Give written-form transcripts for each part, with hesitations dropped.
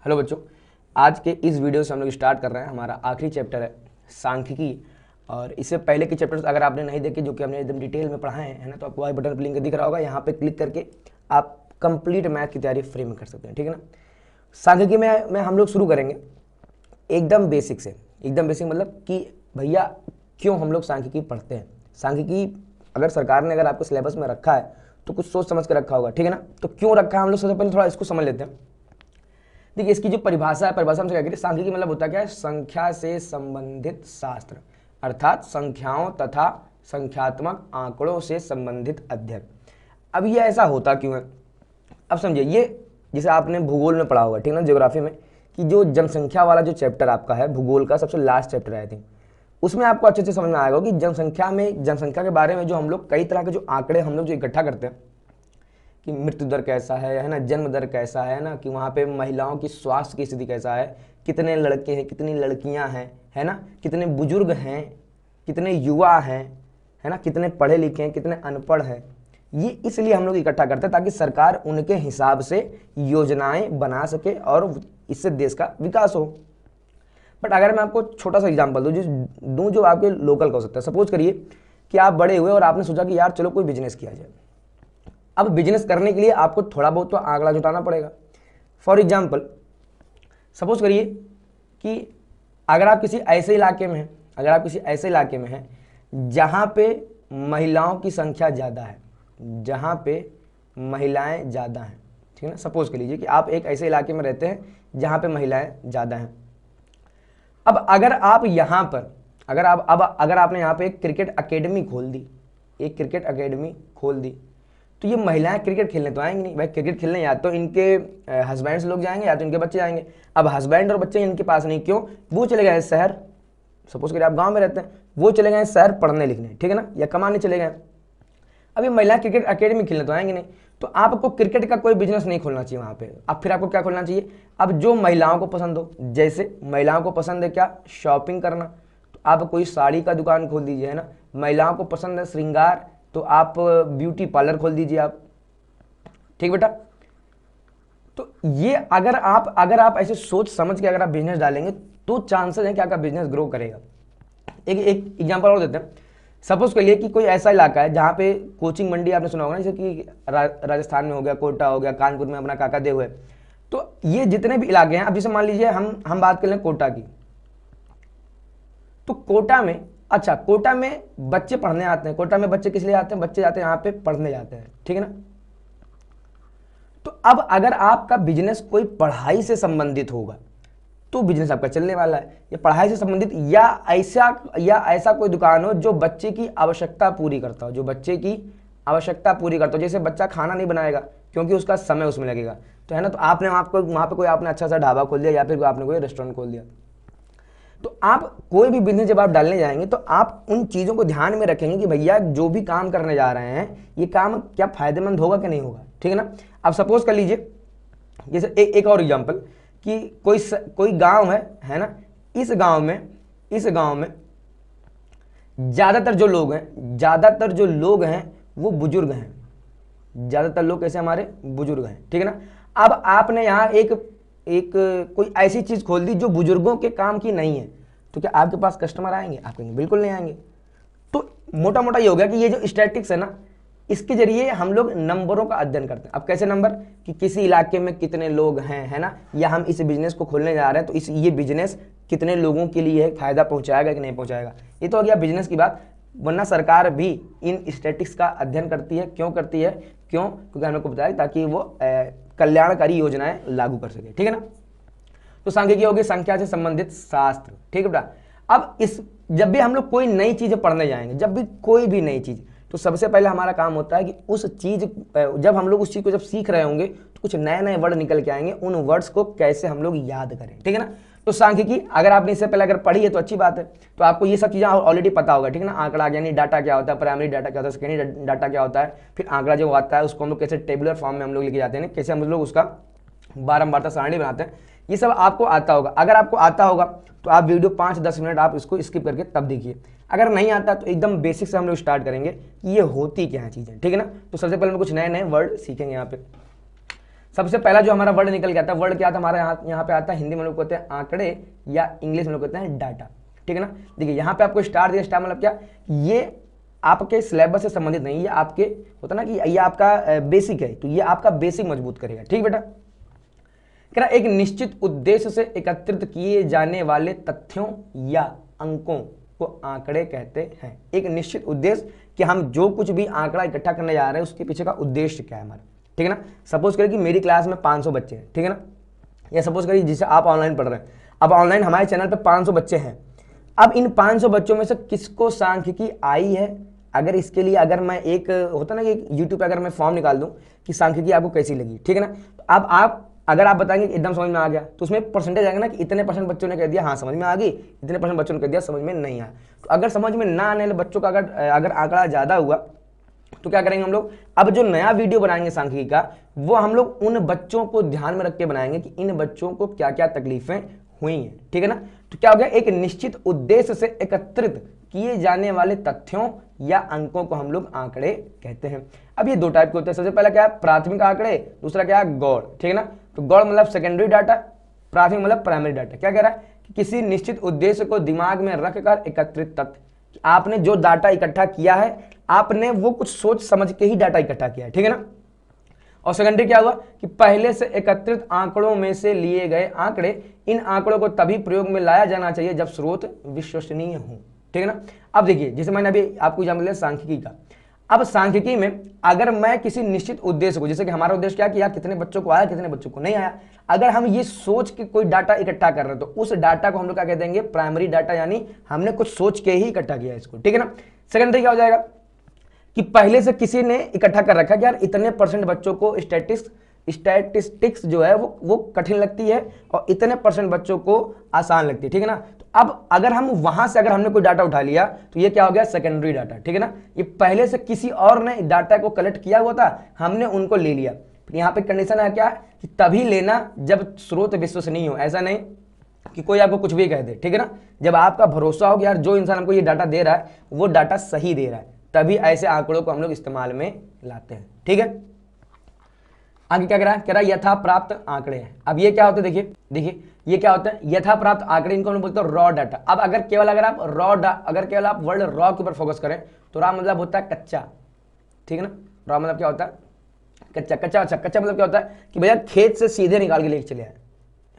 Hello बच्चों, आज के इस वीडियो से हम लोग स्टार्ट कर रहे हैं। हमारा आखिरी चैप्टर है सांख्यिकी। और इससे पहले के चैप्टर्स अगर आपने नहीं देखे, जो कि हमने एकदम डिटेल में पढ़ाए हैं, है ना, तो आपको आई बटन पर लिंक दिख रहा होगा, यहाँ पे क्लिक करके आप कंप्लीट मैथ की तैयारी फ्री में कर सकते हैं। ठीक है ना। सांख्यिकी में हम लोग शुरू करेंगे एकदम बेसिक से। एकदम बेसिक मतलब कि भैया क्यों हम लोग सांख्यिकी पढ़ते हैं। सांख्यिकी अगर सरकार ने अगर आपको सिलेबस में रखा है तो कुछ सोच समझ के रखा होगा। ठीक है ना। तो क्यों रखा है हम लोग सबसे पहले थोड़ा इसको समझ लेते हैं। देखिए, इसकी जो परिभाषा है, परिभाषा हमसे क्या कहते हैं, सांख्यिकी मतलब होता क्या है, संख्या से संबंधित शास्त्र, अर्थात संख्याओं तथा संख्यात्मक आंकड़ों से संबंधित अध्ययन। अब ये ऐसा होता क्यों है, अब समझिए। ये जैसे आपने भूगोल में पढ़ा होगा, ठीक है ना, ज्योग्राफी में, कि जो जनसंख्या वाला जो चैप्टर आपका है भूगोल का सबसे लास्ट चैप्टर है आई थिंक, उसमें आपको अच्छे से समझ में आएगा कि जनसंख्या के बारे में जो हम लोग कई तरह के जो आंकड़े हम लोग जो इकट्ठा करते हैं कि मृत्यु दर कैसा है ना, जन्म दर कैसा है ना, कि वहाँ पे महिलाओं की स्वास्थ्य की स्थिति कैसा है, कितने लड़के हैं, कितनी लड़कियाँ हैं, है ना, कितने बुजुर्ग हैं, कितने युवा हैं, है ना, कितने पढ़े लिखे हैं, कितने अनपढ़ हैं। ये इसलिए हम लोग इकट्ठा करते हैं ताकि सरकार उनके हिसाब से योजनाएं बना सके और इससे देश का विकास हो। बट अगर मैं आपको छोटा सा एग्जाम्पल दूँ जो आपके लोकल का हो सकता है। सपोज करिए कि आप बड़े हुए और आपने सोचा कि यार चलो कोई बिजनेस किया जाए। अब बिजनेस करने के लिए आपको थोड़ा बहुत तो आंकड़ा जुटाना पड़ेगा। फॉर एग्जाम्पल सपोज करिए कि अगर आप किसी ऐसे इलाके में हैं, अगर आप किसी ऐसे इलाके में हैं जहाँ पे महिलाओं की संख्या ज़्यादा है, जहाँ पे महिलाएं ज़्यादा हैं, ठीक है ना। सपोज कर लीजिए कि आप एक ऐसे इलाके में रहते हैं जहाँ पे महिलाएं ज़्यादा हैं। अब अगर आप यहाँ पर अगर आपने यहाँ पे एक क्रिकेट अकेडमी खोल दी, एक क्रिकेट अकेडमी खोल दी, तो ये महिलाएं क्रिकेट खेलने तो आएंगी नहीं भाई। क्रिकेट खेलने या तो इनके हस्बैंड्स लोग जाएंगे या तो इनके बच्चे जाएंगे। अब हस्बैंड और बच्चे इनके पास नहीं, क्यों? वो चले गए शहर। सपोज करिए आप गांव में रहते हैं, वो चले गए शहर पढ़ने लिखने, ठीक है ना, या कमाने चले गए। अब ये महिलाएं क्रिकेट अकेडमी खेलने तो आएंगे नहीं, तो आपको क्रिकेट का कोई बिजनेस नहीं खोलना चाहिए वहाँ पे। अब फिर आपको क्या खोलना चाहिए? अब जो महिलाओं को पसंद हो, जैसे महिलाओं को पसंद है क्या, शॉपिंग करना, तो आप कोई साड़ी का दुकान खोल दीजिए, है ना। महिलाओं को पसंद है श्रृंगार, तो आप ब्यूटी पार्लर खोल दीजिए आप। ठीक बेटा। तो ये अगर आप ऐसे सोच समझ के अगर आप बिजनेस डालेंगे तो चांसेस हैं कि आपका बिजनेस ग्रो करेगा। एक एग्जांपल और देते हैं। सपोज करिए कि कोई ऐसा इलाका है जहाँ पे कोचिंग मंडी आपने सुना होगा ना, जैसे कि राजस्थान में हो गया, कोटा हो गया, कानपुर में अपना काका देव है। तो ये जितने भी इलाके हैं, अब जैसे मान लीजिए हम बात कर लें कोटा की, तो कोटा में, अच्छा, कोटा में बच्चे पढ़ने आते हैं। कोटा में बच्चे किस लिए आते हैं? बच्चे जाते हैं यहाँ पे पढ़ने जाते हैं, ठीक है ना। तो अब अगर आपका बिजनेस कोई पढ़ाई से संबंधित होगा तो बिजनेस आपका चलने वाला है। या पढ़ाई से संबंधित या ऐसा कोई दुकान हो जो बच्चे की आवश्यकता पूरी करता हो, जो बच्चे की आवश्यकता पूरी करता हो। जैसे बच्चा खाना नहीं बनाएगा क्योंकि उसका समय उसमें लगेगा, तो है ना, तो आपने वहाँ पे कोई आपने अच्छा सा ढाबा खोल दिया या फिर आपने कोई रेस्टोरेंट खोल दिया। तो आप कोई भी बिजनेस जब आप डालने जाएंगे तो आप उन चीज़ों को ध्यान में रखेंगे कि भैया जो भी काम करने जा रहे हैं ये काम क्या फायदेमंद होगा कि नहीं होगा, ठीक है ना। अब सपोज कर लीजिए, जैसे एक और एग्जांपल कि कोई गांव है ना, इस गांव में ज़्यादातर जो लोग हैं वो बुजुर्ग हैं। ज़्यादातर लोग कैसे हमारे बुजुर्ग हैं, ठीक है ना। अब आपने यहाँ एक कोई ऐसी चीज़ खोल दी जो बुजुर्गों के काम की नहीं है, तो क्या आपके पास कस्टमर आएंगे? आपके बिल्कुल नहीं आएंगे। तो मोटा मोटा ये हो गया कि ये जो स्टैटिस्टिक्स है ना, इसके जरिए हम लोग नंबरों का अध्ययन करते हैं। अब कैसे नंबर, कि किसी इलाके में कितने लोग हैं, है ना, या हम इस बिजनेस को खोलने जा रहे हैं तो ये बिजनेस कितने लोगों के लिए फायदा पहुंचाएगा कि नहीं पहुंचाएगा। ये तो हो गया बिजनेस की बात। वरना सरकार भी इन स्टैटिस्टिक्स का अध्ययन करती है। क्यों करती है? क्योंकि हमने को बताया ताकि वो कल्याणकारी योजनाएं लागू कर सके, ठीक है ना। तो सांख्यिकी होगी संख्या से संबंधित शास्त्र, ठीक है बेटा। अब जब भी हम लोग कोई नई चीजें पढ़ने जाएंगे, जब भी कोई भी नई चीज, तो सबसे पहले हमारा काम होता है कि उस चीज जब हम लोग उस चीज को जब सीख रहे होंगे तो कुछ नए नए वर्ड निकल के आएंगे, उन वर्ड्स को कैसे हम लोग याद करें, ठीक है ना। तो सांख्यिकी अगर आपने इससे पहले अगर पढ़ी है तो अच्छी बात है, तो आपको ये सब चीज़ें ऑलरेडी पता होगा, ठीक है ना। आंकड़ा यानी डाटा क्या होता है, प्राइमरी डाटा क्या होता है, सेकेंडरी डाटा क्या होता है, फिर आंकड़ा जो आता है उसको हम लोग कैसे टेबुलर फॉर्म में हम लोग लेके जाते हैं, कैसे हम लोग उसका बारंबारता सारणी बनाते हैं, ये सब आपको आता होगा। अगर आपको आता होगा तो आप वीडियो 5-10 मिनट आप इसको स्किप करके तब देखिए। अगर नहीं आता तो एकदम बेसिक से हम लोग स्टार्ट करेंगे कि ये होती क्या है चीज़ें, ठीक है ना। तो सबसे पहले हम कुछ नए नए वर्ड सीखेंगे यहाँ पे। सबसे पहला जो हमारा वर्ड निकल के आता है, वर्ड क्या था हमारा, यहाँ पे आता है, हिंदी में लोग कहते हैं आंकड़े या इंग्लिश में लोग कहते हैं डाटा, ठीक है ना। देखिए यहाँ पे आपको स्टार दिया, स्टार मतलब क्या, ये आपके सिलेबस से संबंधित नहीं, ये आपके होता ना कि ये आपका बेसिक है, तो ये आपका बेसिक मजबूत करेगा, ठीक बेटा। कह रहा एक निश्चित उद्देश्य से एकत्रित किए जाने वाले तथ्यों या अंकों को आंकड़े कहते हैं। एक निश्चित उद्देश्य कि हम जो कुछ भी आंकड़ा इकट्ठा करने जा रहे हैं उसके पीछे का उद्देश्य क्या है हमारा, ठीक है ना। सपोज करें कि मेरी क्लास में 500 बच्चे हैं, ठीक है ना, या सपोज करिए जिसे आप ऑनलाइन पढ़ रहे हैं, अब ऑनलाइन हमारे चैनल पे 500 बच्चे हैं। अब इन 500 बच्चों में से किसको सांख्यिकी आई है, अगर इसके लिए अगर मैं एक होता ना कि यूट्यूब पे अगर मैं फॉर्म निकाल दूं कि सांख्यिकी आपको कैसी लगी, ठीक है ना, तो अब आप अगर आप बताएंगे एकदम समझ में आ गया तो उसमें परसेंटेज आएगा ना कि इतने परसेंट बच्चों ने कह दिया हाँ समझ में आ गई, इतने परसेंट बच्चों ने कह दिया समझ में नहीं आया। तो अगर समझ में ना आने वाले बच्चों का अगर आंकड़ा ज़्यादा हुआ तो क्या करेंगे हम लोग, अब जो नया वीडियो बनाएंगे सांख्यिकी का, वो हम लोग उन बच्चों को ध्यान में रख के बनाएंगे कि इन बच्चों को क्या क्या तकलीफें हुई हैं, ठीक है ना। तो क्या हो गया, एक निश्चित उद्देश्य से एकत्रित किए जाने वाले तथ्यों या अंकों को हम लोग आंकड़े कहते हैं। अब ये दो टाइप के होते हैं, सबसे पहला क्या है प्राथमिक आंकड़े, दूसरा क्या है गौड़, ठीक है ना। तो गौड़ मतलब सेकेंडरी डाटा, प्राथमिक मतलब प्राइमरी डाटा। क्या कह रहा है कि किसी निश्चित उद्देश्य को दिमाग में रखकर एकत्रित तथ्य, आपने जो डाटा इकट्ठा किया है आपने वो कुछ सोच समझ के ही डाटा इकट्ठा किया है, ठीक है ना। और सेकेंडरी क्या हुआ कि पहले से एकत्रित आंकड़ों में से लिए गए आंकड़े, इन आंकड़ों को तभी प्रयोग में लाया जाना चाहिए जब स्रोत विश्वसनीय हो, ठीक है ना। अब देखिए जैसे मैंने अभी आपको एग्जाम्पल दिया सांख्यिकी का, अब सांख्यिकी में अगर मैं किसी निश्चित उद्देश्य को, जैसे कि हमारा उद्देश्य क्या किया, कितने बच्चों को आया कितने बच्चों को नहीं आया, अगर हम ये सोच के कोई डाटा इकट्ठा कर रहे हैं तो उस डाटा को हम लोग क्या कह देंगे, प्राइमरी डाटा, यानी हमने कुछ सोच के ही इकट्ठा किया इसको, ठीक है ना। सेकेंडरी क्या हो जाएगा कि पहले से किसी ने इकट्ठा कर रखा है कि यार इतने परसेंट बच्चों को स्टैटिस्टिक्स जो है वो कठिन लगती है और इतने परसेंट बच्चों को आसान लगती है, ठीक है ना। तो अब अगर हम वहां से अगर हमने कोई डाटा उठा लिया तो ये क्या हो गया, सेकेंडरी डाटा, ठीक है ना। ये पहले से किसी और ने डाटा को कलेक्ट किया हुआ था, हमने उनको ले लिया। यहाँ पे कंडीशन है क्या कि तभी लेना जब स्रोत विश्वसनीय हो, ऐसा नहीं कि कोई आपको कुछ भी कह दे, ठीक है ना। जब आपका भरोसा हो कि यार जो इंसान हमको ये डाटा दे रहा है वो डाटा सही दे रहा है, तभी ऐसे आंकड़ों को हम लोग इस्तेमाल में लाते हैं, ठीक है। आगे क्या कह रहा है यथा प्राप्त आंकड़े हैं। अब ये क्या होता है, देखिए ये क्या होता है, यथा प्राप्त आंकड़े, इनको हम बोलते हैं रॉ डाटा। अब अगर केवल आप वर्ड रॉ के ऊपर फोकस करें तो रॉ मतलब होता है कच्चा, ठीक है ना। रॉ मतलब क्या होता है, कच्चा। कच्चा मतलब क्या होता है कि भैया खेत से सीधे निकाल के लेके चले आए,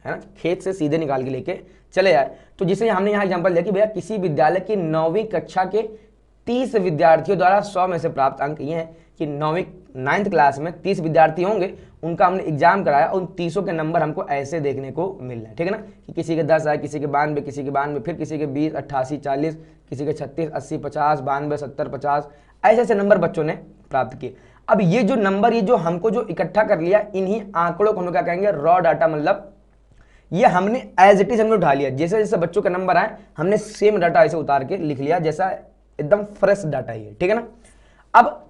है ना, खेत से सीधे निकाल के लेके चले आए। तो जिसे हमने यहाँ एग्जाम्पल दिया कि भैया किसी विद्यालय की 9वीं कक्षा के 30 विद्यार्थियों द्वारा 100 में से प्राप्त अंक ये हैं कि 9th क्लास में 30 विद्यार्थी होंगे, उनका हमने एग्जाम कराया, उन 30 के नंबर हमको ऐसे देखने को मिल रहे हैं, ठीक है ना, कि किसी के 10 आए, किसी के 92, किसी के 92, फिर किसी के 20, 88, 40, किसी के 36, 80, 50, 92, 70, 50, ऐसे ऐसे नंबर बच्चों ने प्राप्त किए। अब ये जो नंबर, ये जो हमको जो इकट्ठा कर लिया, इन्हीं आंकड़ों को हम लोग क्या कहेंगे, रॉ डाटा। मतलब ये हमने एज इट इज हमने उठा लिया, जैसे जैसे बच्चों के नंबर आए हमने सेम डाटा ऐसे उतार के लिख लिया, जैसा एकदम फ्रेश डाटा है, ठीक है ना। अब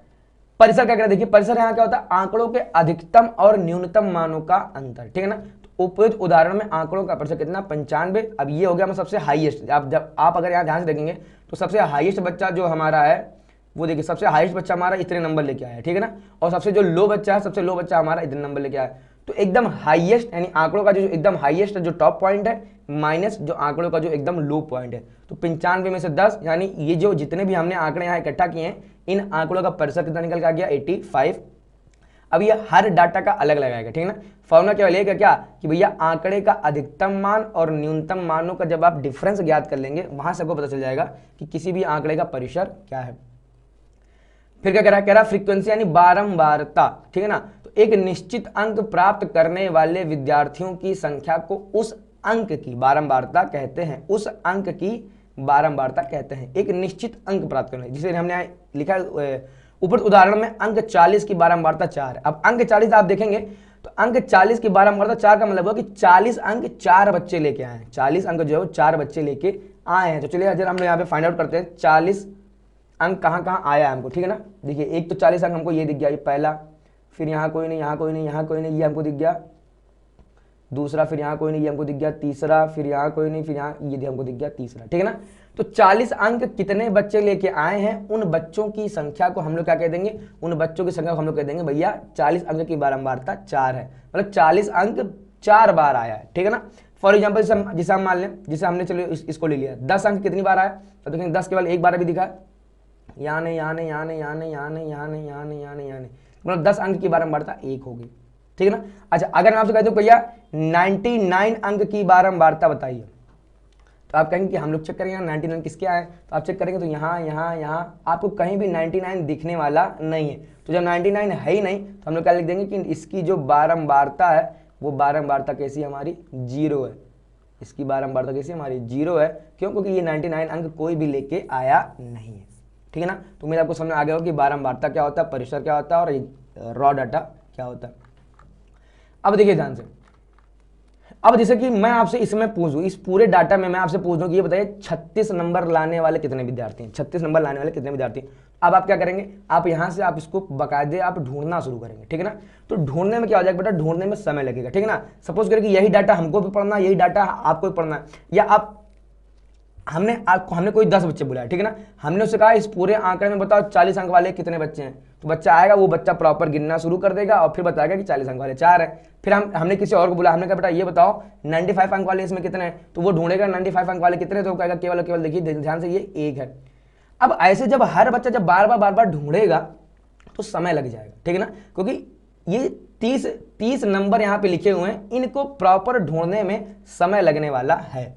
परिसर क्या करें, देखिए परिसर यहाँ क्या होता है, आंकड़ों के अधिकतम और न्यूनतम मानों का अंतर, ठीक है ना। तो उपयुक्त उदाहरण में आंकड़ों का परिसर कितना, 95। अब ये हो गया सबसे हाईएस्ट। आप अगर यहाँ ध्यान से देखेंगे तो सबसे हाईएस्ट बच्चा जो हमारा है वो देखिए, सबसे हाईएस्ट बच्चा हमारा इतने नंबर लेके आया है, ठीक है ना। और सबसे जो लो बच्चा है, सबसे लो बच्चा हमारा इतने नंबर लेके आया है। तो एकदम हाईएस्ट यानी आंकड़ों का जो एकदम हाईएस्ट जो टॉप पॉइंट है, माइनस जो आंकड़ों का जो एकदम लो पॉइंट है। तो 95 में से 10, यानी ये जो जितने भी हमने आंकड़े यहाँ इकट्ठा किए हैं, इन आंकड़ों का परिसर कितना निकल के आ गया, 85। अब ये हर डाटा का अलग लगाएगा, ठीक है ना। फॉर्मूला केवल एक है क्या कि भैया आंकड़े का अधिकतम मान और न्यूनतम मानों का जब आप डिफरेंस ज्ञात कर लेंगे, वहां से आपको पता चल जाएगा कि किसी भी आंकड़े का परिसर क्या है। फिर क्या कह रहा है फ्रीक्वेंसी यानी बारंबारता, ठीक है ना। तो एक निश्चित अंक प्राप्त करने वाले विद्यार्थियों की संख्या को उस अंक की बारंबारता कहते हैं, उस अंक की बारंबारता कहते हैं। एक निश्चित अंक प्राप्त करने, जिसे हमने लिखा ऊपर उदाहरण में अंक 40 की बारंबारता 4 है। अब अंक 40 आप देखेंगे तो अंक 40 की बारंबारता 4 का मतलब हुआ कि 40 अंक 4 बच्चे लेके आए हैं, 40 अंक जो है वो 4 बच्चे लेके आए हैं। तो चलिए अगर हम यहाँ पे फाइंड आउट करते हैं 40 अंक कहाँ कहाँ आया है हमको, ठीक है ना। देखिए एक तो 40 अंक हमको ये दिख गया, ये पहला, फिर यहाँ कोई नहीं, यहाँ कोई नहीं, यहाँ कोई नहीं, ये हमको दिख गया, दूसरा, फिर यहाँ कोई नहीं, ये हमको दिख गया तीसरा, फिर यहाँ कोई नहीं, फिर यहाँ ये हमको दिख गया तीसरा, ठीक है ना। तो 40 अंक कितने बच्चे लेके आए हैं, उन बच्चों की संख्या को हम लोग क्या कह देंगे, उन बच्चों की संख्या को हम लोग कह देंगे भैया 40 अंक की बारंबारता 4 है, मतलब 40 अंक 4 बार आया है, ठीक है ना। फॉर एग्जाम्पल जिसे हम मान लें, जिसे हमने चलो इसको ले लिया 10 अंक कितनी बार आया, तो देखेंगे 10 केवल एक बार भी दिखा, यहाँ नहीं, यहाँ नहीं, यहाँ नहीं, यहाँ नहीं, यहाँ नहीं, यहाँ नहीं, यहाँ नहीं, यहाँ नहीं, यहाँ नहीं, मतलब 10 अंक की बारंबारता 1 होगी, ठीक है ना। अच्छा, अगर मैं आपसे कहता हूँ भैया 99 अंक की बारंबारता बताइए, तो आप कहेंगे कि हम लोग चेक करेंगे 99 किसके आए, तो आप चेक करेंगे तो यहाँ यहाँ यहाँ आपको कहीं भी 99 दिखने वाला नहीं है। तो जब 99 है ही नहीं तो हम लोग क्या लिख देंगे कि इसकी जो बारंबारता है वो बारंबारता कैसी हमारी 0 है, इसकी बारंबारता कैसी हमारी 0 है। क्यों? क्योंकि ये 99 अंक कोई भी लेके आया नहीं है, ठीक है ना। तो मेरे आपको समझ में आ गया हो कि बारंबारता क्या होता है, परिसर क्या होता है और रॉ डाटा क्या होता है। अब देखिए ध्यान से, अब जैसे कि मैं आपसे इसमें पूछूं, इस पूरे डाटा में मैं आपसे पूछ दूं कि ये बताइए 36 नंबर लाने वाले कितने विद्यार्थी हैं, 36 नंबर लाने वाले कितने विद्यार्थी हैं। अब आप क्या करेंगे, आप यहां से आप इसको बाकायदे आप ढूंढना शुरू करेंगे, ठीक है ना। तो ढूंढने में क्या हो जाएगा बेटा, ढूंढने में समय लगेगा, ठीक है ना। सपोज करें कि यही डाटा हमको भी पढ़ना है, यही डाटा आपको भी पढ़ना है, या आप हमने कोई 10 बच्चे बुलाए, ठीक है ना। हमने उससे कहा इस पूरे आंकड़े में बताओ 40 अंक वाले कितने बच्चे हैं, तो बच्चा आएगा, वो बच्चा प्रॉपर गिनना शुरू कर देगा और फिर बताएगा कि 40 अंक वाले 4 है। फिर हमने किसी और को बुलाया, हमने कहा बेटा ये बताओ 95 अंक वाले इसमें कितने हैं, तो वो ढूंढेगा 95 अंक वाले कितने, तो वो कहेगा केवल देखिए ध्यान से ये 1 है। अब ऐसे जब हर बच्चा जब बार बार ढूंढेगा तो समय लग जाएगा, ठीक है ना, क्योंकि ये 30 नंबर यहाँ पे लिखे हुए हैं, इनको प्रॉपर ढूंढने में समय लगने वाला है।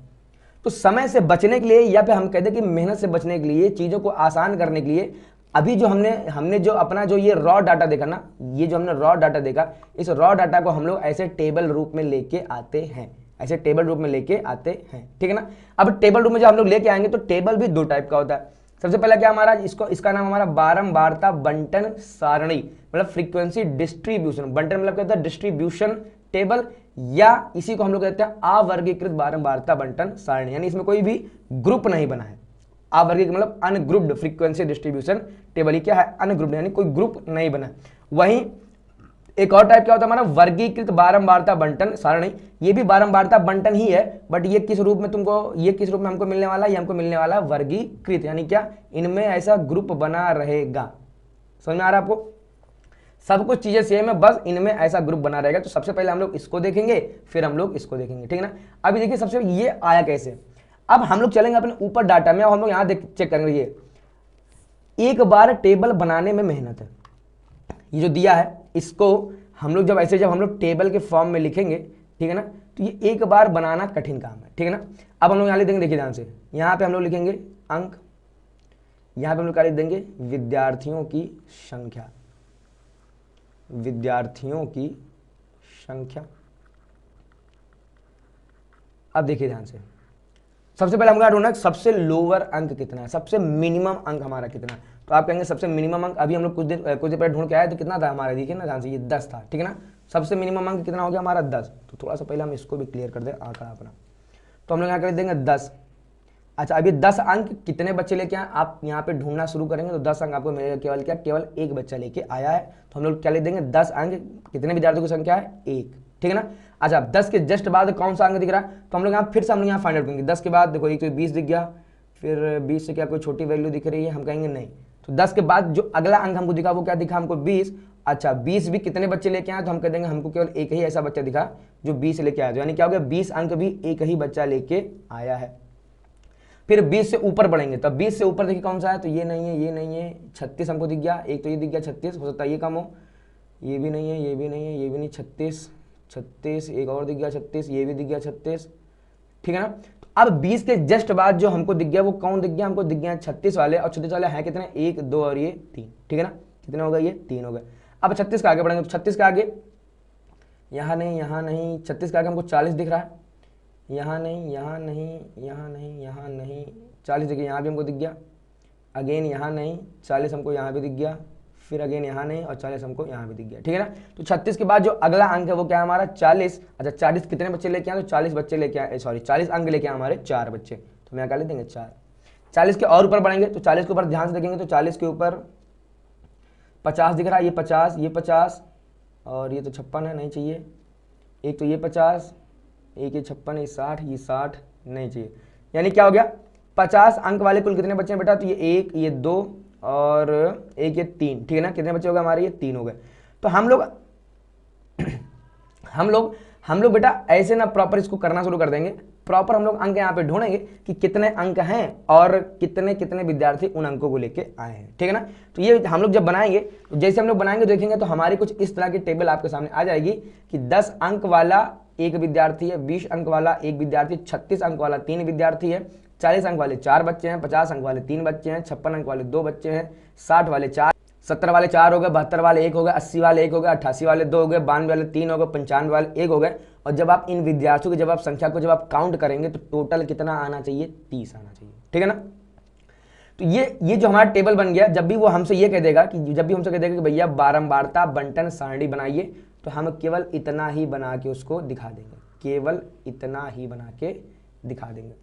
तो समय से बचने के लिए या फिर हम कहते हैं कि मेहनत से बचने के लिए, चीज़ों को आसान करने के लिए, अभी जो हमने जो अपना जो ये रॉ डाटा देखा ना, ये जो हमने रॉ डाटा देखा, इस रॉ डाटा को हम लोग ऐसे टेबल रूप में लेके आते हैं, ऐसे टेबल रूप में लेके आते हैं, ठीक है ना। अब टेबल रूप में जब हम लोग लेके आएंगे तो टेबल भी 2 टाइप का होता है। सबसे पहला क्या हमारा, इसका नाम हमारा बारंबारता बंटन सारणी, मतलब फ्रीक्वेंसी डिस्ट्रीब्यूशन। बंटन मतलब क्या होता है, डिस्ट्रीब्यूशन टेबल, या इसी को हम लोग कहते हैं अवर्गीकृत बारंबारता बंटन सारणी, यानी इसमें कोई भी ग्रुप नहीं बना है। अवर्गीकृत मतलब अनग्रुप्ड फ्रीक्वेंसी डिस्ट्रीब्यूशन टेबल, क्या है, अनग्रुप्ड, यानी कोई ग्रुप नहीं बना। वहीं एक और टाइप क्या होता है हमारा, वर्गीकृत बारंबारता बंटन सारणी। ये भी बारंबारता बंटन ही है, बट ये किस रूप में हमको मिलने वाला है, ये हमको मिलने वाला है वर्गीकृत, यानी क्या, इनमें ऐसा ग्रुप बना रहेगा। समझ में आ रहा है आपको, सब कुछ चीजें सेम है, बस इनमें ऐसा ग्रुप बना रहेगा। तो सबसे पहले हम लोग इसको देखेंगे, फिर हम लोग इसको देखेंगे, ठीक है ना। अभी देखिए सबसे ये आया कैसे, अब हम लोग चलेंगे अपने ऊपर डाटा में, हम लोग यहाँ चेक करेंगे। ये एक बार टेबल बनाने में मेहनत है, ये जो दिया है इसको हम लोग जब हम लोग टेबल के फॉर्म में लिखेंगे, ठीक है ना, तो ये एक बार बनाना कठिन काम है, ठीक है ना। अब हम लोग यहाँ लिख देंगे, देखिए ध्यान से, यहाँ पे हम लोग लिखेंगे अंक, यहाँ पे हम लोग क्या लिख देंगे, विद्यार्थियों की संख्या, विद्यार्थियों की संख्या। अब देखिए ध्यान से, सबसे पहले हम क्या ढूंढना है, सबसे लोअर अंक कितना है, सबसे मिनिमम अंक हमारा कितना है। तो आप कहेंगे सबसे मिनिमम अंक, अभी हम लोग कुछ देर पहले ढूंढ के आए तो कितना था हमारा, देखिए ना ध्यान से, ये 10 था, ठीक है ना। सबसे मिनिमम अंक कितना हो गया हमारा 10। तो थोड़ा सा पहले हम इसको भी क्लियर कर दें आंकड़ा अपना, तो हम लोग यहाँ कर देंगे 10। अच्छा, अभी 10 अंक कितने बच्चे लेके आए, आप यहाँ पे ढूंढना शुरू करेंगे तो 10 अंक आपको मिलेगा, केवल क्या, केवल एक बच्चा लेके आया है। तो हम लोग क्या लिख देंगे, 10 अंक, कितने विद्यार्थियों की संख्या है, 1, ठीक है ना। अच्छा, 10 के जस्ट बाद कौन सा अंक दिख रहा है, तो हम लोग यहाँ फिर से हम लोग यहाँ फाइंड आउट करेंगे। 10 के बाद देखो, एक तो 20 दिख गया, फिर 20 से क्या कोई छोटी वैल्यू दिख रही है, हम कहेंगे नहीं। तो 10 के बाद जो अगला अंक हमको दिखा वो क्या दिखा हमको, 20। अच्छा, 20 भी कितने बच्चे लेके आए, तो हम कह देंगे हमको केवल एक ही ऐसा बच्चा दिखा जो 20 लेके आया, यानी क्या हो गया, 20 अंक भी एक ही बच्चा लेके आया है। फिर 20 से ऊपर बढ़ेंगे, तब 20 से ऊपर देखिए कौन सा है, तो ये नहीं है, ये नहीं है, 36 हमको दिख गया, एक तो ये दिख गया 36, हो सकता है ये कम हो, ये भी नहीं है, ये भी नहीं है, ये भी नहीं, 36, एक और दिख गया 36, ये भी दिख गया 36, ठीक है ना। अब 20 के जस्ट बाद जो हमको दिख गया वो कौन दिख गया, हमको दिख गया 36 वाले, और 36 वाले हैं कितने, 1, 2 और ये 3, ठीक है ना। कितने हो गए, ये 3 हो गए। अब 36 का आगे बढ़ेंगे, तो 36 के आगे यहाँ नहीं, यहाँ नहीं, 36 के आगे हमको 40 दिख रहा है, यहाँ नहीं, यहाँ नहीं, यहाँ नहीं, यहाँ नहीं, 40 देखिए यहाँ भी हमको दिख गया, अगेन यहाँ नहीं, 40 हमको यहाँ भी दिख गया, फिर अगेन यहाँ नहीं, और 40 हमको यहाँ भी दिख गया, ठीक है ना। तो 36 के बाद जो अगला अंक है वो क्या है हमारा, 40। अच्छा, 40 कितने बच्चे लेके आए, तो 40 बच्चे लेके आए, सॉरी 40 अंक लेके आए हमारे 4 बच्चे, तो हम यहाँ क्या ले देंगे 4। 40 के और ऊपर बढ़ेंगे, तो 40 के ऊपर ध्यान से देखेंगे तो 40 के ऊपर 50 दिख रहा है, ये 50, ये 50, और ये तो 56 है, नहीं चाहिए, एक तो ये 50, एक ये 56, ये 60 नहीं चाहिए, यानी क्या हो गया 50 अंक वाले कुल कितने बच्चे हैं बेटा, तो ये 1, ये 2 और एक ये 3, ठीक है ना, कितने बच्चे हो गए हमारे, ये 3 हो गए। तो हम लोग बेटा ऐसे ना प्रॉपर इसको करना शुरू कर देंगे, प्रॉपर हम लोग अंक यहाँ पे ढूंढेंगे कि कितने अंक हैं और कितने कितने विद्यार्थी उन अंकों को लेके आए हैं, ठीक है ना। तो ये हम लोग जब बनाएंगे, तो जैसे हम लोग बनाएंगे देखेंगे तो हमारी कुछ इस तरह की टेबल आपके सामने आ जाएगी कि 10 अंक वाला एक विद्यार्थी है, 20 अंक वाला एक विद्यार्थी, 36 अंक वाला 3 विद्यार्थी है, 40 अंक वाले 4 बच्चे हैं, 50 अंक वाले 3 बच्चे हैं, 56 अंक वाले 2 बच्चे हैं, 60 वाले 4, 70 वाले 4 हो गए, 72 वाले 1 हो गए, 80 वाले 1 हो गए, 88 वाले 2 हो गए, 92 वाले 3 हो गए, 95 वाले 1 हो गए। और जब आप इन विद्यार्थियों की जब आप संख्या को जब आप काउंट करेंगे तो टोटल कितना आना चाहिए, 30 आना चाहिए, ठीक है ना। तो ये जो हमारा टेबल बन गया, जब भी वो हमसे ये कह देगा कि जब भी हमसे कह देगा कि भैया बारंबारता बंटन सारणी बनाइए, तो हम केवल इतना ही बना के उसको दिखा देंगे, केवल इतना ही बना के दिखा देंगे,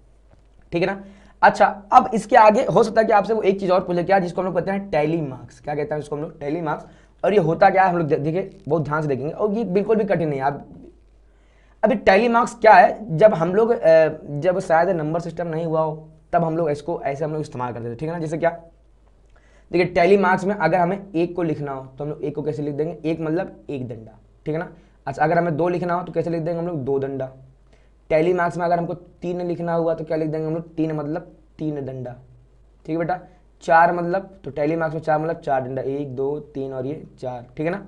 ठीक है ना। अच्छा, अब इसके आगे हो सकता है कि आपसे वो एक चीज और पूछे, क्या, जिसको हम लोग कहते हैं टैली मार्क्स। क्या कहते हैं इसको हम लोग, टैली मार्क्स। और ये होता क्या है हम लोग देखिए बहुत ध्यान से देखेंगे, और ये बिल्कुल भी कठिन नहीं है। आप अभी टैली मार्क्स क्या है, जब हम लोग जब शायद नंबर सिस्टम नहीं हुआ हो तब हम लोग इसको ऐसे हम लोग इस्तेमाल करते थे, ठीक है ना। जैसे क्या, देखिए टैली मार्क्स में अगर हमें 1 को लिखना हो तो हम लोग 1 को कैसे लिख देंगे, 1 मतलब 1 डंडा, ठीक है ना। अच्छा, अगर हमें 2 लिखना हो तो कैसे लिख देंगे हम लोग, 2 डंडा। टैली मार्क्स में अगर हमको 3 लिखना हुआ तो क्या लिख देंगे हम लोग, 3 मतलब 3 डंडा, ठीक है बेटा। 4 मतलब, तो टैली मार्क्स में 4 मतलब 4 डंडा, 1 2 3 और ये 4, ठीक है ना।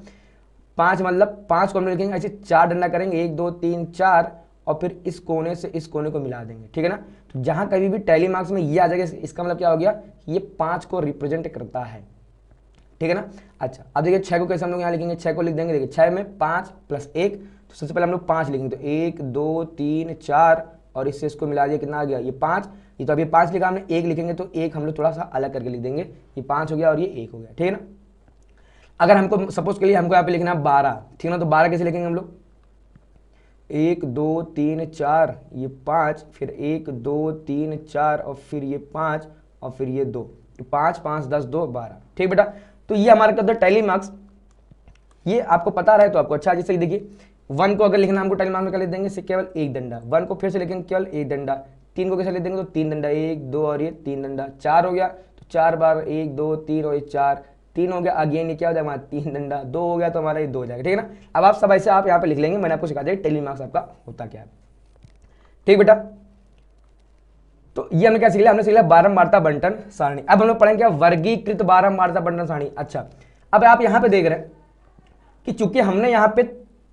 5 मतलब 5 को हम लोग लिखेंगे ऐसे 4 डंडा करेंगे, 1 2 3 4, और फिर इस कोने से इस कोने को मिला देंगे, ठीक है ना। तो जहां कभी भी टैली मार्क्स में ये आ जाएगा, इसका मतलब क्या हो गया, ये 5 को रिप्रेजेंट करता है, ठीक है ना। अच्छा, अब देखिए 6 को कैसे हम लोग यहाँ लिखेंगे, 6 को लिख देंगे, देखिए 6 में 5 प्लस 1, तो सबसे पहले हम लोग 5 लिखेंगे, तो 1 2 3 4 और इससे इसको मिला दिया, कितना आ गया, ये 5। ये तो अभी 5 लिखा हमने, 1 लिखेंगे तो 1 हम लोग थोड़ा सा अलग करके लिख देंगे, ये 5 हो गया और ये 1 हो गया, ठीक है ना। अगर हमको सपोज के लिए हमको यहाँ पे लिखना है 12, ठीक है ना, तो 12 कैसे लिखेंगे हम लोग, 1 2 3 4, ये 5, फिर 1 2 3 4 और फिर ये 5 और फिर ये 2, 5 5 10 2 12, ठीक बेटा। तो ये हमारे कहते हैं टैली मार्क्स, ये आपको पता रहे तो आपको अच्छा। जैसे देखिए 1 को अगर लिखना हमको टैली मार्क्स में कर लिख देंगे, इससे केवल 1 डंडा, 1 को फिर से लिखेंगे केवल 1 डंडा, 3 को कैसे लिख देंगे, तो 3 डंडा, 1 2 और ये 3 डंडा, 4 हो गया, तो 4 बार 1 2 3 और ये 4, 3 हो गया, अगेन ये क्या हो जाएगा हमारा 3 डंडा, 2 हो गया तो हमारा ये 2 हो जाएगा, ठीक है ना। अब आप सब ऐसे आप यहाँ पे लिख लेंगे, मैंने आपको सिखा दिया टैली मार्क्स आपका होता क्या है, ठीक बेटा। तो ये हमने क्या सीख लिया, हमने सीख लिया बारंबारता बंटन सारणी। अब हम लोग पढ़ेंगे क्या, वर्गीकृत बारंबारता बंटन सारणी। अच्छा, अब आप यहाँ पे देख रहे हैं कि चूंकि हमने यहाँ पे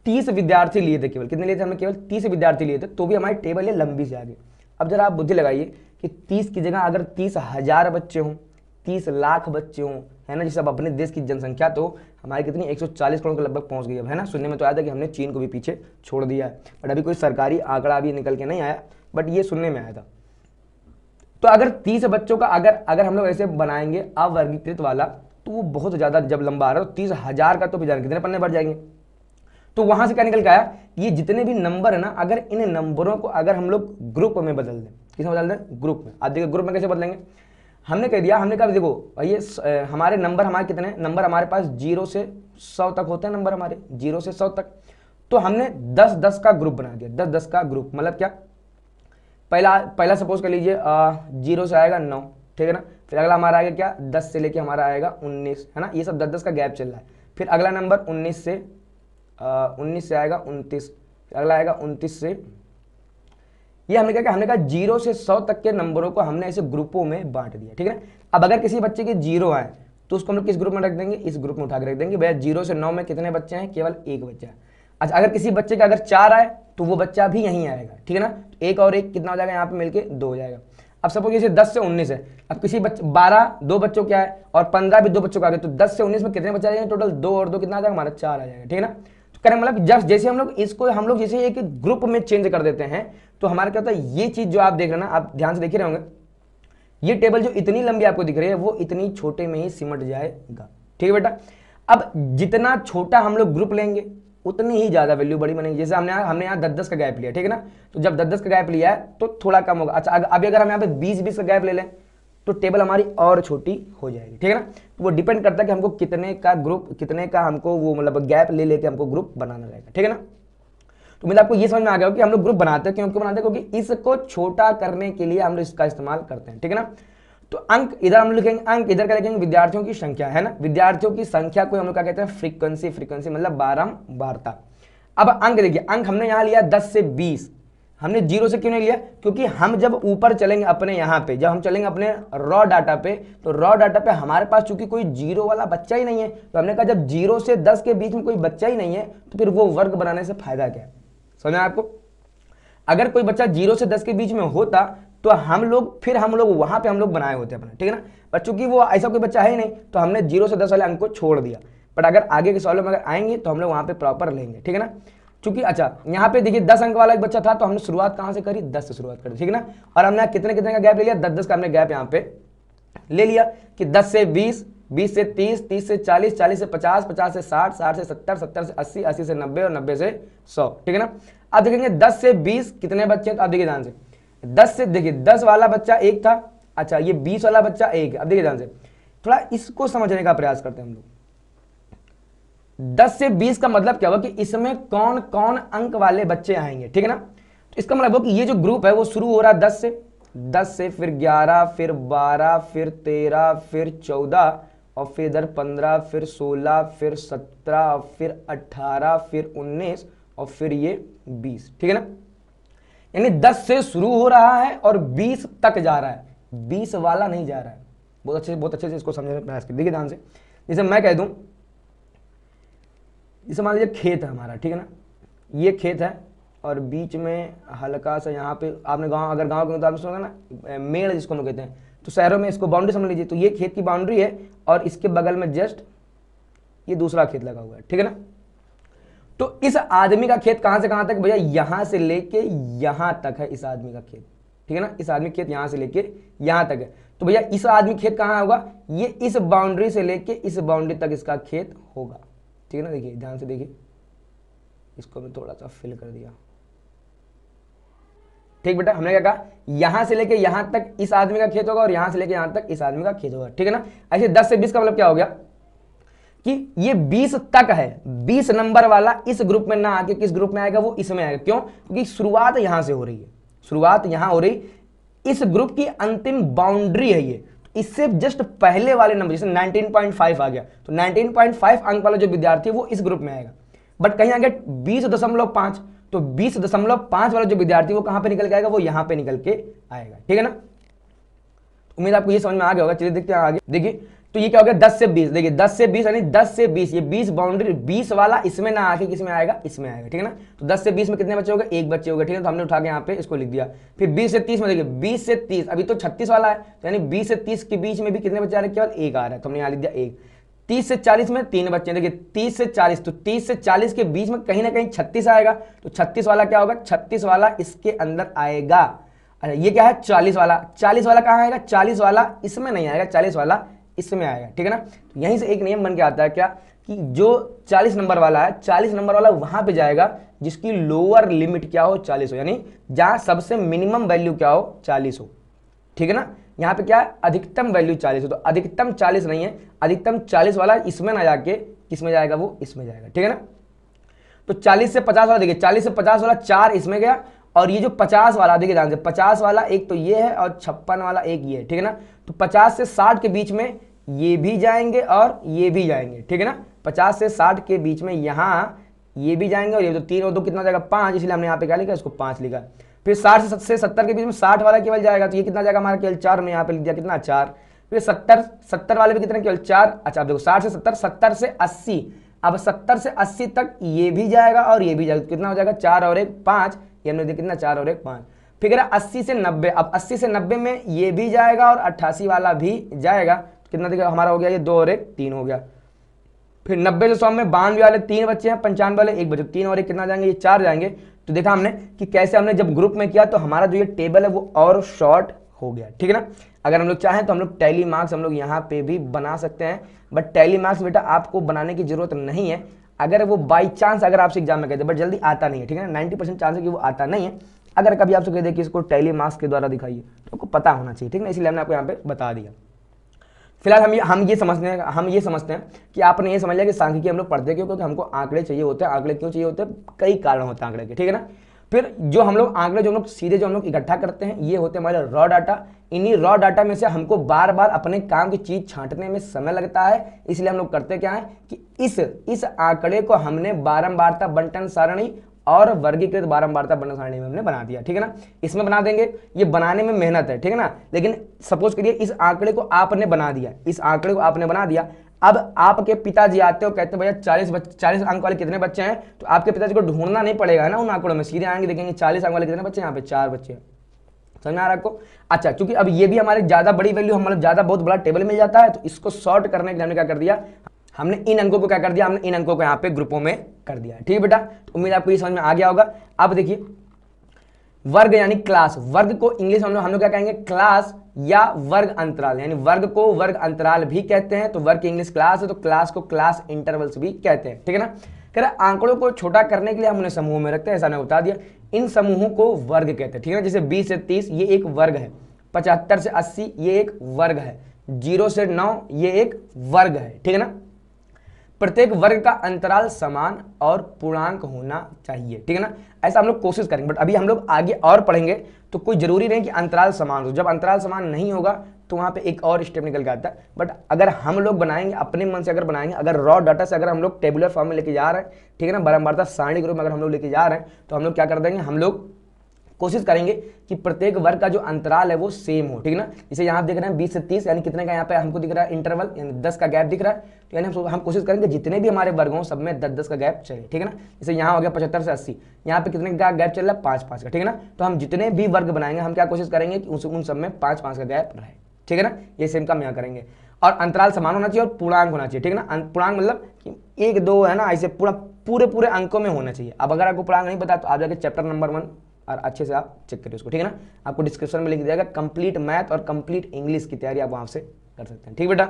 30 विद्यार्थी लिए थे, केवल कितने लिए थे, हमने केवल 30 विद्यार्थी लिए थे, तो भी हमारी टेबल ये लंबी से आगे। अब जरा आप बुद्धि लगाइए कि 30 की जगह अगर 30,000 बच्चे हों, 30 लाख बच्चे हों, है ना, जैसे अब अपने देश की जनसंख्या तो हमारी कितनी 140 करोड़ के लगभग पहुंच गई है ना। सुनने में तो आया था कि हमने चीन को भी पीछे छोड़ दिया है, बट अभी कोई सरकारी आंकड़ा अभी निकल के नहीं आया, बट ये सुनने में आया था। तो अगर 30 बच्चों का अगर हम लोग ऐसे बनाएंगे अवर्गीकृत वाला, तो वो बहुत ज्यादा जब लंबा आ रहा है, तो 30,000 का तो जाने कितने पन्ने भर जाएंगे। तो वहां से क्या निकल के आया, ये जितने भी नंबर है ना, अगर इन नंबरों को अगर हम लोग ग्रुप में बदल दें, किसमें बदल दें, ग्रुप में। आप देखिए ग्रुप में कैसे बदलेंगे, हमने कह दिया, हमने कहा देखो ये हमारे नंबर, हमारे कितने नंबर हमारे पास 0 से 100 तक होते हैं नंबर हमारे, 0 से 100 तक। तो हमने 10-10 का ग्रुप बना दिया, 10-10 का ग्रुप, मतलब क्या, पहला सपोज कर लीजिए 0 से आएगा 9, ठीक है ना। फिर अगला हमारा आएगा क्या, 10 से लेके हमारा आएगा 19, है ना। ये सब 10-10 का गैप चल रहा है। फिर अगला नंबर 19 से आएगा 29, फिर अगला आएगा 29 से, ये हमने क्या, हमने कहा 0 से 100 तक के नंबरों को हमने ऐसे ग्रुपों में बांट दिया, ठीक है ना। अब अगर किसी बच्चे के 0 आए तो उसको हम लोग किस ग्रुप में रख देंगे, इस ग्रुप में उठा के रख देंगे। भैया 0 से 9 में कितने बच्चे हैं, केवल 1 बच्चा है। अच्छा, अगर किसी बच्चे का अगर 4 आए तो वो बच्चा भी यहीं आएगा, ठीक है ना। 1 और 1 कितना हो जाएगा, यहाँ पे मिलके 2 हो जाएगा। अब सपोज जैसे 10 से 19 है, अब किसी बच्चे 12 2 बच्चों क्या है और 15 भी 2 बच्चों का आ गया, तो 10 से 19 में कितने बच्चे आ जाएंगे, टोटल 2 और 2 कितना आ जाएगा हमारा 4 आ जाएगा, ठीक है ना। तो करें मतलब जैसे हम लोग इसको हम लोग जैसे एक ग्रुप में चेंज कर देते हैं, तो हमारा क्या होता है, ये चीज जो आप देख रहे हैं ना, आप ध्यान से देख ही रहे होंगे, ये टेबल जो इतनी लंबी आपको दिख रही है वो इतनी छोटे में ही सिमट जाएगा, ठीक है बेटा। अब जितना छोटा हम लोग ग्रुप लेंगे उतनी ही ज्यादा वैल्यू बड़ी बनेगी। जैसे हमने यहाँ 10-10 का गैप लिया, ठीक है ना, तो जब 10-10 का गैप लिया है तो थोड़ा कम होगा। अच्छा, अभी अगर हम यहाँ पे 20-20 का गैप ले लें तो टेबल हमारी और छोटी हो जाएगी, ठीक है ना। तो वो डिपेंड करता है कि हमको कितने का ग्रुप, कितने का हमको वो मतलब गैप ले लेके हमको ग्रुप बनाना रहेगा, ठीक है ना। तो उम्मीद आपको ये समझ में आ गया हो कि हम लोग ग्रुप बनाते हैं, क्यों बनाते हैं, क्योंकि इसको छोटा करने के लिए हम लोग इसका इस्तेमाल करते हैं, ठीक है ना। तो अंक इधर हम लोग लिखेंगे, अंक इधर क्या लिखेंगे, विद्यार्थियों की संख्या, है ना। विद्यार्थियों की संख्या को हम लोग क्या कहते हैं, फ्रीक्वेंसी, फ्रीक्वेंसी मतलब बारंबारता। अब अंक देखिए, अंक हमने यहां लिया 10 से 20, हमने 0 से क्यों नहीं लिया, क्योंकि हम जब ऊपर चलेंगे अपने यहाँ पे, जब हम चलेंगे अपने रॉ डाटा पे, तो रॉ डाटा पे हमारे पास चूंकि कोई 0 वाला बच्चा ही नहीं है, तो हमने कहा जब 0 से 10 के बीच में कोई बच्चा ही नहीं है तो फिर वो वर्ग बनाने से फायदा क्या है, समझा आपको। अगर कोई बच्चा 0 से 10 के बीच में होता तो हम लोग वहां पे हम लोग बनाए होते अपने, ठीक है ना। पर चूंकि वो ऐसा कोई बच्चा है ही नहीं, तो हमने 0 से 10 वाले अंक को छोड़ दिया। बट अगर आगे के सवालों में अगर आएंगे तो हम लोग वहां पे प्रॉपर लेंगे, ठीक है ना। चूंकि अच्छा यहाँ पे देखिए 10 अंक वाला एक बच्चा था, तो हमने शुरुआत कहां से करी, 10 से शुरुआत करी, ठीक है ना। और हमने कितने कितने का गैप ले लिया, 10-10 का हमने गैप यहाँ पे ले लिया कि 10 से 20, 20 से 30, 30 से 40, 40 से 50, 50 से 60, 60 से 70, 70 से 80, 80 से 90 और 90 से 100, ठीक है ना। अब देखेंगे 10 से 20 कितने बच्चे हैं, तो आप देखिए ध्यान से, 10 से देखिए 10 वाला बच्चा एक था, अच्छा ये 20 वाला बच्चा एक है। अब देखिए ध्यान से, थोड़ा इसको समझने का प्रयास करते हैं हम लोग। 10 से 20 का मतलब क्या होगा कि इसमें कौन कौन अंक वाले बच्चे आएंगे, ठीक है ना। तो इसका मतलब कि ये जो ग्रुप है वो शुरू हो रहा है 10 से, फिर 11, फिर 12, फिर 13, फिर 14, और फिर इधर 15, फिर 16, फिर 17, फिर 18, फिर 19, और फिर ये 20, ठीक है ना। यानी 10 से शुरू हो रहा है और 20 तक जा रहा है, 20 वाला नहीं जा रहा है। बहुत अच्छे से इसको समझने का प्रयास करिए। देखिए ध्यान से, जैसे मैं कह दूं, जैसे मान लीजिए खेत है हमारा, ठीक है ना, ये खेत है और बीच में हल्का सा यहाँ पे आपने गांव, अगर गांव के मुताबिक आपने सुना ना मेड़ जिसको हम कहते हैं, तो शहरों में इसको बाउंड्री समझ लीजिए। तो ये खेत की बाउंड्री है और इसके बगल में जस्ट ये दूसरा खेत लगा हुआ है, ठीक है ना। तो इस आदमी का खेत कहां से कहां तक, भैया यहां से लेके यहां तक है इस आदमी का खेत, ठीक है ना। इस आदमी खेत यहां से लेके यहां तक है, तो भैया इस आदमी खेत कहां होगा, ये इस बाउंड्री से लेके इस बाउंड्री तक इसका खेत होगा, ठीक है ना। देखिए ध्यान से देखिए, इसको मैं थोड़ा सा फिल कर दिया, ठीक बेटा। हमने क्या कहा, यहां से लेके यहां तक इस आदमी का खेत होगा और यहां से लेके यहां तक इस आदमी का खेत होगा, ठीक है ना। ऐसे 10 से 20 का मतलब क्या हो गया कि ये 20 तक है, 20 नंबर वाला इस ग्रुप में ना आके किस ग्रुप में आएगा, वो इसमें आएगा। क्यों, क्योंकि शुरुआत यहां से हो रही है, शुरुआत यहां हो रही, इस ग्रुप की अंतिम बाउंड्री है ये। इससे जस्ट पहले वाले नंबर जैसे 19.5 आ गया, तो 19.5 अंक वाला जो विद्यार्थी है वो इस ग्रुप में आएगा। बट कहीं आगे 20.5, तो 20.5 वाला जो विद्यार्थी वो कहां पे निकल के आएगा, वो यहां पे निकल के आएगा, ठीक है ना। उम्मीद आपको ये समझ में आ गया होगा। चलिए देखते हैं आगे। देखिए तो ये क्या हो गया, 10 से 20, देखिए 10 से 20 यानी 10 से 20, ये 20 बाउंड्री, 20 वाला इसमें ना आके किसमें आएगा, इसमें आएगा, ठीक है ना। तो 10 से 20 में कितने बच्चे हो गए, एक बच्चे हो गए, ठीक है। तो हमने उठा के यहाँ पे इसको लिख दिया। फिर 20 से 30 में देखिए, 20 से 30 अभी तो 36 वाला है, तो यानी 20 से 30 के बीच में भी कितने बच्चे आ रहे हैं, केवल एक आ रहा है, तो हमने यहाँ लिख दिया एक। 30 से 40 में 3 बच्चे, देखिए 30 से 40, तो 30 से 40 के बीच में कहीं ना कहीं 36 आएगा, तो 36 वाला क्या होगा, 36 वाला इसके अंदर आएगा। अच्छा ये क्या है, 40 वाला, 40 वाला कहाँ आएगा, 40 वाला इसमें नहीं आएगा, 40 वाला इसमें आएगा, ठीक है ना। तो यहीं से एक नियम बन के आता है क्या, कि जो 40 नंबर वाला है, 40 नंबर वाला वहां पे जाएगा जिसकी लोअर लिमिट क्या हो, 40 हो, यानी जहां सबसे मिनिमम वैल्यू क्या हो, 40 हो, ठीक है ना। यहाँ पे क्या है, अधिकतम वैल्यू 40 हो, तो अधिकतम 40 नहीं है, अधिकतम 40 वाला इसमें ना जाके किसमें जाएगा, वो इसमें जाएगा, ठीक है ना। तो 40 से 50 वाला देखिए, 40 से 50 वाला 4 इसमें गया, और ये जो 50 वाला देखिए ध्यान से, 50 वाला एक तो ये है और 56 वाला एक ये है, ठीक है ना। तो 50 से 60 के बीच में ये भी जाएंगे और ये भी जाएंगे, ठीक है ना। 50 से 60 के बीच में यहाँ ये भी जाएंगे और ये, तो 3 और 2 कितना जाएगा, 5, इसलिए हमने यहाँ पे क्या लिखा, इसको 5 लिखा। फिर 60 से 70 के बीच में 60 वाला केवल जाएगा, तो ये कितना जाएगा हमारा, केवल 4, हमने यहाँ पे लिख दिया कितना, 4। फिर 70 वाले भी कितने, केवल 4। अच्छा देखो 60 से 70, 70 से 80, अब 70 से 80 तक ये भी जाएगा और ये भी जाएगा, तो कितना हो जाएगा, 4 और 1 5, ये हमने कितना, 4 और 1 5। फिर 80 से 90, अब 80 से 90 में ये भी जाएगा और 88 वाला भी जाएगा, तो कितना देखिए हमारा हो गया, ये 2 और 1 3 हो गया। फिर 90 से 100 में 92 वाले 3 बच्चे हैं, 95 वाले 1 बचे, 3 और 1 कितना जाएंगे, ये 4 जाएंगे। तो देखा हमने कि कैसे हमने जब ग्रुप में किया तो हमारा जो ये टेबल है वो और शॉर्ट हो गया, ठीक है ना। अगर हम लोग चाहें तो हम लोग टैली मार्क्स हम लोग यहाँ पे भी बना सकते हैं, बट टैली मार्क्स बेटा आपको बनाने की जरूरत नहीं है, अगर वो बाई चांस अगर आपसे एग्जाम में कहते, बट जल्दी आता नहीं है, ठीक है ना। 90% चांस है कि वो आता नहीं है। अगर कभी आपसे कह दे कि इसको टैली मार्क्स के द्वारा दिखाइए तो आपको पता होना चाहिए, ठीक है ना, इसलिए हमने आपको यहाँ पे बता दिया। फिलहाल हम ये समझते हैं कि आपने ये समझ लिया कि सांख्यिकी हम लोग पढ़ते क्यों, क्योंकि हमको आंकड़े चाहिए होते हैं। आंकड़े क्यों चाहिए होते हैं? कई कारण होते हैं आंकड़े के, ठीक है ना। फिर जो हम लोग आंकड़े जो हम लोग सीधे जो हम लोग इकट्ठा करते हैं, ये होते हैं हमारे रॉ डाटा। इन्हीं रॉ डाटा में से हमको बार बार अपने काम की चीज छांटने में समय लगता है, इसलिए हम लोग करते क्या है कि इस आंकड़े को हमने बारंबारता बंटन सारणी और वर्गीकृत बारंबारता बंटन सारणी में हमने बना दिया, ठीक है ना। इसमें बना देंगे, ये बनाने में मेहनत है, ठीक है ना। लेकिन सपोज करिए इस आंकड़े को आपने बना दिया, इस आंकड़े को आपने बना दिया। अब आपके पिताजी आते हो, कहते हैं भैया 40 अंक वाले कितने बच्चे हैं, तो आपके पिताजी को ढूंढना नहीं पड़ेगा है ना उन आंकड़ों में, सीधे आएंगे देखेंगे 40 अंक वाले कितने बच्चे हैं, यहाँ पे 4 बच्चे हैं। समझ में आ रहा है आपको? अच्छा, क्योंकि अब ये भी हमारे ज्यादा बड़ी वैल्यू, हमारा ज्यादा बहुत बड़ा टेबल मिल जाता है, तो इसको सॉर्ट करने के लिए हमने क्या कर दिया, हमने इन अंकों को क्या कर दिया, हमने इन अंकों को यहाँ पे ग्रुपों में कर दिया, ठीक है बेटा। तो उम्मीद आपको ये समझ में आ गया होगा। अब देखिए वर्ग यानी क्लास, वर्ग को इंग्लिश हम लोग क्या कहेंगे, क्लास या वर्ग अंतराल, यानी वर्ग को वर्ग अंतराल भी कहते हैं। तो वर्ग की इंग्लिश क्लास है, तो क्लास को क्लास इंटरवल्स भी कहते हैं, ठीक है ना। कह रहा आंकड़ों को छोटा करने के लिए हम उन्हें समूह में रखते हैं, ऐसा मैंने बता दिया। इन समूहों को वर्ग कहते हैं, ठीक है ना। जैसे 20 से 30 ये एक वर्ग है, 75 से 80 ये एक वर्ग है, 0 से 9 ये एक वर्ग है, ठीक है ना। प्रत्येक वर्ग का अंतराल समान और पूर्णांक होना चाहिए, ठीक है ना। ऐसा हम लोग कोशिश करेंगे, बट अभी हम लोग आगे और पढ़ेंगे तो कोई जरूरी नहीं कि अंतराल समान हो। जब अंतराल समान नहीं होगा तो वहां पे एक और स्टेप निकल के आता है। बट अगर हम लोग बनाएंगे अपने मन से, अगर बनाएंगे, अगर रॉ डाटा से अगर हम लोग टेबुलर फॉर्म में लेके जा रहे हैं, ठीक है ना, बारंबारता सारणी के रूप में अगर हम लोग लेके जा रहे हैं, तो हम लोग क्या कर देंगे, हम लोग कोशिश करेंगे कि प्रत्येक वर्ग का जो अंतराल है वो सेम हो, ठीक है ना। जैसे यहाँ देख रहे हैं 20 से 30, यानी कितने का यहाँ पे हमको दिख रहा है इंटरवल, यानी 10 का गैप दिख रहा है। तो यानी हम कोशिश करेंगे जितने भी हमारे वर्ग हों सब में 10-10 का गैप चले, ठीक है ना। जैसे यहाँ हो गया 75 से 80, यहाँ पे कितने का गैप चल रहा है, 5-5 का, ठीक है ना। तो हम जितने भी वर्ग बनाएंगे हम क्या कोशिश करेंगे कि उन सब में 5-5 का गैप रहे, ठीक है ना। ये सेम काम यहाँ करेंगे। और अंतराल समान होना चाहिए और पूर्णांक होना चाहिए, ठीक है ना। पूर्णांक मतलब कि 1-2 है ना, ऐसे पूरे अंकों में होना चाहिए। अब अगर आपको पूर्णांक नहीं पता तो आप जाके चैप्टर नंबर 1 और अच्छे से आप चेक करिए उसको, ठीक है ना। आपको डिस्क्रिप्शन में लिख दिया जाएगा, कंप्लीट मैथ और कंप्लीट इंग्लिश की तैयारी आप वहां से कर सकते हैं, ठीक बेटा।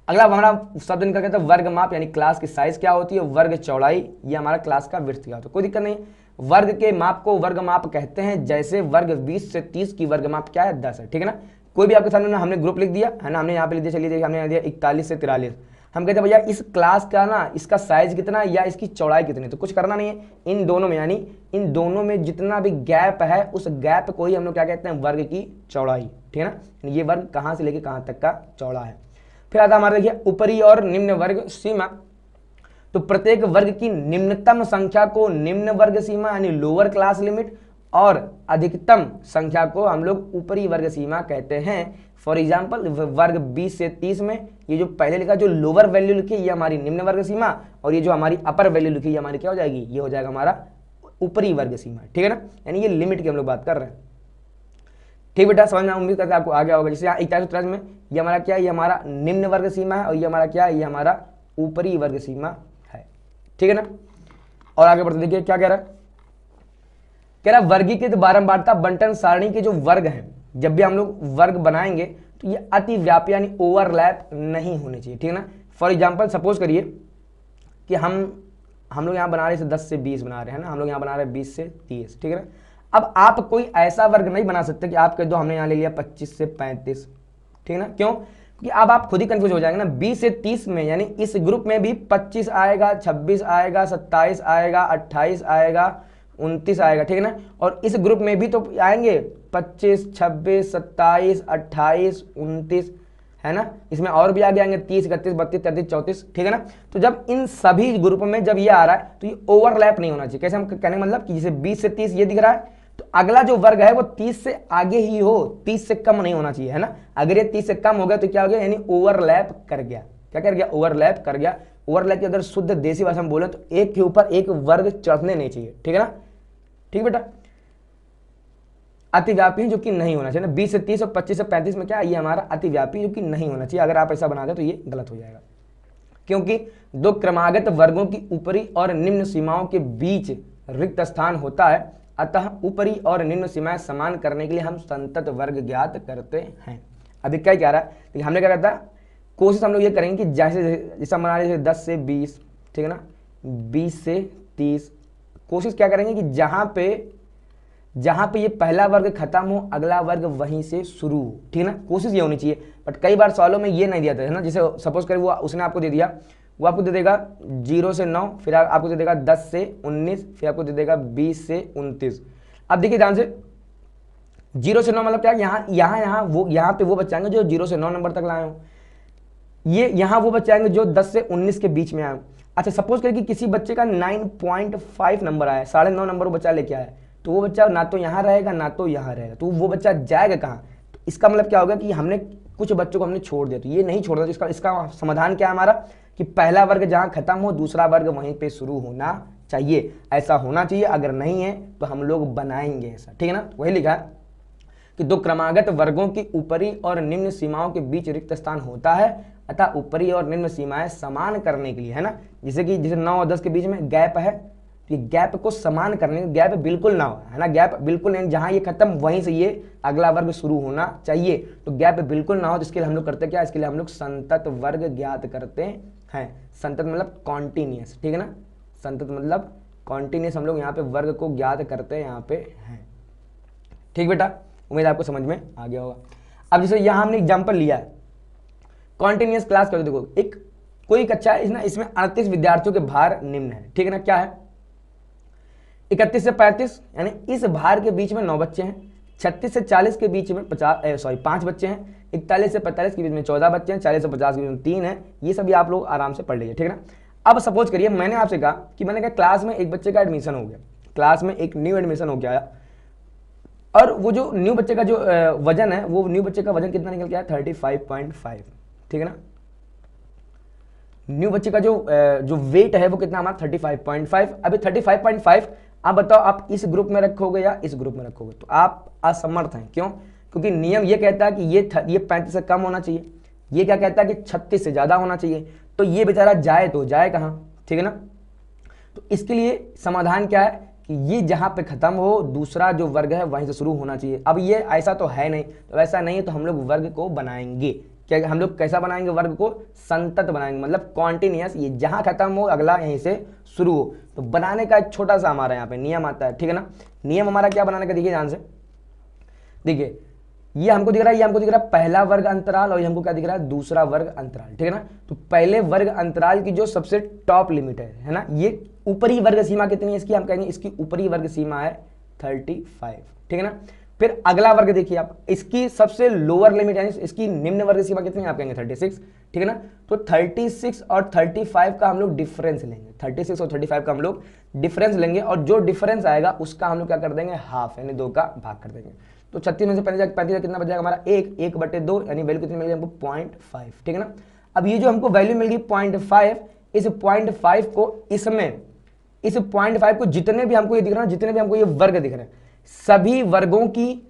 अगला हमारा शब्द निकल गया था वर्ग माप, यानी क्लास की साइज क्या होती है, वर्ग चौड़ाई, ये हमारा क्लास का विड्थ क्या होता है, कोई दिक्कत नहीं। वर्ग के माप को वर्ग माप कहते हैं, जैसे वर्ग 20 से 30 की वर्ग माप क्या है, 10 है, ठीक है ना। कोई भी आपके सामने हमने ग्रुप लिख दिया है ना, हमने यहाँ पे लिख दिया, चलिए देखिए हमने यहाँ दिया 41 से 43, हम कहते हैं भैया इस क्लास का ना इसका साइज कितना है या इसकी चौड़ाई कितनी, तो कुछ करना नहीं है, इन दोनों में यानी इन दोनों में जितना भी गैप है उस गैप को ही हम लोग क्या कहते हैं, वर्ग की चौड़ाई, ठीक है ना। ये वर्ग कहाँ से लेके कहाँ तक का चौड़ा है। फिर आता हमारा देखिए ऊपरी और निम्न वर्ग सीमा। तो प्रत्येक वर्ग की निम्नतम संख्या को निम्न वर्ग सीमा यानी लोअर क्लास लिमिट और अधिकतम संख्या को हम लोग ऊपरी वर्ग सीमा कहते हैं। फॉर एग्जाम्पल वर्ग 20 से 30 में ये जो पहले लिखा जो लोअर वैल्यू लिखी ये हमारी निम्न वर्ग सीमा, और ये जो हमारी अपर वैल्यू लिखी ये हमारी क्या हो जाएगी, ये हो जाएगा हमारा ऊपरी वर्ग सीमा, ठीक है ना। यानी ये लिमिट की हम लोग बात कर रहे हैं, ठीक बेटा। समझ में उम्मीद करते हैं आपको आ गया होगा। जैसे यहाँ 41 में ये हमारा क्या है, ये हमारा निम्न वर्ग सीमा है, और ये हमारा क्या है, ये हमारा ऊपरी वर्ग सीमा है, ठीक है ना। और आगे बढ़ते देखिए क्या कह रहा है, कह रहा वर्गीकृत बारंबारता बंटन सारणी के जो वर्ग हैं, जब भी हम लोग वर्ग बनाएंगे तो ये अतिव्यापी यानी ओवरलैप नहीं होने चाहिए, ठीक है ना। फॉर एग्जांपल सपोज करिए कि हम लोग यहाँ बना रहे हैं 10 से 20 बना रहे हैं ना, हम लोग यहाँ बना रहे हैं 20 से 30, ठीक है ना। अब आप कोई ऐसा वर्ग नहीं बना सकते कि आप कह दो हमने यहाँ ले लिया 25 से 35, ठीक है ना। क्यों? क्योंकि अब आप खुद ही कंफ्यूज हो जाएंगे ना। 20 से 30 में यानी इस ग्रुप में भी 25 आएगा, 26 आएगा, 27 आएगा, 28 आएगा, 29 आएगा, ठीक है ना। और इस ग्रुप में भी तो आएंगे 25, 26, 27, 28, 29, है ना। इसमें और भी आगे आएंगे 30, 31, 32, 33, 34, ठीक है ना। तो जब इन सभी ग्रुप में जब ये आ रहा है तो ये ओवरलैप नहीं होना चाहिए। कैसे हम कहने का मतलब कि जैसे 20 से 30 ये दिख रहा है तो अगला जो वर्ग है वो 30 से आगे ही हो, 30 से कम नहीं होना चाहिए, है ना। अगर ये 30 से कम हो गया तो क्या हो गया, यानी ओवरलैप कर गया। क्या कर गया, ओवरलैप कर गया। ओवरलैप की अगर शुद्ध देसी भाषा में बोले तो एक के ऊपर एक वर्ग चढ़ने नहीं चाहिए, ठीक है ना। ठीक बेटा, अतिव्यापी जो कि नहीं होना चाहिए ना। 20 से 30 और 25 से 35 में क्या, ये हमारा अतिव्यापी जो कि नहीं होना चाहिए। अगर आप ऐसा बना दे तो ये गलत हो जाएगा, क्योंकि दो क्रमागत वर्गों की ऊपरी और निम्न सीमाओं के बीच रिक्त स्थान होता है, अतः ऊपरी और निम्न सीमाएं समान करने के लिए हम संतत वर्ग ज्ञात करते हैं। अभी क्या कह रहा है, तो हमने क्या कहता है, कोशिश हम लोग ये करेंगे कि जैसे बना रहे 10 से 20, ठीक है ना, 20 से 30, कोशिश क्या करेंगे कि जहां पे ये पहला वर्ग खत्म हो अगला वर्ग वहीं से शुरू हो, ठीक है ना। कोशिश ये होनी चाहिए बट कई बार सवालों में ये नहीं दिया था, है ना। जैसे सपोज करें वो उसने आपको दे दिया, वो आपको दे देगा 0 से 9, फिर आपको दे देगा 10 से 19, फिर आपको दे देगा 20 से 29। अब देखिए ध्यान से, 0 से 9 मतलब क्या, यहाँ पे वो बच्चे आएंगे जो 0 से 9 नंबर तक लाए हो, ये यहाँ वो बच्चे आएंगे जो 10 से 19 के बीच में आए। अच्छा सपोज करें कि किसी बच्चे का 9.5 नंबर आया, 9.5 नंबर वो बच्चा लेके आया, तो वो बच्चा ना तो यहाँ रहेगा ना तो यहाँ रहेगा, तो वो बच्चा जाएगा कहाँ। तो इसका मतलब क्या होगा कि हमने कुछ बच्चों को हमने छोड़ दिया, तो ये नहीं छोड़ दिया। तो इसका समाधान क्या है हमारा, कि पहला वर्ग जहाँ खत्म हो दूसरा वर्ग वहीं पे शुरू होना चाहिए, ऐसा होना चाहिए। अगर नहीं है तो हम लोग बनाएंगे ऐसा, ठीक है ना। वही लिखा है कि दो क्रमागत वर्गों की ऊपरी और निम्न सीमाओं के बीच रिक्त स्थान होता है, अतः ऊपरी और निम्न सीमाएं समान करने के लिए, है ना। जैसे 9 और 10 के बीच में गैप है, तो ये गैप को समान करने, गैप बिल्कुल ना हो, है ना, गैप बिल्कुल नहीं, जहां ये खत्म वहीं से ये अगला वर्ग शुरू होना चाहिए, तो गैप बिल्कुल ना हो। जिसके लिए हम लोग करते क्या, इसके लिए हम लोग संतत वर्ग ज्ञात करते हैं। संतत मतलब कॉन्टिन्यूस, ठीक है ना, संतत मतलब कॉन्टिन्यूस, हम लोग यहाँ पे वर्ग को ज्ञात करते हैं, यहाँ पे हैं। ठीक बेटा, उम्मीद आपको समझ में आ गया होगा। अब जैसे यहाँ हमने एग्जाम्पल लिया है कॉन्टिन्यूस क्लास का, देखो एक कोई कक्षा है ना, इसमें 38 विद्यार्थियों के भार निम्न है, ठीक है ना। क्या है, 31 से 35, यानी इस भार के बीच में 9 बच्चे हैं। 36 से 40 के बीच में 5 बच्चे हैं। 41 से 45 के बीच में 14 बच्चे हैं। 40 से 50 के बीच में 3 है। ये सभी आप लोग आराम से पढ़ लीजिए, ठीक है ना। अब सपोज करिए मैंने आपसे कहा कि मैंने कहा क्लास में एक बच्चे का एडमिशन हो गया, क्लास में एक न्यू एडमिशन हो गया, और वो जो न्यू बच्चे का जो वजन है, वो न्यू बच्चे का वजन कितना निकल गया, 35.5, ठीक है ना। न्यू बच्चे का जो वेट है वो कितना हमारा 35.5। अभी 35.5 आप बताओ, आप इस ग्रुप में रखोगे या इस ग्रुप में रखोगे, तो आप असमर्थ हैं। क्यों, क्योंकि नियम ये कहता है कि ये 35 से कम होना चाहिए, ये क्या कहता है कि 36 से ज्यादा होना चाहिए, तो ये बेचारा जाए तो जाए कहां, ठीक है ना। तो इसके लिए समाधान क्या है कि ये जहां पे खत्म हो दूसरा जो वर्ग है वहीं से शुरू होना चाहिए। अब ये ऐसा तो है नहीं, तो ऐसा नहीं है तो हम लोग वर्ग को बनाएंगे। क्या हम लोग कैसा बनाएंगे, वर्ग को संतत बनाएंगे, मतलब कॉन्टिन्यूस, ये जहां खत्म हो अगला यहीं से शुरू हो। तो बनाने का एक छोटा सा हमारा यहाँ पे नियम आता है, ठीक है ना। नियम हमारा क्या बनाने का, देखिए ध्यान से, देखिए ये हमको दिख रहा है, ये हमको दिख रहा है पहला वर्ग अंतराल, और ये हमको क्या दिख रहा है, दूसरा वर्ग अंतराल, ठीक है ना। तो पहले वर्ग अंतराल की जो सबसे टॉप लिमिट है ना, ये ऊपरी वर्ग सीमा कितनी है इसकी, हम कहेंगे इसकी ऊपरी वर्ग सीमा है 35, ठीक है ना। फिर अगला वर्ग देखिए आप, इसकी सबसे लोअर लिमिट यानी इसकी निम्न वर्ग सीमा कितनी है, आप कहेंगे 36, ठीक है ना। तो 36 और 35 का हम लोग डिफरेंस लेंगे, 36 और 35 का हम लोग डिफरेंस लेंगे, और जो डिफरेंस आएगा उसका हम लोग क्या कर देंगे, हाफ, यानी 2 का भाग कर देंगे। तो 36 में से 35 कितना बच जाएगा हमारा, 1/2, यानी वैल्यू कितनी मिल गई हमको 0.5, ठीक है ना। अब ये जो हमको वैल्यू मिल गई 0.5, इस 0.5 को इसमें, इस 0.5 को जितने भी हमको ये दिख रहा है, जितने भी हमको ये वर्ग दिख रहे हैं, सभी वर्गों की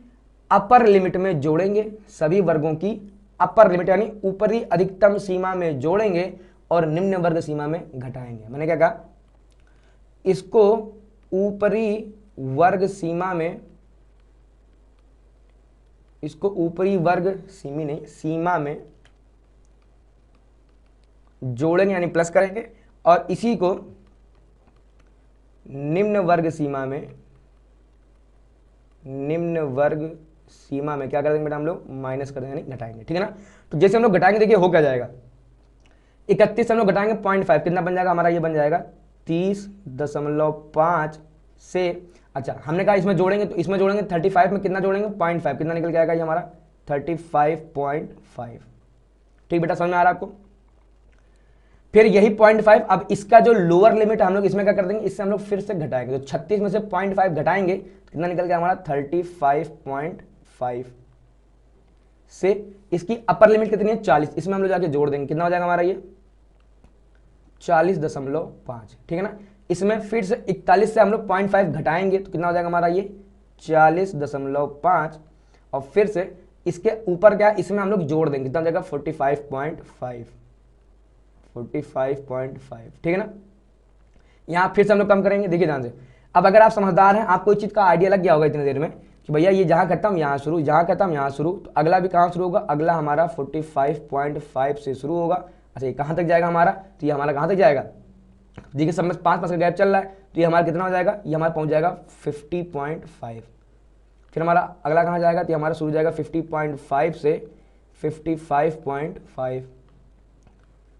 अपर लिमिट में जोड़ेंगे, सभी वर्गों की अपर लिमिट यानी ऊपरी अधिकतम सीमा में जोड़ेंगे और निम्न वर्ग सीमा में घटाएंगे। मैंने क्या कहा, इसको ऊपरी वर्ग सीमा में, इसको ऊपरी वर्ग सीमा में जोड़ेंगे यानी प्लस करेंगे, और इसी को निम्न वर्ग सीमा में, निम्न वर्ग सीमा में क्या कर देंगे बेटा, हम लोग माइनस कर देंगे यानी घटाएंगे, ठीक है ना। तो जैसे हम लोग घटाएंगे देखिए हो क्या जाएगा, 31 हम लोग घटाएंगे 0.5, कितना बन जाएगा हमारा, ये बन जाएगा 30.5 से, अच्छा हमने कहा इसमें जोड़ेंगे, तो इसमें जोड़ेंगे 35 में कितना जोड़ेंगे 0.5, कितना निकल के आएगा ये हमारा 35.5, ठीक बेटा, समझ में आ रहा है आपको। फिर यही 0.5, अब इसका जो लोअर लिमिट हम लोग इसमें क्या कर देंगे, इससे हम लोग फिर से घटाएंगे, तो 36 में से 0.5 घटाएंगे तो कितना निकल गया हमारा 35.5 से इसकी अपर लिमिट कितनी है 40, इसमें हम लोग जाके जोड़ देंगे, कितना हो जाएगा हमारा ये 40.5, ठीक है ना। इसमें फिर से 41 से हम लोग 0.5 घटाएंगे तो कितना हो जाएगा हमारा ये 40.5, और फिर से इसके ऊपर क्या इसमें हम लोग जोड़ देंगे, कितना हो जाएगा 45.5, ठीक है ना। यहां फिर से हम लोग कम करेंगे, देखिए ध्यान से। अब अगर आप समझदार हैं, आपको इस चीज का आइडिया लग गया होगा इतनी देर में कि भैया ये जहां खत्म यहां शुरू, जहां खत्म यहां शुरू, तो अगला भी कहां शुरू होगा, अगला हमारा 45.5 से शुरू होगा। अच्छा ये कहां तक जाएगा हमारा, तो ये हमारा कहां तक जाएगा, देखिए सब में 5 का गैप चल रहा है, तो ये हमारा कितना हो जाएगा, ये हमारा पहुंच जाएगा 50.5। फिर हमारा अगला कहां जाएगा, तो हमारा शुरू जाएगा 50.5 से 55.5,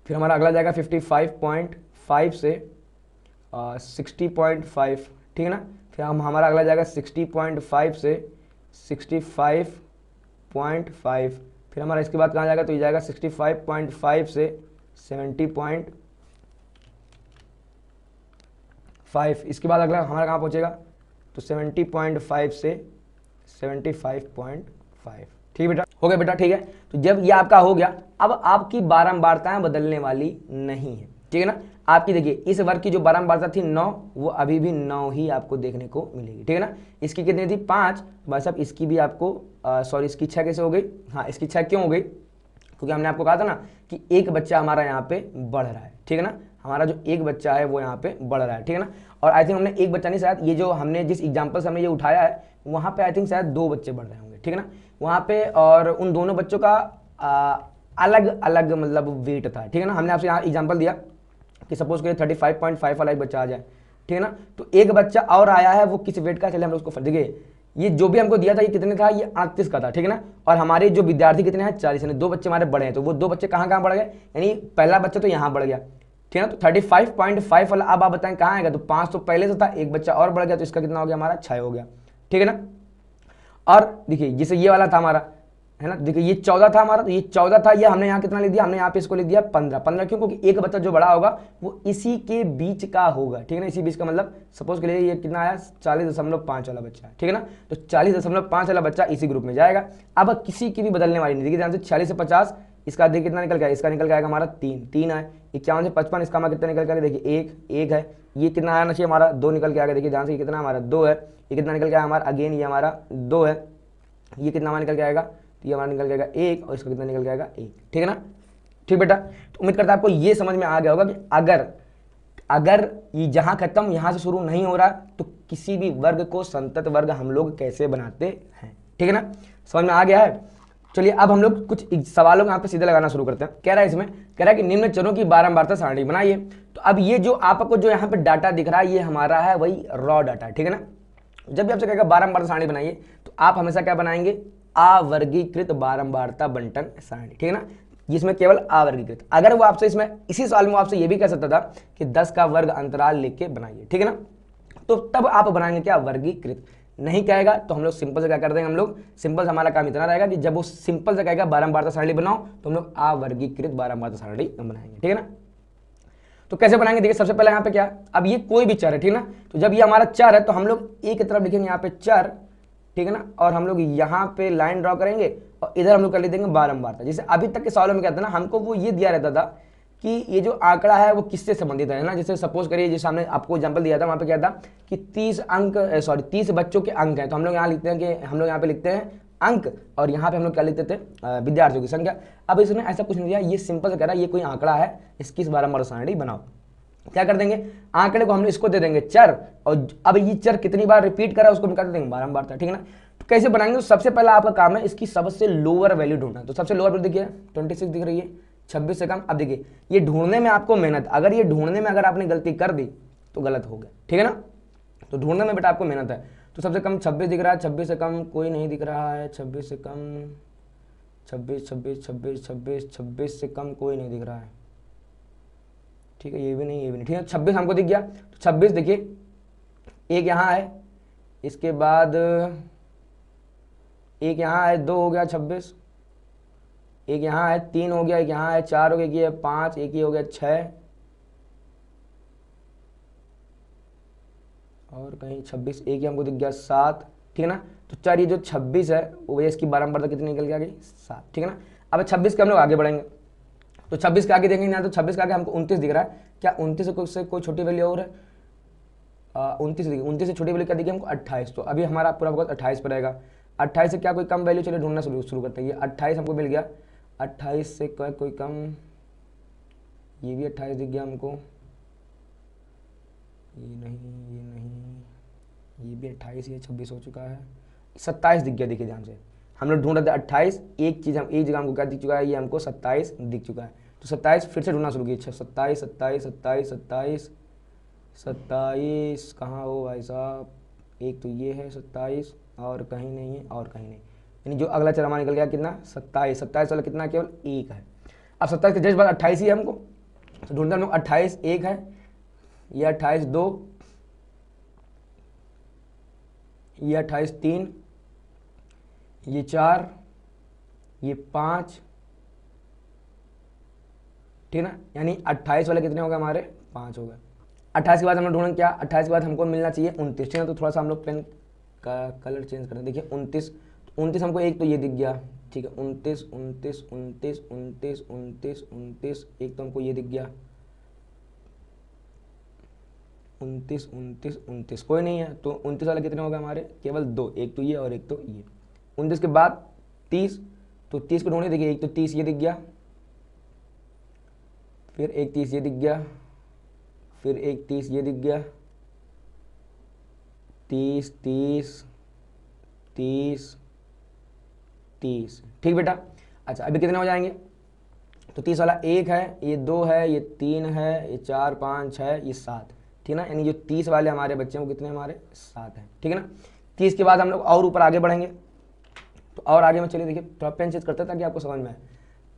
फिर हमारा अगला जाएगा 55.5 से 60.5, ठीक है ना। फिर हमारा अगला जाएगा 60.5 से 65.5, फिर हमारा इसके बाद कहाँ जाएगा, तो ये जाएगा 65.5 से 70.5, इसके बाद अगला हमारा कहाँ पहुँचेगा, तो 70.5 से 75.5, ठीक बेटा, हो गया बेटा, ठीक है। तो जब ये आपका हो गया, अब आपकी बारंबारताएं बदलने वाली नहीं है, ठीक है ना। आपकी देखिए इस वर्ग की जो बारंबारता थी 9, वो अभी भी 9 ही आपको देखने को मिलेगी, ठीक है ना। इसकी कितनी थी 5, बस अब इसकी भी आपको सॉरी इसकी 6 कैसे हो गई, हाँ इसकी 6 क्यों हो गई, क्योंकि हमने आपको कहा था ना कि एक बच्चा हमारा यहाँ पे बढ़ रहा है, ठीक है ना। हमारा जो एक बच्चा है वो यहाँ पे बढ़ रहा है, ठीक है ना। और आई थिंक हमने एक बच्चा नहीं, शायद ये जो हमने जिस एग्जाम्पल से हमने ये उठाया है वहाँ पे आई थिंक शायद 2 बच्चे बढ़ रहे होंगे, ठीक है ना वहाँ पे, और उन दोनों बच्चों का अलग अलग मतलब वेट था, ठीक है ना। हमने आपसे यहाँ एग्जाम्पल दिया कि सपोज करिए 35.5 वाला एक बच्चा आ जाए, ठीक है ना। तो एक बच्चा और आया है, वो किस वेट का, चले हम लोग उसको देखिए, ये जो भी हमको दिया था ये कितने था, ये 38 का था, ठीक है ना। और हमारे जो विद्यार्थी कितने हैं 40, यानी 2 बच्चे हमारे बढ़े हैं, तो वो 2 बच्चे कहाँ कहाँ बढ़ गए, यानी पहला बच्चा तो यहाँ बढ़ गया, ठीक है ना। तो 35.5 वाला अब आप बताएं कहाँ आएगा, तो 5 तो पहले से था, एक बच्चा और बढ़ गया, तो इसका कितना हो गया हमारा 6 हो गया, ठीक है ना। और देखिए जैसे ये वाला था हमारा, है ना, देखिए ये 14 था हमारा, तो ये 14 था, ये हमने यहाँ कितना लिख दिया, हमने यहाँ पे इसको लिख दिया 15, 15 क्यों, क्योंकि एक बच्चा जो बड़ा होगा वो इसी के बीच का होगा, ठीक है ना। इसी बीच का मतलब सपोज के लिए ये कितना आया 40.5 वाला बच्चा, ठीक है ना। तो 40.5 वाला बच्चा इसी ग्रुप में जाएगा। अब किसी की भी बदलने वाली नहीं, देखिए ध्यान से 40 से 50, इसका देखिए कितना निकल गया, इसका निकल जाएगा हमारा 3 है। 51 से 55, इसका हमारा कितना निकल गया, देखिए 1 है। ये कितना आना चाहिए हमारा 2 निकल के आएगा, देखिए ध्यान से कितना हमारा 2 है। ये कितना निकल गया हमारा, अगेन ये हमारा 2 है। ये कितना हमारा निकल के आएगा, तो ये हमारा निकल जाएगा 1, और इसका कितना निकल जाएगा 1, ठीक है ना। ठीक बेटा, तो उम्मीद करता है आपको ये समझ में आ गया होगा कि अगर ये जहां खत्म यहां से शुरू नहीं हो रहा, तो किसी भी वर्ग को संतत वर्ग हम लोग कैसे बनाते हैं, ठीक है ना। समझ में आ गया है। चलिए अब हम लोग कुछ सवालों को यहाँ पे सीधे लगाना शुरू करते हैं। कह रहा है इसमें, कह रहा है कि निम्न चरों की बारंबारता सारणी बनाइए। तो अब ये जो आपको जो यहाँ पे डाटा दिख रहा है, ये हमारा है वही रॉ डाटा, ठीक है ना। जब भी आपसे कहेगा बारंबारता सारणी बनाइए, तो आप हमेशा क्या बनाएंगे, अवर्गीकृत बारंबारता बंटन सारणी, ठीक है ना, जिसमें केवल अवर्गीकृत। अगर वो आपसे इसमें इसी सवाल में आपसे ये भी कह सकता था कि 10 का वर्ग अंतराल लेके बनाइए, ठीक है ना, तो तब आप बनाएंगे क्या, वर्गीकृत। नहीं कहेगा तो हम लोग सिंपल से क्या कर देंगे, हम लोग सिंपल से हमारा काम इतना रहेगा कि जब वो सिंपल से कहेगा बारंबारता सारणी बनाओ, तो हम लोग अवर्गीकृत बारंबारता सारणी बनाएंगे, ठीक है ना। तो कैसे बनाएंगे, देखिए सबसे पहले यहाँ पे क्या, अब ये कोई भी चर है, ठीक है ना। तो जब ये हमारा चर है, तो हम लोग एक तरफ लिखेंगे यहाँ पे चर, ठीक है ना, और हम लोग यहाँ पे लाइन ड्रॉ करेंगे, और इधर हम लोग कर लेते हैं बारंबारता। जैसे अभी तक के सवालों में क्या था ना, हमको वो ये दिया रहता था कि ये जो आंकड़ा है वो किससे संबंधित है ना। जैसे सपोज करिए, जैसे हमने आपको एग्जांपल दिया था, वहाँ पे क्या था कि 30 बच्चों के अंक हैं, तो हम लोग यहाँ लिखते हैं कि हम लोग यहाँ पे लिखते हैं अंक, और यहाँ पे हम लोग क्या लिखते थे, विद्यार्थियों की संख्या। अब इसने ऐसा कुछ नहीं दिया, ये सिंपल से कह रहा है ये कोई आंकड़ा है, इसकी इस बारंबारता सारणी बनाओ। क्या कर देंगे, आंकड़े को हमने इसको दे देंगे चर, और अब ये चर कितनी बार रिपीट करा उसको हम कर देंगे बारंबारता, ठीक है ना। तो कैसे बनाएंगे, तो सबसे पहला आपका काम है इसकी सबसे लोअर वैल्यू ढूंढना। तो सबसे लोअर वैल्यू देखिए 26 दिख रही है, 26 से कम। अब देखिए ये ढूंढने में आपको मेहनत, अगर ये ढूंढने में अगर आपने गलती कर दी तो गलत हो गया, ठीक है ना। तो ढूंढने में बेटा आपको मेहनत है। तो सबसे कम 26 दिख रहा है, 26 से कम कोई नहीं दिख रहा है, 26 से कम 26 से कम कोई नहीं दिख रहा है, ठीक है, ये भी नहीं, ठीक है। 26 हमको दिख गया, तो 26 देखिए एक यहाँ है, इसके बाद एक यहाँ है, 2 हो गया 26, एक यहाँ है 3 हो गया, एक यहाँ है 4 हो गया, ये 5, एक ही हो गया 6, और कहीं 26 एक ही हमको दिख गया 7, ठीक है ना। तो 4 ये जो 26 है वो इसकी बारंबारता कितनी निकल के आ गई 7, ठीक है ना। अब 26 के हम लोग आगे बढ़ेंगे, तो 26 के आगे देखेंगे ना, तो 26 के आगे हमको 29 दिख रहा है। क्या 29 से कोई छोटी वैल्यू और है, 29 से छोटी वैल्यू क्या दिखी हमको 28। तो अभी हमारा पूरा फोकस 28 पर रहेगा। 28 से क्या कोई कम वैल्यू, चलिए ढूंढना शुरू करते हैं। ये 28 हमको मिल गया, 28 से कोई कम, ये भी 28 दिख गया हमको, ये नहीं, ये भी 28, ये 26 हो चुका है, 27 दिख गया। देखिए ध्यान से हम लोग ढूंढ रहे थे 28, एक चीज़ हम एक जगह हमको क्या दिख चुका है, ये हमको 27 दिख चुका है। तो 27 फिर से ढूंढना शुरू किया, 27 27 27 27 27 कहाँ हो भाई साहब, एक तो ये है 27 और कहीं नहीं है और कहीं नहीं, यानी जो अगला चर हमारा निकल गया कितना 27, 27 वाला कितना केवल 1 है। अब 27 के जस्ट बाद 28 ही है हमको, तो ढूंढते हम लोग 28 1 है, ये 28 2, ये 28 3, ये 4, ये 5, ठीक है ना, यानी 28 वाले कितने हो गए हमारे 5 हो गए। 28 के बाद हम लोग ढूंढेंगे क्या, 28 के बाद हमको मिलना चाहिए 29, ठीक है। तो थोड़ा सा हम लोग पेन का कलर चेंज करें, देखिए 29, 29 हमको एक तो ये दिख गया, ठीक है, 29 29 29 29 29 29, एक तो हमको ये दिख गया 29 29 29, कोई नहीं है, तो 29 वाले कितने हो गए हमारे केवल 2, एक तो ये और एक तो ये। 29 के बाद 30, तो 30 को ढूंढे, देखिए एक तो 30 ये दिख गया, फिर एक 30 ये दिख गया, फिर एक 30 ये दिख गया, 30 30 30 30, ठीक बेटा। अच्छा अभी कितने हो जाएंगे, तो 30 वाला 1 है, ये 2 है, ये 3 है, ये 4 5 6, ये 7, ठीक है ना, यानी जो 30 वाले हमारे बच्चे हैं वो कितने हमारे 7 हैं, ठीक है ना। 30 के बाद हम लोग और ऊपर आगे बढ़ेंगे, तो और आगे में चलिए, देखिए थोड़ा पेन चेंज करते हैं ताकि आपको समझ में आए।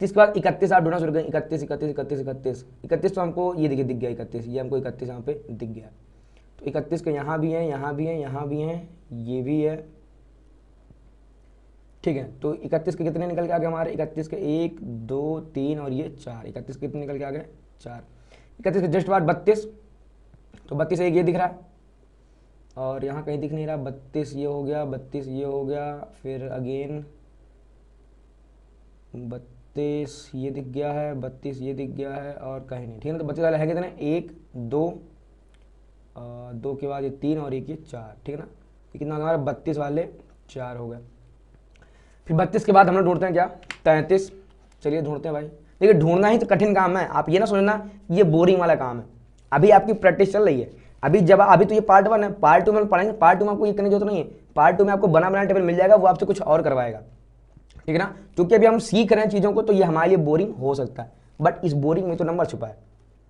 30 के बाद 31 आप ढूंढना शुरू करें, 31 31 31 31 31, तो हमको ये देखिए दिख गया 31, ये हमको 31 यहाँ पे दिख गया, तो 31 के यहाँ भी हैं, यहाँ भी हैं, यहाँ भी हैं, ये भी है, ठीक है। तो 31 के कितने निकल के आ गए हमारे, 31 के 1 2 3 और ये 4, 31 के कितने निकल के आ गए 4। 31 के जस्ट बाद 32, तो 32 एक ये दिख रहा है और यहाँ कहीं दिख नहीं रहा, 32 ये हो गया, 32 ये हो गया, फिर अगेन 32 ये दिख गया है, 32 ये दिख गया है और कहीं नहीं, ठीक है ना। तो 32 वाले है कितने, 1 2 2 के बाद ये 3 और एक ये 4, ठीक है ना। ये कितना हमारा 32 वाले 4 हो गए। फिर 32 के बाद हम लोग ढूंढते हैं क्या 33, चलिए ढूंढते हैं भाई। देखिए ढूंढना ही तो कठिन काम है, आप ये ना सोचना ये बोरिंग वाला काम है, अभी आपकी प्रैक्टिस चल रही है। अभी तो ये पार्ट 1 है, पार्ट 2 में पढ़ेंगे, पार्ट 2 में आपको ये करने की जरूरत नहीं है, पार्ट 2 में आपको बना बनाया टेबल मिल जाएगा, वो आपसे कुछ और करवाएगा, ठीक है ना। क्योंकि अभी हम सीख रहे हैं चीज़ों को, तो ये हमारे लिए बोरिंग हो सकता है, बट इस बोरिंग में तो नंबर छुपा है,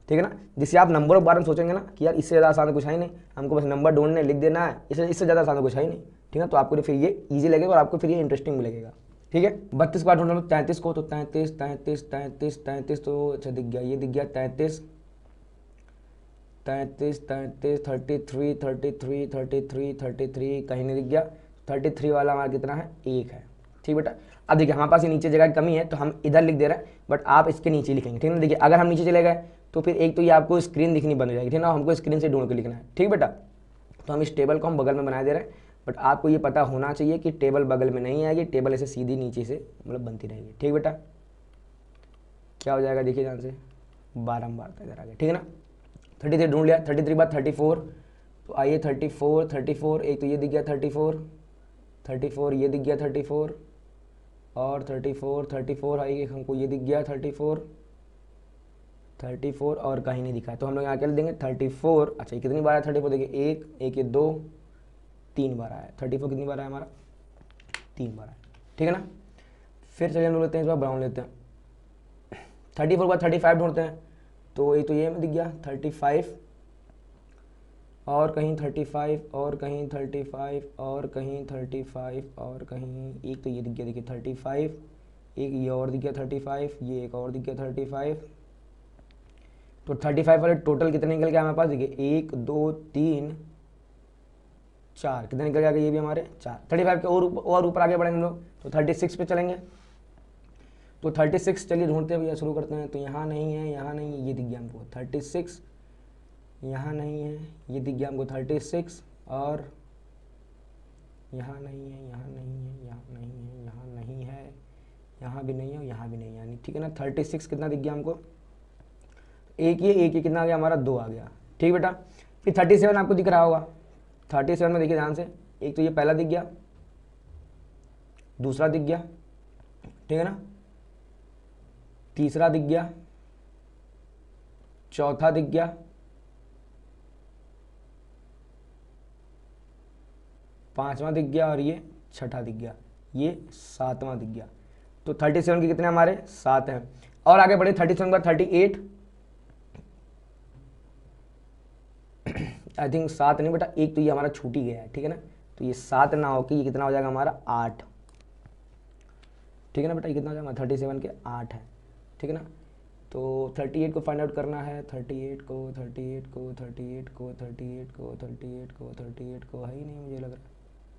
ठीक है ना। जिससे आप नंबरों के बारे में सोचेंगे ना कि यार इससे ज़्यादा आसान कुछ है ही नहीं, हमको बस नंबर ढूंढने लिख देना है, इससे ज़्यादा आसान कुछ है ही नहीं, ठीक है। तो आपको फिर ये ईजी लगेगा और आपको फिर ये इंटरेस्टिंग भी लगेगा, ठीक है। 32 के बाद ढूंढ लो 33 को, तो 33 33 33 33, तो अच्छा दिख गया, ये दिख गया 33 33 33 33 33 33 33, कहीं नहीं दिख गया। 33 वाला हमारा कितना है 1 है, ठीक बेटा। अब देखिए हमारे पास ये नीचे जगह की कमी है, तो हम इधर लिख दे रहे हैं, बट आप इसके नीचे लिखेंगे, ठीक है ना। देखिए अगर हम नीचे चले गए तो फिर एक तो ये आपको स्क्रीन दिखनी बंद हो जाएगी, ठीक है ना, हमको स्क्रीन से ढूंढ के लिखना है, ठीक बेटा। तो हम इस टेबल को हम बगल में बना दे रहे हैं, बट आपको ये पता होना चाहिए कि टेबल बगल में नहीं आएगी, टेबल ऐसे सीधी नीचे से मतलब बनती रहेगी, ठीक बेटा। क्या हो जाएगा देखिए ध्यान से, 12 बढ़ता इधर आगे, ठीक है ना। 33 ढूंढ लिया, 33 के बाद 34, तो आइए 34 34, एक तो ये दिख गया 34 34, ये दिख गया 34 और 34 34, आइए हमको ये दिख गया 34 34 और कहीं नहीं दिखा, तो हम लोग यहाँ क्या लिख देंगे 34। अच्छा ये कितनी बार है 34, देखिए एक ये 2 3 बार आया, 34 कितनी बार आया हमारा 3 बार आया, ठीक है ना। फिर चलिए हम लोग लेते हैं इस बार ब्राउन लेते हैं, 34 के बाद 35 ढूंढते हैं, तो ये तो ये में दिख गया 35 और कहीं 35 और कहीं 35 और कहीं 35 और कहीं, एक तो ये दिख गया देखिए 35, एक ये और दिख गया 35, ये एक और दिख गया 35, तो 35 वाले टोटल कितने निकल गया हमारे पास, देखिए 1 2 3 4, कितने निकल गया ये भी हमारे 4। 35 के और ऊपर आगे बढ़ेंगे हम लोग, तो 36 पे चलेंगे, तो 36 चलिए ढूंढते हैं भैया, शुरू करते हैं। तो यहाँ नहीं है, यहाँ नहीं है, ये दिख गया हमको 36, यहाँ नहीं है, ये दिख गया हमको 36 और यहाँ नहीं है, यहाँ नहीं है, यहाँ नहीं है, यहाँ नहीं है, यहाँ भी नहीं है, यहाँ भी नहीं है, यानी ठीक है ना। 36 कितना दिख गया हमको, एक ये कितना आ गया हमारा 2 आ गया, ठीक बेटा। फिर 37 आपको दिख रहा होगा, 37 में देखिए ध्यान से, एक तो ये पहला दिख गया, दूसरा दिख गया, ठीक है ना, तीसरा दिख गया, चौथा दिख गया, पांचवा दिख गया और ये छठा दिख गया, ये सातवां दिख गया। तो 37 के कितने हमारे 7 हैं। और आगे बढ़े 37 के बाद 38, आई थिंक 7 नहीं बेटा, एक तो ये हमारा छूट ही गया है, ठीक है ना। तो ये 7 ना हो कि ये कितना हो जाएगा हमारा 8, ठीक है ना बेटा, ये कितना हो जाएगा 37 के 8 है, ठीक है ना। तो 38 को फाइंड आउट करना है, 38 को है ही नहीं मुझे लग रहा है,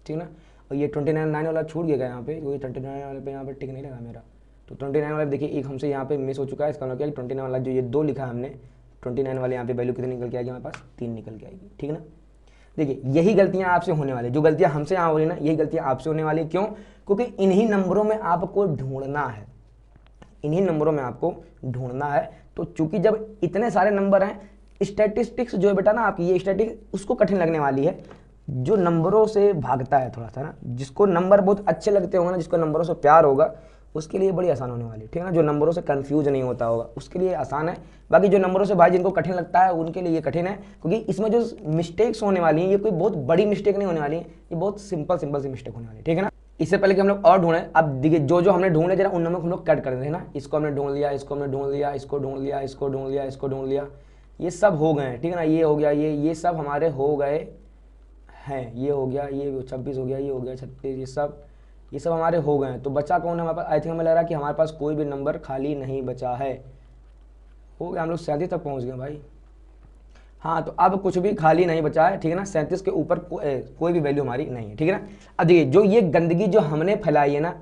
ठीक है ना। और ये 29 वाला छूट गया यहाँ पे, क्योंकि 39 वाले पे यहाँ पे टिक नहीं लगा मेरा। तो 29 वाला देखिए एक हमसे यहाँ पे मिस हो चुका है, इसका मतलब क्या है 29 वाला जो ये 2 लिखा है हमने, 29 वाले यहाँ पे वैल्यू कितनी निकल के आएगी हमारे पास, 3 निकल के आएगी, ठीक है ना। देखिए यही गलतियां आपसे होने वाली, जो गलतियां हमसे यहाँ हो रही ना, यही गलतियां आपसे होने वाली। क्यों? क्योंकि इन्हीं नंबरों में आपको ढूंढना है, इन्हीं नंबरों में आपको ढूंढना है। तो चूंकि जब इतने सारे नंबर हैं, स्टैटिस्टिक्स जो है बेटा ना आपकी, ये स्टैटिस्टिक्स उसको कठिन लगने वाली है जो नंबरों से भागता है थोड़ा सा ना। जिसको नंबर बहुत अच्छे लगते होंगे ना, जिसको नंबरों से प्यार होगा, उसके लिए बड़ी आसान होने वाली है, ठीक है ना। जो नंबरों से कंफ्यूज नहीं होता होगा उसके लिए आसान है। बाकी जो नंबरों से भाई जिनको कठिन लगता है उनके लिए ये कठिन है, क्योंकि इसमें जो मिस्टेक्स होने वाली हैं ये कोई बहुत बड़ी मिस्टेक नहीं होने वाली है, ये बहुत सिंपल सी मिस्टेक होने वाली है, ठीक है ना। इससे पहले कि हम लोग और ढूंढें, अब देखिए जो हमने ढूंढ लिया जरा उन नंबर हम लोग कट कर देते हैं ना। इसको हमने ढूंढ लिया, इसको हमने ढूंढ लिया, इसको ढूंढ लिया, इसको ढूंढ लिया, इसको ढूंढ लिया, ये सब हो गए हैं, ठीक है ना। ये हो गया, ये सब हमारे हो गए हैं, ये हो गया, ये 26 हो गया, ये हो गया 36, ये सब हमारे हो गए हैं। तो बचा कौन है हमारे पास? आई थिंक हमें लग रहा है कि हमारे पास कोई भी नंबर खाली नहीं बचा है। हो गया, हम लोग 37 तक पहुंच गए भाई। हाँ, तो अब कुछ भी खाली नहीं बचा है, ठीक है ना। 37 के ऊपर कोई भी वैल्यू हमारी नहीं है, ठीक है ना। अब देखिए जो ये गंदगी जो हमने फैलाई है ना,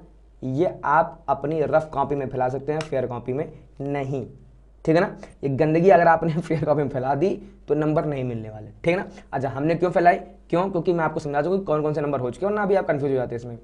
ये आप अपनी रफ कॉपी में फैला सकते हैं, फेयर कॉपी में नहीं, ठीक है ना। ये गंदगी अगर आपने फेयर कॉपी में फैला दी तो नंबर नहीं मिलने वाले, ठीक है ना। अच्छा, हमने क्यों फैलाई? क्यों? क्योंकि मैं आपको समझा दूंगा कौन कौन से नंबर हो चुके हैं, वरना अभी आप कंफ्यूज हो जाते हैं इसमें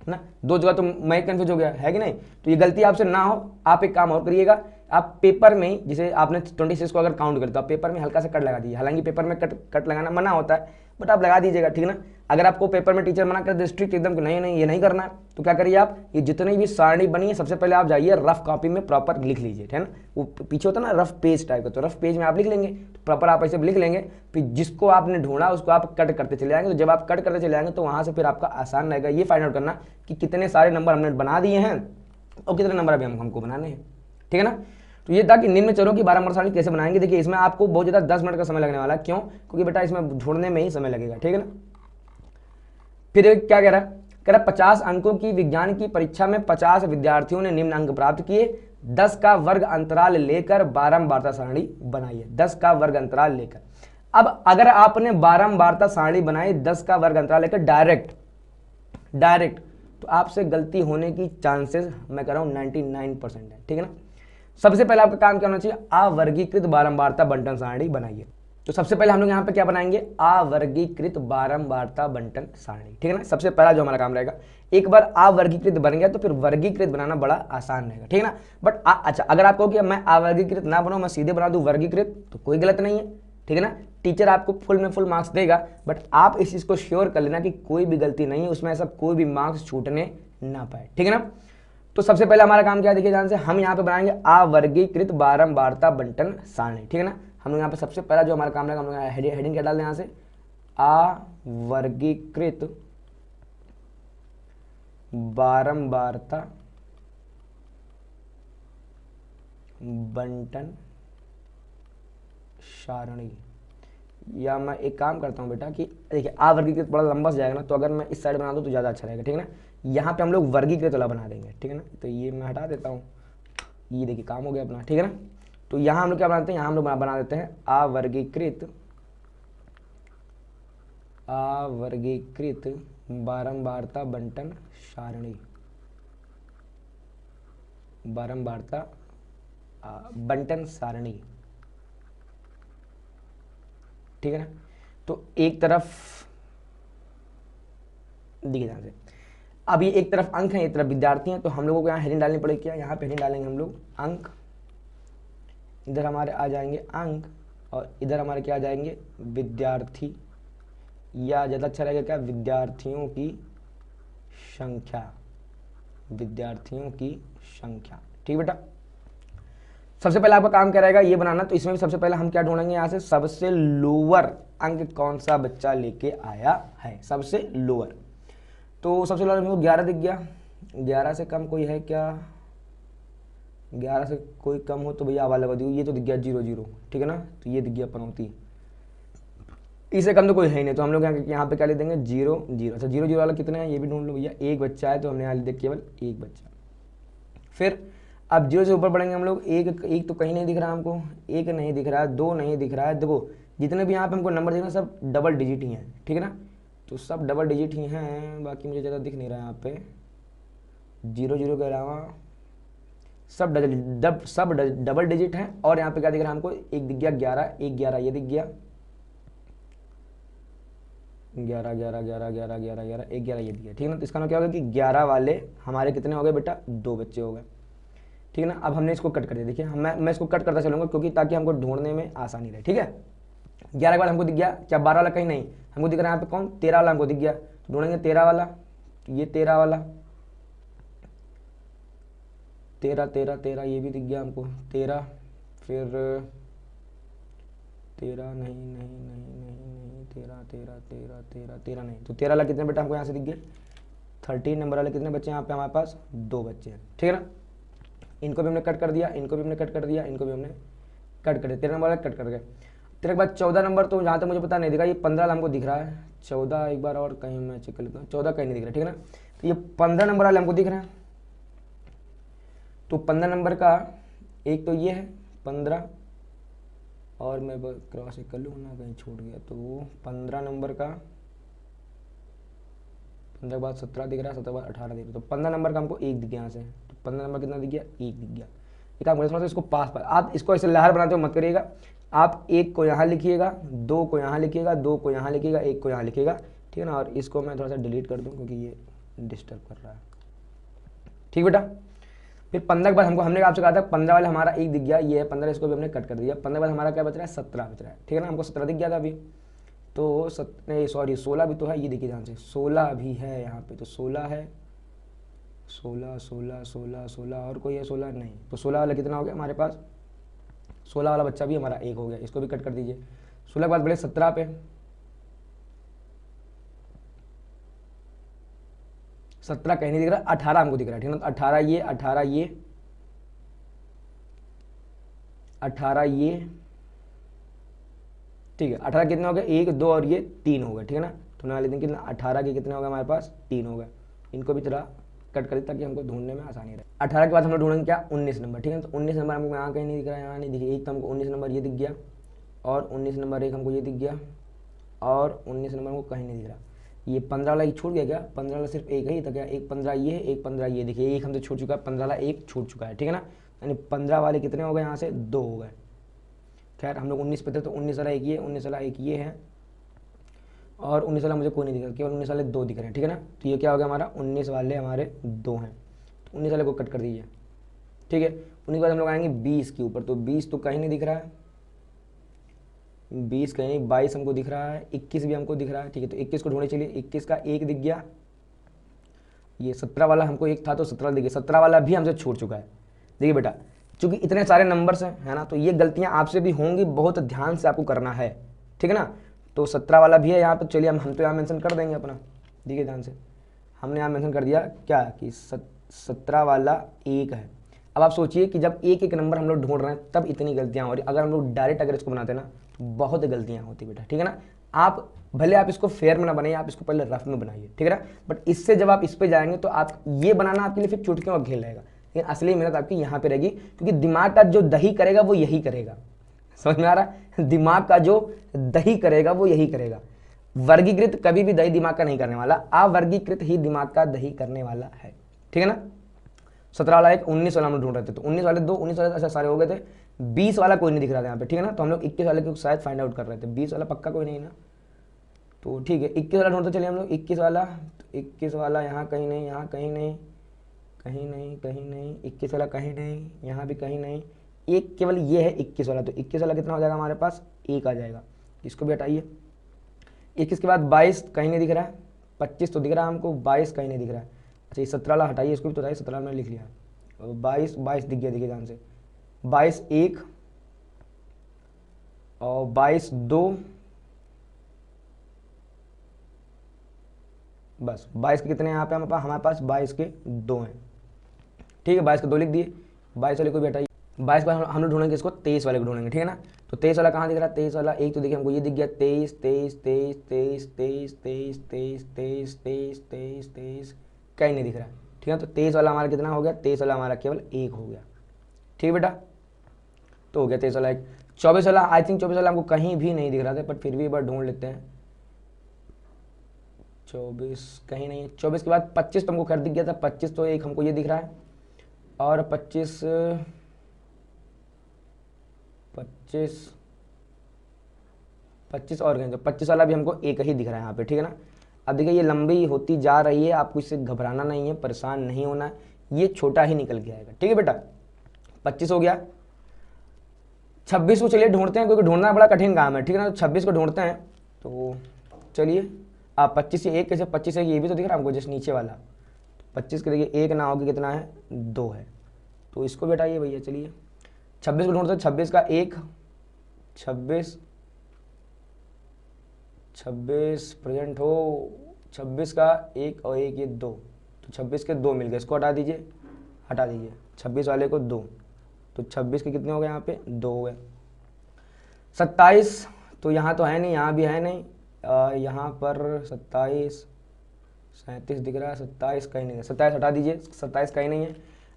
ना। 2 जगह तो मैं कंफ्यूज हो गया है कि नहीं। तो ये गलती आपसे ना हो, आप एक काम और करिएगा, आप पेपर में जिसे आपने 26 को अगर काउंट करते हो, आप पेपर में हल्का सा कट लगा दीजिए। हालांकि पेपर में कट लगाना मना होता है, बट आप लगा दीजिएगा, ठीक है ना। अगर आपको पेपर में टीचर मना कर दे स्ट्रिक्ट एकदम, नहीं ये नहीं करना है, तो क्या करिए आप, ये जितनी भी सारणी बनी है सबसे पहले आप जाइए रफ कॉपी में प्रॉपर लिख लीजिए, ठीक है ना। वो पीछे होता है ना रफ पेज टाइप का, तो रफ पेज में आप लिख लेंगे, तो प्रॉपर आप ऐसे लिख लेंगे, फिर जिसको आपने ढूंढा उसको आप कट करते चले जाएंगे। तो जब आप कट करते चले जाएंगे तो वहां से फिर आपका आसान रहेगा ये फाइंड आउट करना कि कितने सारे नंबर हमने बना दिए हैं और कितने नंबर अभी हमको बनाने हैं, ठीक है ना। तो ये था कि निम्न चरों की 12 नंबर सारणी कैसे बनाएंगे। देखिए इसमें आपको बहुत ज़्यादा 10 मिनट का समय लगने वाला है। क्यों? क्योंकि बेटा इसमें ढूंढने में ही समय लगेगा, ठीक है ना। फिर क्या कह रहा 50 अंकों की विज्ञान की परीक्षा में 50 विद्यार्थियों ने निम्न अंक प्राप्त किए, 10 का वर्ग अंतराल लेकर बारंबारता सारणी बनाई है। 10 का वर्ग अंतराल लेकर, अब अगर आपने बारंबारता सारणी बनाई 10 का वर्ग अंतराल लेकर डायरेक्ट, तो आपसे गलती होने की चांसेस मैं कह रहा हूं 99% है, ठीक है ना। सबसे पहले आपका काम क्या होना चाहिए? अवर्गीकृत बारंबारता बंटन सारणी बनाइए। तो सबसे पहले हम लोग यहाँ पे क्या बनाएंगे? अवर्गीकृत बारंबारता बंटन सारणी, ठीक है ना। सबसे पहला जो हमारा काम रहेगा, एक बार अवर्गीकृत बन गया तो फिर वर्गीकृत बनाना बड़ा आसान रहेगा, ठीक है ना। बट अच्छा, अगर आप कहो कि मैं अवर्गीकृत ना बनाऊं, मैं सीधे बना दूं वर्गीकृत, तो कोई गलत नहीं है, ठीक है ना। टीचर आपको फुल में फुल मार्क्स देगा, बट आप इस चीज़ को श्योर कर लेना कि कोई भी गलती नहीं है उसमें, ऐसा कोई भी मार्क्स छूटने ना पाए, ठीक है ना। तो सबसे पहले हमारा काम क्या है, देखिए ध्यान से, हम यहाँ पे बनाएंगे अवर्गीकृत बारंबारता बंटन सारणी, ठीक है ना। हम लोग यहाँ पे सबसे पहला जो हमारा काम रहेगा, हम लोग हेडिंग क्या डाल दें यहाँ से, अवर्गीकृत बारंबारता बंटन सारणी। या मैं एक काम करता हूँ बेटा कि देखिए अवर्गीकृत बड़ा लंबा से जाएगा ना, तो अगर मैं इस साइड बना दूँ तो ज़्यादा अच्छा रहेगा, ठीक है ना। यहाँ पे हम लोग वर्गीकृत वाला बना देंगे, ठीक है ना। तो ये मैं हटा देता हूँ, ये देखिए काम हो गया अपना, ठीक है ना। तो यहाँ हम लोग क्या बनाते हैं, यहाँ हम लोग बना देते हैं अवर्गीकृत बारंबारता बंटन सारणी, बारंबारता बंटन सारणी, ठीक है ना। तो एक तरफ देखिए ध्यान से, अब ये एक तरफ अंक है, एक तरफ विद्यार्थी हैं, तो हम लोगों को यहाँ हेडिंग डालनी पड़ेगी। क्या? यहाँ पे हेडिंग डालेंगे हम लोग अंक, इधर हमारे आ जाएंगे अंक, और इधर हमारे क्या आ जाएंगे विद्यार्थी, या ज़्यादा अच्छा रहेगा क्या, विद्यार्थियों की संख्या, विद्यार्थियों की संख्या, ठीक बेटा। सबसे पहले आपका काम क्या रहेगा ये बनाना। तो इसमें भी सबसे पहले हम क्या ढूंढेंगे, यहाँ से सबसे लोअर अंक कौन सा बच्चा लेके आया है, सबसे लोअर। तो सबसे लोअर हमको 11 दिख गया, 11 से कम कोई है क्या? 11 से कोई कम हो तो भैया आवाज लगा दीजिए। ये तो दिख गया 0 ठीक है ना। तो ये दिख गया पनौती, इससे कम तो कोई है ही नहीं, तो हम लोग यहाँ पे क्या लिख देंगे 0 0। अच्छा 0 0 वाला कितना है ये भी ढूंढ लो भैया, एक बच्चा है, तो हमने यहाँ लिख दिया केवल एक बच्चा, फिर अब 0 से ऊपर बढ़ेंगे हम लोग, एक एक तो कहीं नहीं दिख रहा हमको, एक नहीं दिख रहा है, 2 नहीं दिख रहा है। देखो जितने भी यहाँ पे हमको नंबर दिख रहे हैं सब डबल डिजिट ही हैं, ठीक है ना, तो सब डबल डिजिट ही हैं, बाकी मुझे ज़्यादा दिख नहीं रहा है यहाँ पे। 0 0 के अलावा सब डबल डिजिट हैं। और यहाँ पे क्या दिख रहा है हमको, एक दिख गया 11, एक 11 ये दिख गया, 11 11 11 11 11 11 एक 11 ये दिख गया, ठीक है ना। तो इसका मतलब क्या होगा कि 11 वाले हमारे कितने हो गए बेटा, 2 बच्चे हो गए, ठीक है ना। अब हमने इसको कट कर दिया, देखिए मैं इसको कट करता चलूंगा क्योंकि ताकि हमको ढूंढने में आसानी रहे, ठीक है। 11 के बाद हमको दिख गया क्या, 12 वाला कहीं नहीं, हमको दिख रहा है यहाँ पे कौन, 13 वाला हमको दिख गया, तो ढूंढेंगे 13 वाला, तो ये 13 वाला, 13 13 13 ये भी दिख गया हमको, 13, फिर 13 नहीं नहीं नहीं नहीं नहीं 13 13 13 13 13 नहीं, तो 13 वाला कितने बेटा हमको यहाँ से दिख गए, 13 नंबर वाले कितने बच्चे हैं यहाँ पे हमारे पास, 2 बच्चे हैं, ठीक है ना। इनको भी हमने कट कर दिया, इनको भी हमने कट कर दिया, इनको भी हमने कट कर दिया, 13 नंबर वाले कट कर गए। 13 के बाद 14 नंबर, तो जहाँ तक मुझे पता नहीं दिखा, ये 15 वाला हमको दिख रहा है, 14 एक बार और कहीं मैं चेक कर लेता हूँ, 14 कहीं नहीं दिख रहा, ठीक है ना। तो ये 15 नंबर वाले हमको दिख रहे हैं, तो 15 नंबर का एक तो ये है 15, और मैं क्रॉस चेक कर लूँ ना कहीं छूट गया, तो 15 नंबर का 15 के बाद 17 दिख रहा है, 17 के बाद 18 दिख रहा है, तो 15 नंबर का हमको एक दिख गया यहाँ से, तो 15 नंबर कितना दिख गया, एक दिख गया। एक काम करें, इसको पास पास, आप इसको ऐसे लहर बनाते हो मत करिएगा, आप एक को यहाँ लिखिएगा, 2 को यहाँ लिखिएगा, 2 को यहाँ लिखिएगा, 1 को यहाँ लिखिएगा, ठीक है ना। और इसको मैं थोड़ा सा डिलीट कर दूँ क्योंकि ये डिस्टर्ब कर रहा है, ठीक बेटा। फिर 15 के बाद हमको, हमने आपसे कहा था 15 वाले हमारा एक दिख गया, ये है 15, इसको भी हमने कट कर दिया। 15 के बाद हमारा क्या बच रहा है, 17 बच रहा है, ठीक है ना, हमको 17 दिख गया था अभी, तो 16 भी तो है, ये देखिए ध्यान से 16 भी है यहाँ पे, तो 16 है, 16 16 16 16 और कोई है 16 नहीं, तो 16 वाला कितना हो गया हमारे पास, 16 वाला बच्चा भी हमारा एक हो गया, इसको भी कट कर दीजिए। 16 के बाद बढ़े 17 पे, 17 कहीं नहीं दिख रहा, 18 हमको दिख रहा है, ठीक है ना, 18 ये 18 ये 18 ये, ठीक है। 18 कितने हो गए, 1 2 और ये 3 हो गए, ठीक है ना। तो ना लेते कितना, 18 के कितने हो गए हमारे पास, 3 हो गए, इनको भी थोड़ा कट कर ताकि हमको ढूंढने में आसानी रहे। 18 के बाद हम लोग ढूंढेंगे क्या, 19 नंबर, ठीक है। तो 19 नंबर हमको यहाँ कहीं नहीं दिख रहा है, यहाँ नहीं दिखे, एक तो हमको 19 नंबर ये दिख गया, और 19 नंबर एक हमको ये दिख गया, और 19 नंबर हमको कहीं नहीं दिख रहा। ये 15 वाला एक छूट गया क्या, 15 वाला सिर्फ एक ही था क्या, एक 15 ये है, एक 15 ये, देखिए एक हमसे छूट चुका है, 15 वाला एक छूट चुका है, ठीक है ना। यानी 15 वाले कितने हो गए यहाँ से, 2 हो गए। खैर हम लोग 19 पे थे, तो 19 वाला एक ये, 19 वाला एक ये है, और 19 वाला मुझे कोई नहीं दिख रहा, केवल 19 वाले 2 दिख रहे हैं, ठीक है ना। तो ये क्या हो गया हमारा, 19 वाले हमारे 2 हैं, तो 19 वाले को कट कर दीजिए, ठीक है। 19 के बाद हम लोग आएंगे 20 के ऊपर, तो 20 तो कहीं नहीं दिख रहा है, 20 कहीं नहीं, 22 हमको दिख रहा है, 21 भी हमको दिख रहा है, ठीक है। तो 21 को ढूंढने चलिए, 21 का एक दिख गया, ये 17 वाला हमको एक था, तो 17 देखिए 17 वाला भी हमसे छूट चुका है। देखिए बेटा, चूंकि इतने सारे नंबर्स हैं, है ना, तो ये गलतियां आपसे भी होंगी, बहुत ध्यान से आपको करना है, ठीक है ना। तो 17 वाला भी है यहाँ पे, चलिए हम तो यहाँ मेंशन कर देंगे अपना, देखिए ध्यान से, हमने यहाँ मेंशन कर दिया क्या कि 17 वाला एक है। अब आप सोचिए कि जब एक एक नंबर हम लोग ढूंढ रहे हैं तब इतनी गलतियाँ हो रही, अगर हम लोग डायरेक्ट अगर इसको बनाते ना तो बहुत गलतियाँ होती बेटा, ठीक है ना। आप भले आप इसको फेयर में ना बनाइए, आप इसको पहले रफ में बनाइए, ठीक है ना। बट इससे जब आप इस पे जाएंगे तो आप ये बनाना आपके लिए फिर चुटकियों का खेल रहेगा, लेकिन असली मेहनत आपकी यहाँ पे रहेगी, क्योंकि दिमाग का जो दही करेगा वो यही करेगा, समझ में आ रहा है, दिमाग का जो दही करेगा वो यही करेगा। वर्गीकृत कभी भी दही दिमाग का नहीं करने वाला, अवर्गीकृत ही दिमाग का दही करने वाला है, ठीक है ना। 17 वाला एक, 19 वाला हम ढूंढ रहे थे, तो 19 वाले 2, 19 वाले ऐसे सारे हो गए थे, 20 वाला कोई नहीं दिख रहा था यहाँ पे, ठीक है ना। तो हम लोग 21 वाले को शायद फाइंड आउट कर रहे थे, 20 वाला पक्का कोई नहीं ना, तो ठीक है 21 वाला ढूंढते चलिए हम लोग। 21 वाला, तो 21 वाला यहाँ कहीं नहीं, यहाँ कहीं नहीं, कहीं नहीं, कहीं नहीं, 21 वाला कहीं नहीं, यहाँ भी कहीं नहीं, एक केवल ये है 21 वाला, तो 21 वाला कितना हो जाएगा हमारे पास, एक आ जाएगा, इसको भी हटाइए। 21 के बाद 22 कहीं नहीं दिख रहा है, 25 तो दिख रहा है हमको, 22 कहीं नहीं दिख रहा है। अच्छा ये 17 वाला हटाइए, इसको भी तो हटाइए, 17 मैंने लिख लिया, 22 दिख गया, देखिए ध्यान से, 22 1 और 22 2, बस 22 के कितने हैं यहाँ पे हमारे पास 22 के 2 हैं, ठीक है। 22 के 2 लिख दिए, 22 वाले को भी हटाइए। 22 के बाद हम लोग ढूंढेंगे इसको, 23 वाले को ढूंढेंगे, ठीक है ना। तो 23 वाला कहाँ दिख रहा है, 23 वाला एक तो देखिए हमको ये दिख गया, 23 23 23 23 23 23 23 23 23 23 कहीं नहीं दिख रहा है, ठीक है। तो 23 वाला हमारा कितना हो गया, 23 वाला हमारा केवल 1 हो गया, ठीक है बेटा। तो हो गया 23 वाला 1। 24 वाला आई थिंक 24 वाला हमको कहीं भी नहीं दिख रहा था, पर फिर भी एक बार ढूंढ लेते हैं। 24 कहीं नहीं है। 24 के बाद 25 तो हमको कर दिख गया था, 25 तो एक हमको ये दिख रहा है, और 25 और कहीं, तो 25 वाला भी हमको एक ही दिख रहा है यहाँ पे, ठीक है ना। अब देखिए ये लंबी होती जा रही है, आपको इससे घबराना नहीं है, परेशान नहीं होना है, ये छोटा ही निकल के आएगा, ठीक है बेटा। 25 हो गया। 26 को चलिए ढूंढते हैं, क्योंकि ढूंढना बड़ा कठिन काम है, ठीक है ना। तो 26 को ढूंढते हैं, तो चलिए आप 25 से 1 कैसे, 25 से ये भी तो दिख रहा है हमको जस्ट नीचे वाला। 25 के देखिए 1 ना होगी कितना है, 2 है, तो इसको भी हटाइए भैया। चलिए 26 को ढूंढते हैं, 26 का 1, 26 प्रेजेंट हो, 26 का 1 और 1 ये 2, तो 26 के 2 मिल गए, इसको हटा दीजिए, हटा दीजिए 26 वाले को 2, तो 26 के कितने हो गए यहाँ पे, 2 हो गए। 27 तो यहाँ तो है नहीं, यहाँ भी है नहीं, यहाँ पर 27, 37 दिख रहा है, 27 कहीं नहीं है, 27 हटा दीजिए, 27 कहीं नहीं है।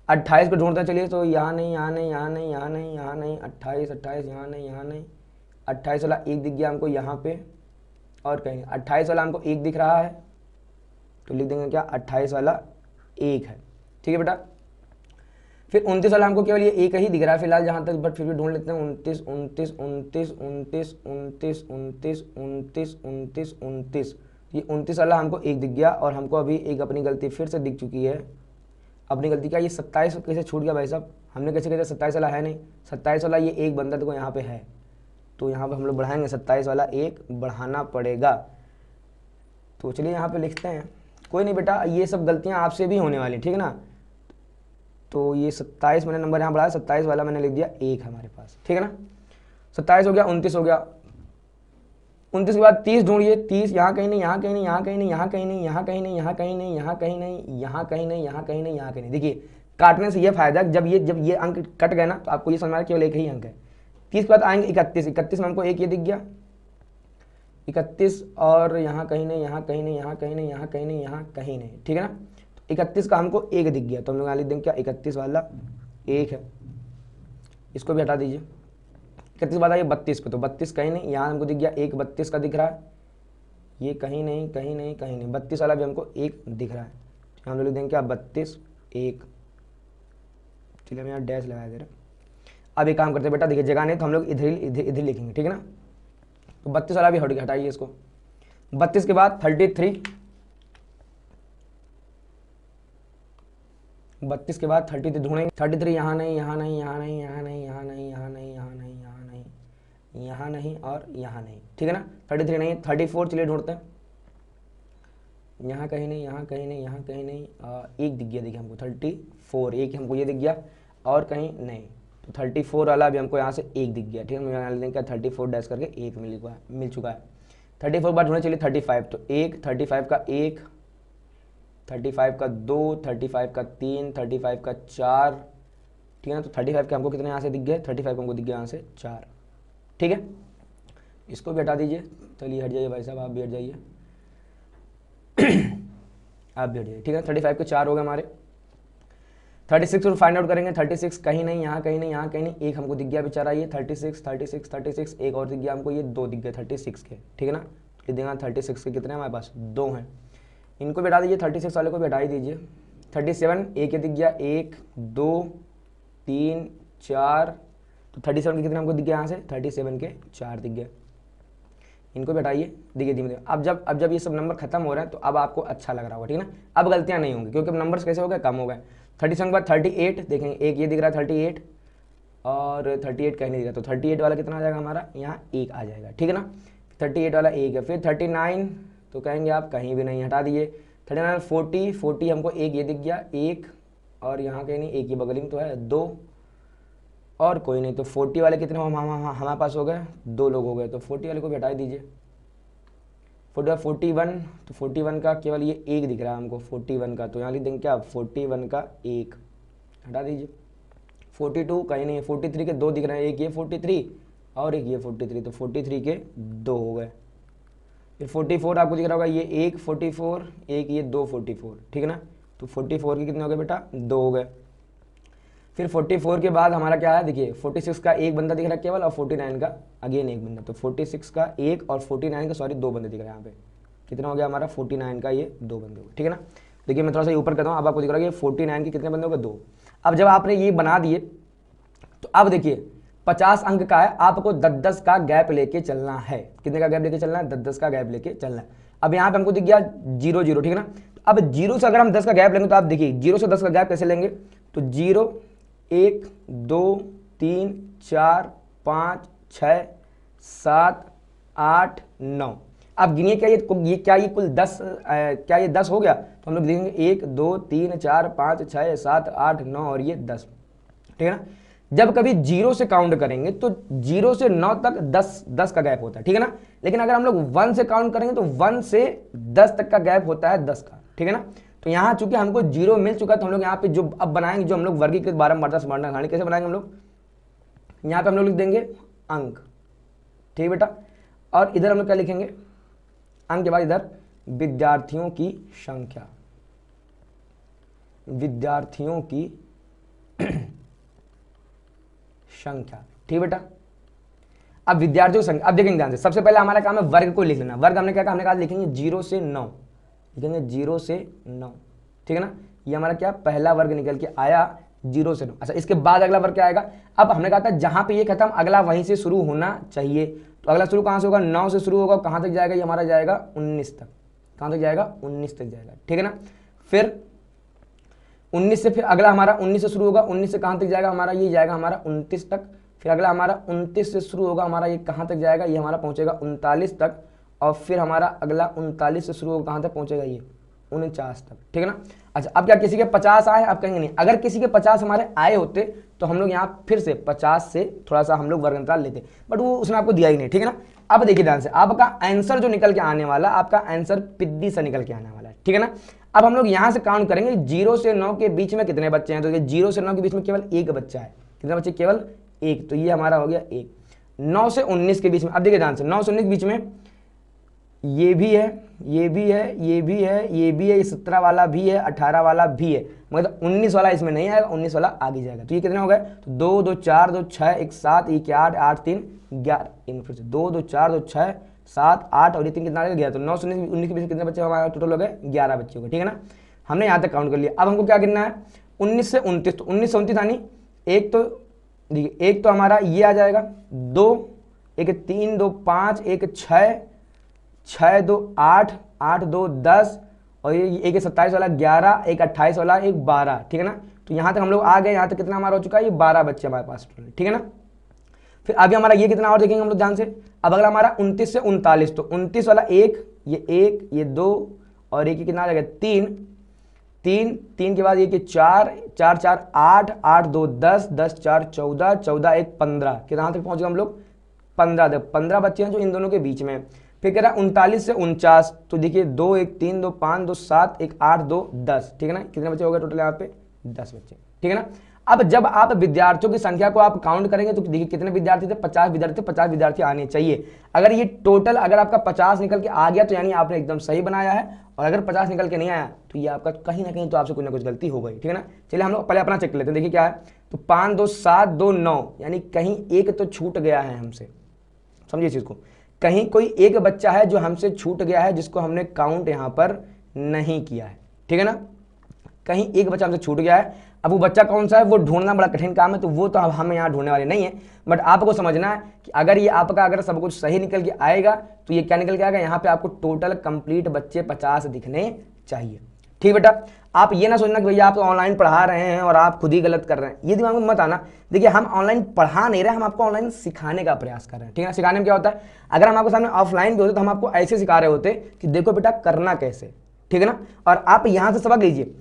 28 को ढूंढते चलिए, तो यहाँ नहीं, यहाँ नहीं, यहाँ नहीं, यहाँ नहीं, यहाँ नहीं, 28 यहाँ नहीं, यहाँ नहीं, 28 वाला 1 दिख गया हमको यहाँ पे, और कहीं 28 वाला हमको 1 दिख रहा है, तो लिख देंगे क्या, 28 वाला 1 है, ठीक है बेटा। फिर 29 वाला हमको केवल ये 1 ही दिख रहा है फिलहाल जहाँ तक, बट फिर भी ढूंढ लेते हैं। 29 29 29 29 29 29 29 29 29, ये 29 वाला हमको 1 दिख गया, और हमको अभी एक अपनी गलती फिर से दिख चुकी है। अपनी गलती क्या, ये 27 कैसे छूट गया भाई साहब, हमने कैसे कहते 27 वाला है नहीं, 27 वाला ये 1 बंदा देखो यहाँ पे है, तो यहाँ पे हम लोग बढ़ाएंगे, 27 वाला 1 बढ़ाना पड़ेगा। तो चलिए यहाँ पे लिखते हैं, कोई नहीं बेटा, ये सब गलतियाँ आपसे भी होने वाली, ठीक है ना। तो ये 27 मैंने नंबर यहाँ बढ़ाया, 27 वाला मैंने लिख दिया 1 हमारे पास, ठीक है ना। 27 हो गया, 29 हो गया। 29 के बाद 30 ढूंढिए, 30 यहाँ कहीं नहीं, यहाँ कहीं नहीं, यहाँ कहीं नहीं, यहाँ कहीं नहीं, यहाँ कहीं नहीं, यहाँ कहीं नहीं, यहाँ कहीं नहीं, यहाँ कहीं नहीं, यहाँ कहीं नहीं, यहाँ कहीं नहीं। देखिए काटने से ये फायदा, जब ये अंक कट गए ना, तो आपको ये समझ में आ रहा है केवल 1 ही अंक है। 30 के बाद आएंगे 31, 31 में हमको 1 ये दिख गया, 31, और यहाँ कहीं नहीं, यहाँ कहीं नहीं, यहाँ कहीं नहीं, यहाँ कहीं नहीं, यहाँ कहीं नहीं, ठीक है ना। 31 का हमको 1 दिख गया, तो हम लोग यहाँ लिख देंगे क्या, 31 वाला 1 है, इसको भी हटा दीजिए। 31 बाद आइए 32 पे, तो 32 कहीं नहीं, यहाँ हमको दिख गया 1, 32 का दिख रहा है, ये कहीं नहीं, कहीं नहीं, कहीं नहीं, 32 वाला भी हमको 1 दिख रहा है, हम लोग लिख देंगे क्या, 32 1। चलिए हम यहाँ डैश लगा दे रहे हैं। अब एक काम करते हैं बेटा, देखिए जगह नहीं तो हम लोग इधर लिखेंगे, ठीक है ना। तो 32 वाला भी हटाइए इसको। 32 के बाद 33, 32 के बाद 33 ढूंढेंगे, 33 यहाँ नहीं, यहाँ नहीं, यहाँ नहीं, यहाँ नहीं, यहाँ नहीं, यहाँ नहीं, यहाँ नहीं, यहाँ नहीं, यहाँ नहीं, और यहाँ नहीं, ठीक है ना। 33 नहीं, 34 चलिए ढूंढते हैं, यहाँ कहीं नहीं, यहाँ कहीं नहीं, यहाँ कहीं नहीं, 1 दिख गया, देखिए हमको 34, 1 हमको ये दिख गया, और कहीं नहीं, तो 34 वाला भी हमको यहाँ से 1 दिख गया, ठीक है। यहाँ लिख देंगे 34 डैश करके 1 मिल चुका है। 34 बाद ढूंढे चलिए 35, तो 1, 35 का 1, 35 का 2, 35 का 3, 35 का 4, ठीक है ना। तो 35 के हमको कितने यहाँ से दिख गए, 35 को हमको दिख गया यहाँ से 4, ठीक है। इसको भी हटा दीजिए, चलिए हट जाइए भाई साहब, आप भी हट जाइए, आप भी हट जाइए, ठीक है। 35 के 4 हो गए हमारे। 36 को फाइंड आउट करेंगे, 36 कहीं नहीं, यहाँ कहीं नहीं, यहाँ कहीं नहीं, 1 हमको दिख गया बेचारा, ये 36 36 36, एक और दिख गया हमको, ये 2 दिख गए 36 के, ठीक है ना। तो देगा 36 के कितने हमारे पास, 2 हैं, इनको भी हटा दीजिए, 36 वाले को भी हटा ही दीजिए। 37 1 ये दिख गया, 1 2 3 4, तो 37 के कितने हमको दिख गया यहाँ से, 37 के 4 दिख गए, इनको भी हटाइए। देखिए धीमे धीमे अब जब ये सब नंबर खत्म हो रहे हैं, तो अब आपको अच्छा लग रहा होगा, ठीक है ना। अब गलतियाँ नहीं होंगी, क्योंकि अब नंबर्स कैसे हो गए, कम हो गए। 37 के बाद 38 देखेंगे, एक ये दिख रहा है 38, और 38 कहीं नहीं दिख रहा, तो 38 वाला कितना आ जाएगा हमारा, यहाँ 1 आ जाएगा, ठीक है ना। 38 वाला 1 है। फिर 39 तो कहेंगे आप कहीं भी नहीं, हटा दिए। 39 40 हमको 1 ये दिख गया, 1, और यहाँ कहीं नहीं, 1 ये बगल में तो है, 2, और कोई नहीं। तो 40 वाले कितने हमारे पास हो गए, 2 लोग हो गए, तो 40 वाले को भी हटा दीजिए। 41, तो 41 का केवल ये 1 दिख रहा है हमको, 41 का, तो यहाँ लिख देंगे क्या, 41 का 1 हटा दीजिए। 42 कहीं नहीं है, 43 के 2 दिख रहे हैं, एक ये 43 और एक ये 43, तो 43 के 2 हो गए। फिर 44 आपको दिख रहा होगा, ये 1 44, एक ये 2 44, ठीक है ना। तो 44 के कितने हो गए बेटा, 2 हो गए। फिर 44 के बाद हमारा क्या है, देखिए 46 का एक बंदा दिख रहा है केवल, और 49 का अगेन एक बंदा। तो 46 का एक और 49 का सॉरी 2 बंदे दिख रहे हैं यहाँ पे। कितना हो गया हमारा, 49 का ये 2 बंदे हो गए, ठीक है ना। देखिए मैं थोड़ा सा ऊपर करता हूँ, अब आपको दिख रहा है कि 49 के कितने बंदे हो गए, 2। अब जब आपने ये बना दिए तो अब देखिए 50 अंक का है, आपको 10-10 का गैप लेके चलना है। कितने का गैप लेके चलना है, 10-10 का गैप लेके चलना है। अब यहाँ पे हमको दिख गया 0-0, ठीक है ना। अब 0 से अगर हम 10 का गैप लेंगे तो आप देखिए 0 से 10 का गैप कैसे लेंगे, तो 0 1 2 3 4 5 6 7 8 9। अब गिनिए क्या ये कुल 10 क्या ये 10 हो गया, तो हम लोग लिखेंगे 1 2 3 4 5 6 7 8 9 और ये 10, ठीक है ना। जब कभी 0 से काउंट करेंगे तो 0 से 9 तक 10 का गैप होता है, ठीक है ना। लेकिन अगर हम लोग 1 से काउंट करेंगे तो 1 से 10 तक का गैप होता है 10 का, ठीक है ना। तो यहाँ चूंकि हमको 0 मिल चुका है तो हम लोग यहाँ पे जो अब बनाएंगे, जो हम लोग वर्गीकृत बारंबारता समानता सारणी कैसे बनाएंगे हम लोग, यहाँ पे हम लोग लिख देंगे अंक, ठीक है बेटा। और इधर हम लोग क्या लिखेंगे, अंक के बाद इधर विद्यार्थियों की संख्या, विद्यार्थियों की संख्या, ठीक बेटा। अब विद्यार्थियों की संख्या, अब देखेंगे ध्यान से, सबसे पहले हमारा काम है वर्ग को लिख लेना। वर्ग हमने क्या कहा, हमने कहा लिखेंगे 0 से 9, लिखेंगे 0 से 9, ठीक है ना। ये हमारा क्या पहला वर्ग निकल के आया 0 से 9। अच्छा इसके बाद अगला वर्ग क्या आएगा, अब हमने कहा था जहां पे ये खत्म अगला वहीं से शुरू होना चाहिए। तो अगला शुरू कहां से होगा, 9 से शुरू होगा, कहां तक जाएगा, ये हमारा जाएगा 19 तक। कहां तक जाएगा, 19 तक जाएगा, ठीक है ना। फिर 19 से फिर अगला हमारा 19 से शुरू होगा, 19 से कहां तक जाएगा हमारा, ये जाएगा हमारा 29 तक। फिर अगला हमारा 29 से शुरू होगा हमारा, ये कहां तक जाएगा, ये हमारा पहुंचेगा 39 तक। और फिर हमारा अगला 39 से शुरू होगा, कहां तक पहुंचेगा, ये 49 तक, ठीक है ना। अच्छा अब क्या किसी के 50 आए, आप कहेंगे नहीं, अगर किसी के 50 हमारे आए होते तो हम लोग यहाँ फिर से 50 से थोड़ा सा हम लोग वर्ग अंतराल लेते, बट वो उसने आपको दिया ही नहीं, ठीक है ना। अब देखिए ध्यान से, आपका आंसर जो निकल के आने वाला, आपका आंसर पिद्दी से निकल के आने वाला है, ठीक है ना। अब हम लोग यहां से काउंट करेंगे 0 से 9 के बीच में कितने बच्चे हैं, तो ये 0 से 9 के बीच में केवल एक बच्चा है। कितने बच्चे, केवल एक, तो ये हमारा हो गया 1। 9 से 19 के बीच में, अब देखिए ध्यान से, 9 से 19 के बीच में ये भी है, ये भी है, ये भी है, ये भी है, ये 17 वाला भी है, 18 वाला भी है, मतलब 19 वाला इसमें नहीं आएगा, 19 वाला आगे जाएगा। तो ये कितने हो गए, तो 2 2 4 2 6 1 7 1 8 8 3 11, इन फिर से 2 2 4 2 6 7 8 और ये 3 कितना गया, तो 9 से 19 के बीच में कितने बच्चे हमारे टोटल हो गए, 11 बच्चे हो गए, ठीक है ना। हमने यहाँ तक काउंट कर लिया। अब हमको क्या गिनना है, 19 से 29, तो 19 से 29 आनी, एक तो देखिए एक तो हमारा ये आ जाएगा 2, एक 3 2 5 एक 6 6 2 8 8 2 10 और ये एक 27 वाला 11, एक 28 वाला एक 12, ठीक है ना। तो यहाँ तक हम लोग आ गए, यहाँ तक कितना हमारा हो चुका है, ये 12 बच्चे हमारे पास, ठीक है ना। फिर अभी हमारा ये कितना और देखेंगे हम लोग ध्यान से। अब अगला हमारा 29 से 39, तो 29 वाला एक, ये 2 और एक कितना आ जाएगा 3 के बाद ये 4 4 4 8 8 2 10 10 4 14 14 1 15, कितना तक पहुंच गए हम लोग, 15 तक। 15 बच्चे हैं जो इन दोनों के बीच में। फिर कह रहा है 39 से 49, तो देखिए 2 1 3 2 5 2 7 1 8 2 10, ठीक है ना। कितने बच्चे हो गए टोटल यहाँ पे, 10 बच्चे, ठीक है ना। अब जब आप विद्यार्थियों की संख्या को आप काउंट करेंगे तो देखिए कितने विद्यार्थी थे, 50 विद्यार्थी, 50 विद्यार्थी आने चाहिए। अगर ये टोटल अगर आपका 50 निकल के आ गया तो यानी आपने एकदम सही बनाया है, और अगर 50 निकल के नहीं आया तो ये आपका कहीं ना कहीं तो आपसे कुछ ना कुछ गलती हो गई, ठीक है ना। चलिए हम लोग पहले अपना चेक कर लेते हैं। देखिए क्या है, तो 5 2 7 2 9, यानी कहीं एक तो छूट गया है हमसे, समझिए इस चीज को। कहीं कोई एक बच्चा है जो हमसे छूट गया है, जिसको हमने काउंट यहाँ पर नहीं किया है, ठीक है ना। कहीं एक बच्चा हमसे छूट गया है। अब वो बच्चा कौन सा है, वो ढूंढना बड़ा कठिन काम है, तो वो तो हम यहाँ ढूंढने वाले नहीं है। बट आपको समझना है कि अगर ये आपका अगर सब कुछ सही निकल के आएगा तो ये क्या निकल के आएगा, यहाँ पे आपको टोटल कंप्लीट बच्चे 50 दिखने चाहिए, ठीक बेटा। आप ये ना सोचना कि भैया आप तो ऑनलाइन पढ़ा रहे हैं और आप खुद ही गलत कर रहे हैं, ये दिमाग में मत आना। देखिए हम ऑनलाइन पढ़ा नहीं रहे, हम आपको ऑनलाइन सिखाने का प्रयास कर रहे हैं, ठीक है। सिखाने में क्या होता है, अगर हम आपके सामने ऑफलाइन भी होते तो हम आपको ऐसे सिखा रहे होते कि देखो बेटा करना कैसे, ठीक है ना। और आप यहाँ से सबक लीजिए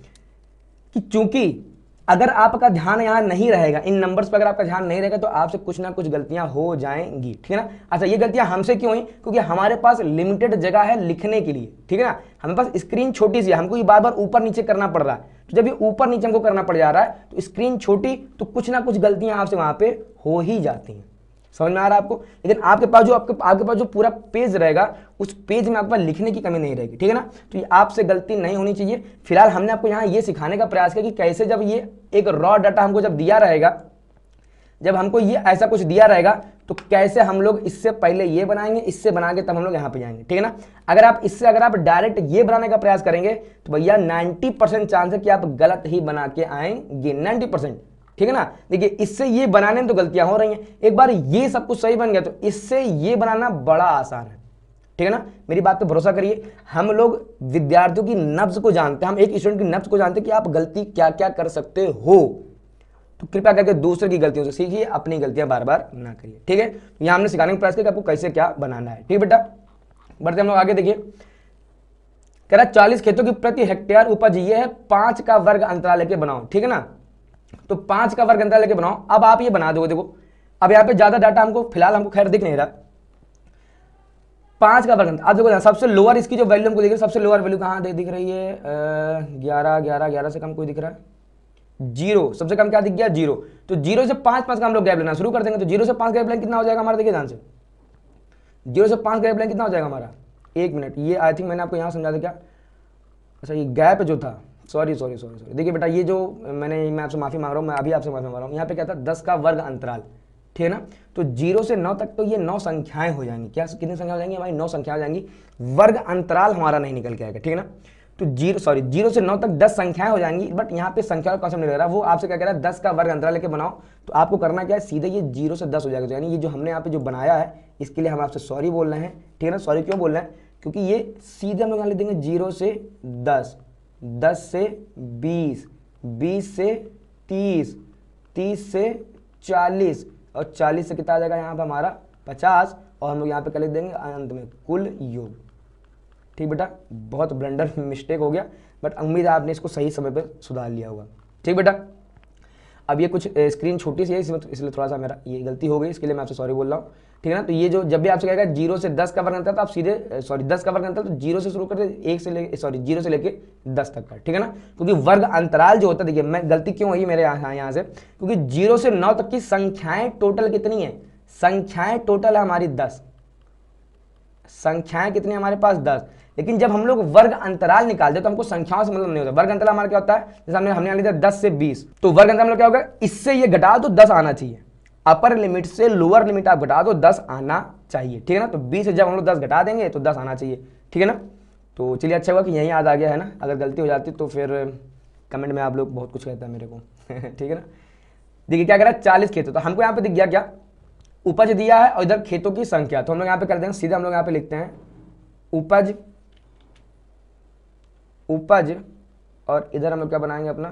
कि चूंकि अगर आपका ध्यान यहाँ नहीं रहेगा, इन नंबर्स पर अगर आपका ध्यान नहीं रहेगा तो आपसे कुछ ना कुछ गलतियां हो जाएंगी, ठीक है ना। अच्छा ये गलतियां हमसे क्यों हुई, क्योंकि हमारे पास लिमिटेड जगह है लिखने के लिए, ठीक है ना। हमारे पास स्क्रीन छोटी सी है, हमको ये बार बार ऊपर नीचे करना पड़ रहा है। तो जब ये ऊपर नीचे हमको करना पड़ जा रहा है तो स्क्रीन छोटी, तो कुछ ना कुछ गलतियां आपसे वहां पे हो ही जाती हैं। समझ में आ रहा है आपको। लेकिन आपके पास जो पूरा पेज रहेगा उस पेज में आपके पास लिखने की कमी नहीं रहेगी, ठीक है ना। तो ये आपसे गलती नहीं होनी चाहिए। फिलहाल हमने आपको यहाँ ये सिखाने का प्रयास किया कि कैसे जब ये एक रॉ डाटा हमको जब दिया रहेगा, जब हमको ये ऐसा कुछ दिया रहेगा तो कैसे हम लोग इससे पहले ये बनाएंगे, इससे बना के तब हम लोग यहाँ पे जाएंगे, ठीक है ना। अगर आप डायरेक्ट ये बनाने का प्रयास करेंगे तो भैया 90% चांस है कि आप गलत ही बना के आएंगे, 90%, ठीक है ना। देखिए इससे ये बनाने में तो गलतियां हो रही हैं, एक बार ये सब कुछ सही बन गया तो इससे ये बनाना बड़ा आसान है, ठीक है ना। मेरी बात पे भरोसा करिए, हम लोग विद्यार्थियों की नब्ज को जानते हैं, हम एक स्टूडेंट की नब्ज को जानते हैं कि आप गलती क्या क्या कर सकते हो। तो कृपया करके दूसरे की गलतियों से सीखिए, अपनी गलतियां बार बार ना करिए, ठीक है। यहां हमने सिखाने का प्रयास किया कि आपको कैसे क्या बनाना है, ठीक है बेटा। बढ़ते हम लोग आगे। देखिए कह रहा है 40 खेतों की प्रति हेक्टेयर उपज ये है, 5 का वर्ग अंतराल लेके बनाओ, ठीक है ना। तो 5 का वर्ग अंतराल लेके बनाओ। अब आप ये बना दोगे, देखो अब यहाँ पे ज्यादा डाटा हमको फिलहाल हमको खैर दिख नहीं रहा। 5 का वर्ग अंतराल, आप देखो सबसे लोअर इसकी जो वैल्यू हमको दिख रही है, सबसे लोअर वैल्यू कहाँ दिख रही है, 11 से कम कोई दिख रहा है, 0 सबसे कम क्या दिख गया, 0। तो 0 से 5 का हम लोग गैप लेना शुरू कर देंगे। तो 0 से 5 गैप लें कितना हो जाएगा हमारा, देखिए ध्यान से, 0 से 5 गैप लें कितना हो जाएगा हमारा, 1 मिनट। ये आई थिंक मैंने आपको यहाँ समझा था क्या, अच्छा ये गैप जो था, सॉरी देखिए बेटा, ये जो मैं आपसे माफी मांग रहा हूँ, मैं अभी आपसे माफी मांग रहा हूँ। यहाँ पे क्या था, 10 का वर्ग अंतराल, ठीक है ना। तो 0 से 9 तक तो ये 9 संख्याएं हो जाएंगी, क्या कितनी संख्या हो जाएंगी हमारी, 9 संख्या हो जाएंगी। वर्ग अंतराल हमारा नहीं निकल के आएगा, ठीक है ना। तो 0 से 9 तक 10 संख्याएं हो जाएंगी, बट यहाँ पे संख्या का कॉन्सेप्ट नहीं लग रहा, वो आपसे क्या कह रहा है, 10 का वर्ग अंतराल लेके बनाओ। तो आपको करना क्या है, सीधे ये 0 से 10 हो जाएगा। यानी ये जो हमने यहाँ पे जो बनाया है इसके लिए हम आपसे सॉरी बोल रहे हैं, ठीक है ना। सॉरी क्यों बोल रहे हैं, क्योंकि ये सीधे हम लोग यहाँ लिख देंगे 0 से 10, 10 से 20, 20 से 30, 30 से 40, और 40 से कितना आ जाएगा यहाँ पे हमारा 50, और हम लोग यहाँ पे कर लिख देंगे अंत में कुल योग, ठीक बेटा। बहुत ब्लंडर मिस्टेक हो गया, बट उम्मीद है आपने इसको सही समय पे सुधार लिया होगा, ठीक बेटा। अब ये कुछ स्क्रीन छोटी सी है इसलिए थोड़ा सा मेरा ये गलती हो गई, इसके लिए मैं आपसे सॉरी बोल रहा हूँ, ठीक है ना। तो ये जो जब भी आपसे कहेगा 0 से 10 का वर्ग अंतराल, तो आप सीधे 10 का वर्ग अंतराल तो 0 से शुरू करते, 0 से लेके 10 तक का, ठीक है ना। क्योंकि वर्ग अंतराल जो होता है, देखिए मैं गलती क्यों हुई मेरे यहाँ से, क्योंकि 0 से 9 तक की संख्याएं टोटल कितनी है, संख्याएं टोटल है हमारी 10, संख्याएं कितनी हमारे पास 10। लेकिन जब हम लोग वर्ग अंतराल निकालते तो हमको संख्याओं से मतलब नहीं होता। वर्ग अंतराल हमारा क्या होता है, जैसे हमने लिया 10 से 20, तो वर्ग अंतराल क्या होगा, इससे ये घटा दो 10 आना चाहिए, अपर लिमिट से लोअर लिमिट आप घटा दो 10 आना चाहिए, ठीक है ना। तो 20 से जब हम लोग 10 घटा देंगे तो 10 आना चाहिए, ठीक है ना। तो चलिए अच्छा हुआ कि यही याद आ गया है ना, अगर गलती हो जाती तो फिर कमेंट में आप लोग बहुत कुछ कहते हैं मेरे को ठीक है ना। देखिए क्या कह रहा है, 40 खेत, तो हमको यहाँ पे दिख गया क्या, उपज दिया है और इधर खेतों की संख्या। तो हम लोग यहाँ पे कर देंगे सीधे, हम लोग यहाँ पे लिखते हैं उपज, और इधर हम लोग क्या बनाएंगे अपना,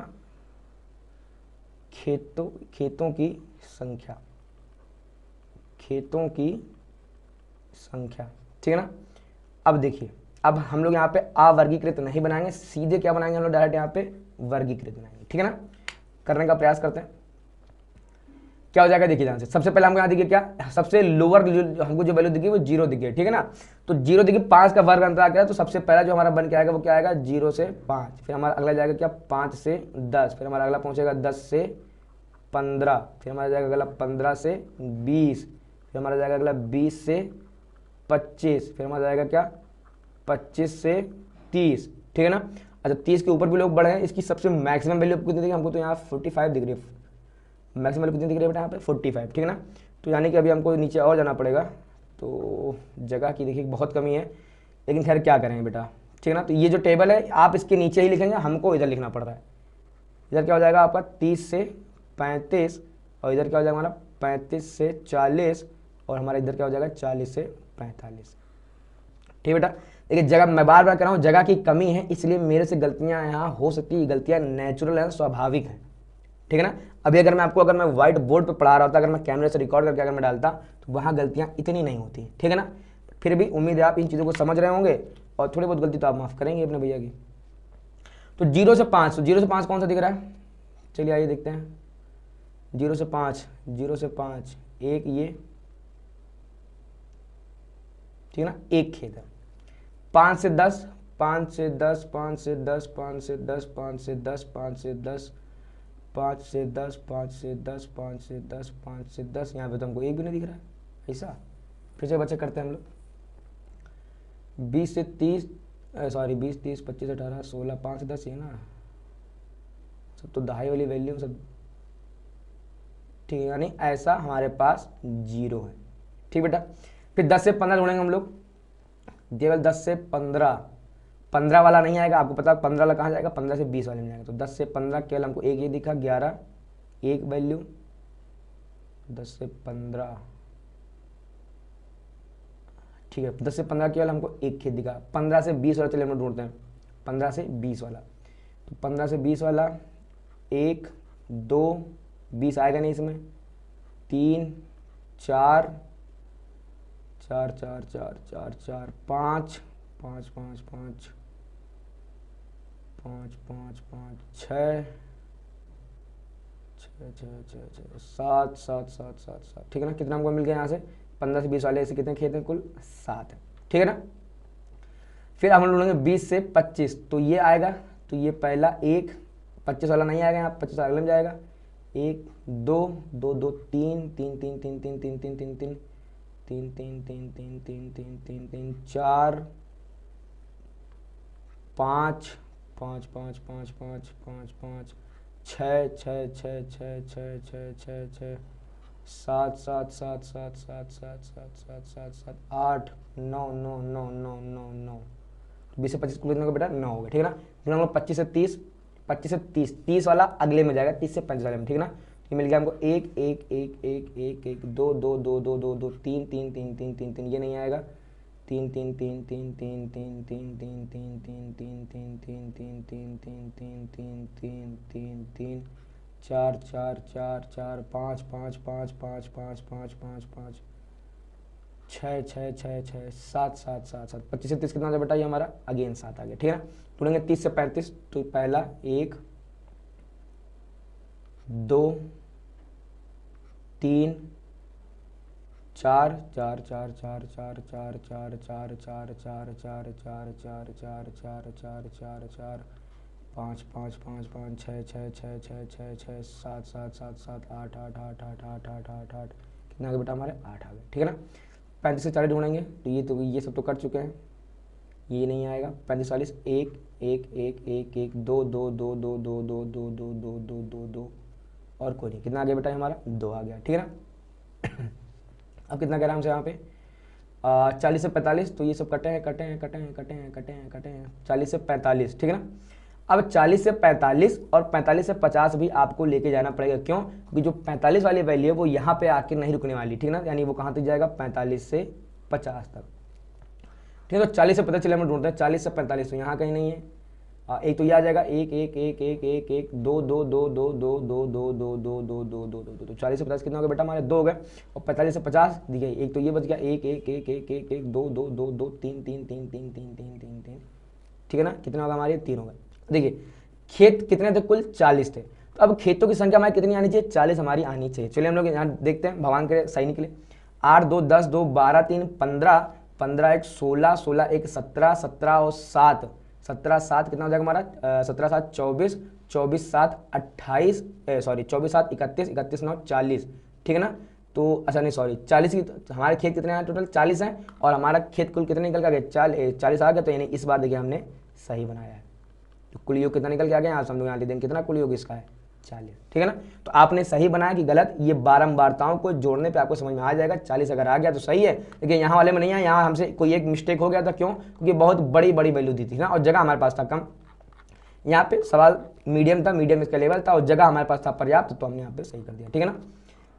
खेतों की संख्या, ठीक है ना। अब देखिए, अब हम लोग यहाँ पे अवर्गीकृत नहीं बनाएंगे, सीधे क्या बनाएंगे हम लोग, डायरेक्ट यहाँ पे वर्गीकृत बनाएंगे, ठीक है ना। करने का प्रयास करते हैं, क्या हो जाएगा देखिए ध्यान से। सबसे पहले हमको यहाँ देखिए क्या, सबसे लोअर हमको जो वैल्यू दिखी वो 0 दिखी है, ठीक है ना। तो 0 दिखी, 5 का वर्ग अंतराल क्या है, तो सबसे पहला जो हमारा बन के आएगा वो क्या आएगा, 0 से 5। फिर हमारा अगला जाएगा क्या, 5 से 10। फिर हमारा अगला पहुंचेगा 10 से 15। फिर हमारा जाएगा अगला 15 से 20। फिर हमारा जाएगा अगला 20 से 25। फिर हमारा जाएगा क्या, 25 से 30, ठीक है ना। अच्छा 30 के ऊपर भी लोग बढ़े हैं, इसकी सबसे मैक्सिमम वैल्यू कितनी दिखी हमको, तो यहाँ 45 दिख रही है, मैक्सिमम वैल्यू कितनी दिख रही है बेटा यहाँ पे 45, ठीक है ना। तो यानी कि अभी हमको नीचे और जाना पड़ेगा, तो जगह की देखिए बहुत कमी है, लेकिन खैर क्या करेंगे बेटा, ठीक है ना। तो ये जो टेबल है आप इसके नीचे ही लिखेंगे, हमको इधर लिखना पड़ रहा है। इधर क्या हो जाएगा आपका 30 से 35, और इधर क्या हो जाएगा हमारा 35 से 40, और हमारा इधर क्या हो जाएगा 40 से 45, ठीक है बेटा। देखिए जगह मैं बार बार कह रहा हूँ, जगह की कमी है, इसलिए मेरे से गलतियाँ यहाँ हो सकती है, गलतियाँ नेचुरल हैं, स्वाभाविक है, ठीक है ना। अभी अगर मैं व्हाइट बोर्ड पे पढ़ा रहा होता, अगर मैं कैमरे से रिकॉर्ड करके अगर मैं डालता तो वहाँ गलतियाँ इतनी नहीं होती, ठीक है ना। फिर भी उम्मीद है आप इन चीज़ों को समझ रहे होंगे, और थोड़ी बहुत गलती तो आप माफ़ करेंगे अपने भैया की। तो 0 से 5, तो 0 से 5 कौन सा दिख रहा है, चलिए आइए देखते हैं। 0 से 5, 0 से 5 एक ये, ठीक है ना, एक खेत है। 5 से 10, 5 से 10, 5 से 10, 5 से 10, 5 से 10, 5 से 10, 5 से 10, 5 से 10, 5 से 10, 5 से 10, यहाँ पे तो हमको एक भी नहीं दिख रहा है ऐसा। फिर से बच्चे करते हैं हम लोग। 20 से 30, सॉरी 20, 30, 25, 18, 16, 5 से 10 ये ना, सब तो दहाई वाली वैल्यू सब ठीक है, यानी ऐसा हमारे पास 0 है। ठीक बेटा। फिर 10 से 15 जोड़ेंगे हम लोग, केवल 10 से 15, 15 वाला नहीं आएगा, आपको पता 15 वाला कहाँ जाएगा, 15 से 20 वाले में जाएगा। तो 10 से 15 केवल हमको एक ये दिखा, 11 एक वैल्यू, 10 से 15 ठीक है। 10 से 15 केवल हमको एक खेत दिखा। 15 से 20 वाला चलिए हम लोग ढूंढते हैं, 15 से 20 वाला। तो 15 से 20 वाला 1 2, 20 आएगा नहीं इसमें, 3 4 4 4 4 4 4 5 5 5 5 5 5 5 6 7 7 7 7 7 ठीक है ना। कितना हमको मिल गया यहाँ से, 15 से 20 वाले ऐसे कितने खेत हैं, कुल 7 है। ठीक है ना। फिर हम ढूंढेंगे 20 से 25, तो ये आएगा, तो ये पहला एक, 25 वाला नहीं आएगा यहाँ, 25 अगले में जाएगा, 1 2 2 2 3 3 3 3 3 3 3 3 3 3 3 3 3 3 3 3 3 4 5 5 5 5 5 5 5 6 6 6 6 6 6 6 6 7 7 7 7 7 7 7 7 7 7 8 9 9 9 9 9 9 20 से 25 कितने का बेटा, 9 हो गया। ठीक है ना। फिर हम लोग 25 से 30, 25 से 30, 30 वाला अगले में जाएगा, 30 से 35 वाले में। ठीक है ना। ये मिल गया हमको 1 1 1 1 1 1 2 2 2 2 2 2 3 3 3 3 3 3, ये नहीं आएगा, 3 3 3 3 3 3 3 3 3 3 3 3 3 3 3 3 3 3 3 3 3 4 4 4 4 5 5 5 5 5 5 5 5 6 6 6 6 7 7 7 7 25 से 30 कितना था बेटा, ये हमारा अगेन 7 आ गया। ठीक है ना। ढूंढेंगे 30 से 35, तो पहला 1 2 3 4 4 4 4 4 4 4 4 4 4 4 4 4 4 4 4 4 4 5 5 5 5 6 6 6 6 6 6 7 7 7 7 8 8 8 8 8 8 8 8 कितना आ गया बेटा हमारे, 8 आ गए। ठीक है ना। 35 से 40 ढूंढेंगे, तो ये सब तो कर चुके हैं, ये नहीं आएगा। 35 40 1 1 1 1 1 2 2 2 2 2 2 2 2 2 2 2 2 और कोई नहीं, कितना आ गया बेटा हमारा, 2 आ गया। ठीक है ना। अब कितना कह रहा है हमसे यहाँ पे, 40 से 45, तो ये सब कटे हैं कटे हैं कटे हैं कटे हैं कटे हैं कटे हैं, 40 से 45। ठीक है ना। अब 40 से 45 और 45 से 50 भी आपको लेके जाना पड़ेगा, क्यों, क्योंकि जो 45 वाली वैल्यू है वो यहाँ पे आके नहीं रुकने वाली। ठीक है ना। यानी वो कहाँ तक जाएगा, 45 से 50 तक। ठीक है। तो 40 से 50 चलिए हम ढूंढते हैं, 40 से 45 तो यहाँ कहीं नहीं है, एक तो ये आ जाएगा 1 1 1 1 1 1 2 2 2 2 2 2 2 2 2 2 2 2 2 तो 40 से 50 कितना हो गया बेटा हमारे, 2 हो गए। और 45 से 50 दी गई, एक तो ये बच गया 1 1 1 1 1 1 2 2 2 2 3 3 3 3 3 3 3 3। ठीक है ना। कितना होगा हमारे, 3 हो गए। देखिए खेत कितने थे, कुल 40 थे। तो अब खेतों की संख्या हमारी कितनी आनी चाहिए, 40 हमारी आनी चाहिए। चलिए हम लोग यहाँ देखते हैं, भगवान के सही निकले। 8 2 10 2 12 3 15 15 1 16 16 1 17 17 और 7 17 7 कितना हो जाएगा हमारा, 17 7 24 24 7 28 सॉरी 24 7 31 31 9 40। ठीक है ना। तो अच्छा नहीं सॉरी 40 की, हमारे खेत कितने हैं टोटल, 40 हैं, और हमारा खेत कुल कितने निकल के आ गया, 40 आ गया। तो यानी इस बार देखिए हमने सही बनाया है। तो कुल योग कितना निकल के आ गया, आप हम लोग यहाँ ले देंगे कितना कुल योग इसका है, 40। ठीक है ना। तो आपने सही बनाया कि गलत, ये बारंबारताओं को जोड़ने पे आपको समझ में आ जाएगा। 40 अगर आ गया तो सही है, लेकिन यहाँ वाले में नहीं है, यहाँ हमसे कोई एक मिस्टेक हो गया था। क्यों, क्योंकि बहुत बड़ी बड़ी वैल्यू दी थी ना, और जगह हमारे पास था कम। यहाँ पे सवाल मीडियम था, मीडियम इसका लेवल था, और जगह हमारे पास था पर्याप्त, तो हमने यहाँ पे सही कर दिया। ठीक है ना।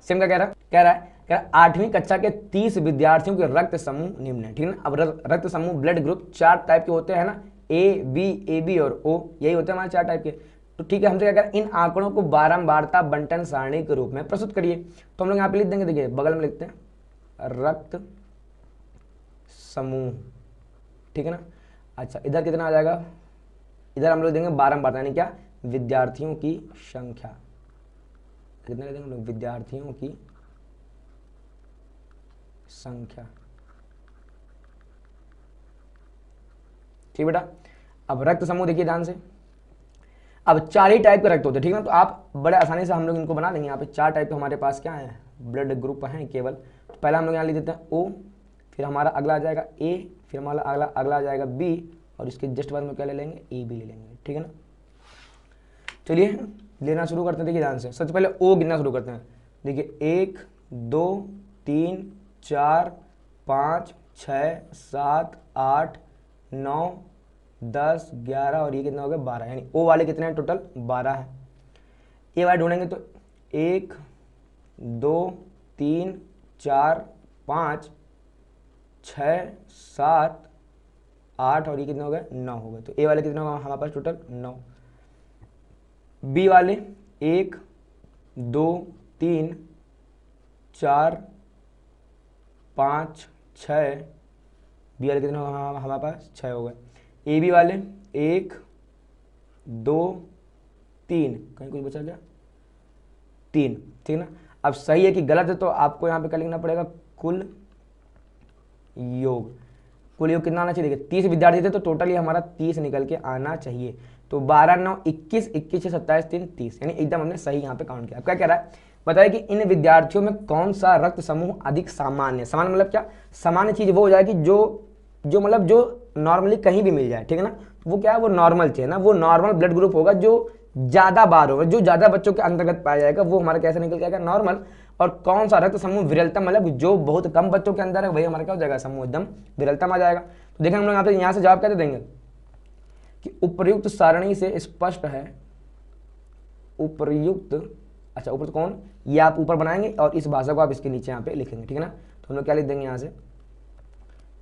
सेम का कह रहा है 8वीं कक्षा के 30 विद्यार्थियों के रक्त समूह निम्न है। ठीक है ना। अब रक्त समूह ब्लड ग्रुप 4 टाइप के होते हैं ना, ए बी और ओ, यही होते हैं हमारे 4 टाइप के। तो ठीक है, हमसे क्या करें, इन आंकड़ों को बारंबारता बंटन सारणी के रूप में प्रस्तुत करिए। तो हम लोग यहाँ पे लिख देंगे, देखिए बगल में लिखते हैं रक्त समूह। ठीक है ना। अच्छा इधर कितना आ जाएगा, इधर हम लोग देंगे बारंबारता, यानी क्या, विद्यार्थियों की संख्या। कितना देंगे हम लोग, विद्यार्थियों की संख्या। ठीक बेटा। अब रक्त समूह देखिए ध्यान से, अब 4 ही टाइप के रक्त होते हैं, ठीक है ना। तो आप बड़े आसानी से हम लोग इनको बना देंगे। यहाँ पे 4 टाइप के हमारे पास क्या है, ब्लड ग्रुप हैं केवल। तो पहला हम लोग यहाँ लिख देते हैं O, फिर हमारा अगला आ जाएगा A, फिर हमारा अगला आ जाएगा B, और इसके जस्ट बाद में क्या ले लेंगे, AB ले लेंगे, ठीक है ना। चलिए लेना शुरू करते हैं। देखिए ध्यान से, सबसे पहले O गिनना शुरू करते हैं। देखिए 1 2 3 4 5 6 7 8 9 10 11 और ये कितना हो गया 12, यानी O वाले कितने हैं टोटल 12 है। ए वाले ढूंढेंगे तो 1 2 3 4 5 6 7 8 और ये कितने हो गए 9 हो गए। तो ए वाले कितने होगा हमारे पास टोटल 9। बी वाले 1 2 3 4 5 6, बी वाले कितने होगा हमारे पास 6 हो गए। ए बी वाले 1 2 3, कहीं कुछ बचा क्या 3, ठीक ना। अब सही है कि गलत है तो आपको यहाँ पे क्या लिखना पड़ेगा, कुल योग। कुल योग कितना आना चाहिए, देखिए 30 विद्यार्थी थे तो टोटल ये हमारा 30 निकल के आना चाहिए। तो 12 9 21 21 6 27 3 30, यानी एकदम हमने सही यहाँ पे काउंट किया। अब क्या कह रहा है, बताइए कि इन विद्यार्थियों में कौन सा रक्त समूह अधिक सामान्य है। सामान्य मतलब क्या, सामान्य चीज वो हो जाएगी जो मतलब जो नॉर्मली कहीं भी मिल जाए, ठीक है ना। वो क्या है, वो नॉर्मल चीज है ना, वो नॉर्मल ब्लड ग्रुप होगा जो ज्यादा बार होगा, जो ज्यादा बच्चों के अंतर्गत पाया जाएगा वो हमारा कैसे निकल जाएगा, नॉर्मल। और कौन सा रक्त समूह विरलतम, मतलब जो बहुत कम बच्चों के अंदर है वही हमारा क्या हो जाएगा, समूह एकदम विरलतम आ जाएगा। तो देखें हम लोग यहाँ से जवाब कैसे देंगे कि उपर्युक्त सारणी से स्पष्ट है, उपर्युक्त, अच्छा ऊपर कौन, ये आप ऊपर बनाएंगे और इस भाषा को आप इसके नीचे यहाँ पे लिखेंगे, ठीक है ना। तो हम लोग क्या लिख देंगे यहाँ से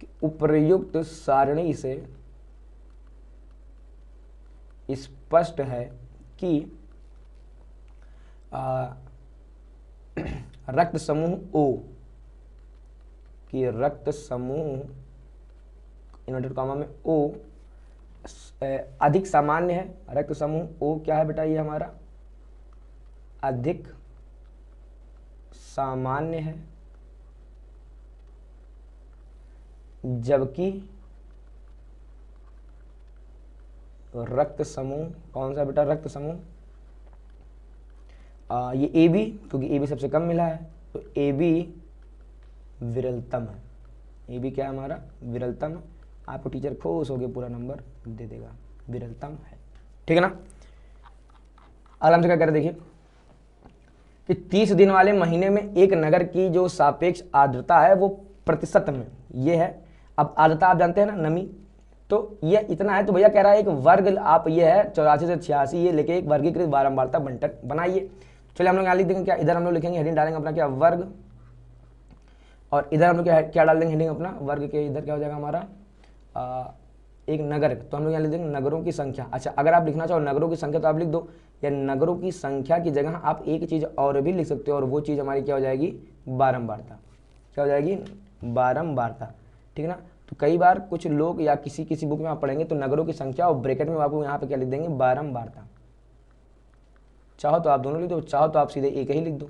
कि उपर्युक्त सारणी से स्पष्ट है कि रक्त समूह O, कि रक्त समूह इन्वर्टेड कॉमा में O अधिक सामान्य है। रक्त समूह O क्या है बेटा, ये हमारा अधिक सामान्य है, जबकि रक्त समूह कौन सा बेटा, रक्त समूह ये ए बी, क्योंकि ए बी सबसे कम मिला है तो ए बी विरलतम है। ए बी क्या है हमारा, विरलतम है। आपको टीचर खुश होकर पूरा नंबर दे देगा, विरलतम है, ठीक है ना। अगला हमसे क्या करें, देखिए कि 30 दिन वाले महीने में एक नगर की जो सापेक्ष आर्द्रता है वो प्रतिशत में ये है। अब आर्द्रता आप जानते हैं ना, नमी, तो ये इतना है। तो भैया कह रहा है एक वर्ग आप ये है 84 से 86 ये लेके एक वर्गीकृत बारंबारता बंटन बनाइए। चलिए हम लोग यहाँ लिख देंगे क्या, इधर हम लोग लिखेंगे हेडिंग डालेंगे अपना क्या, वर्ग, और इधर हम लोग क्या डाल देंगे हेडिंग अपना वर्ग के, इधर क्या हो जाएगा हमारा एक नगर। तो हम लोग यहाँ लिख देंगे नगरों की संख्या। अच्छा अगर आप लिखना चाहो नगरों की संख्या तो आप लिख दो, या नगरों की संख्या की जगह आप एक चीज़ और भी लिख सकते हो, और वो चीज़ हमारी क्या हो जाएगी, बारंबारता। क्या हो जाएगी, बारंबारता, ठीक है ना। तो कई बार कुछ लोग या किसी बुक में आप पढ़ेंगे तो नगरों की संख्या और ब्रैकेट में आपको यहाँ पे क्या लिख देंगे, बारंबारता। चाहो तो आप दोनों लिख दो, चाहो तो आप सीधे एक ही लिख दो,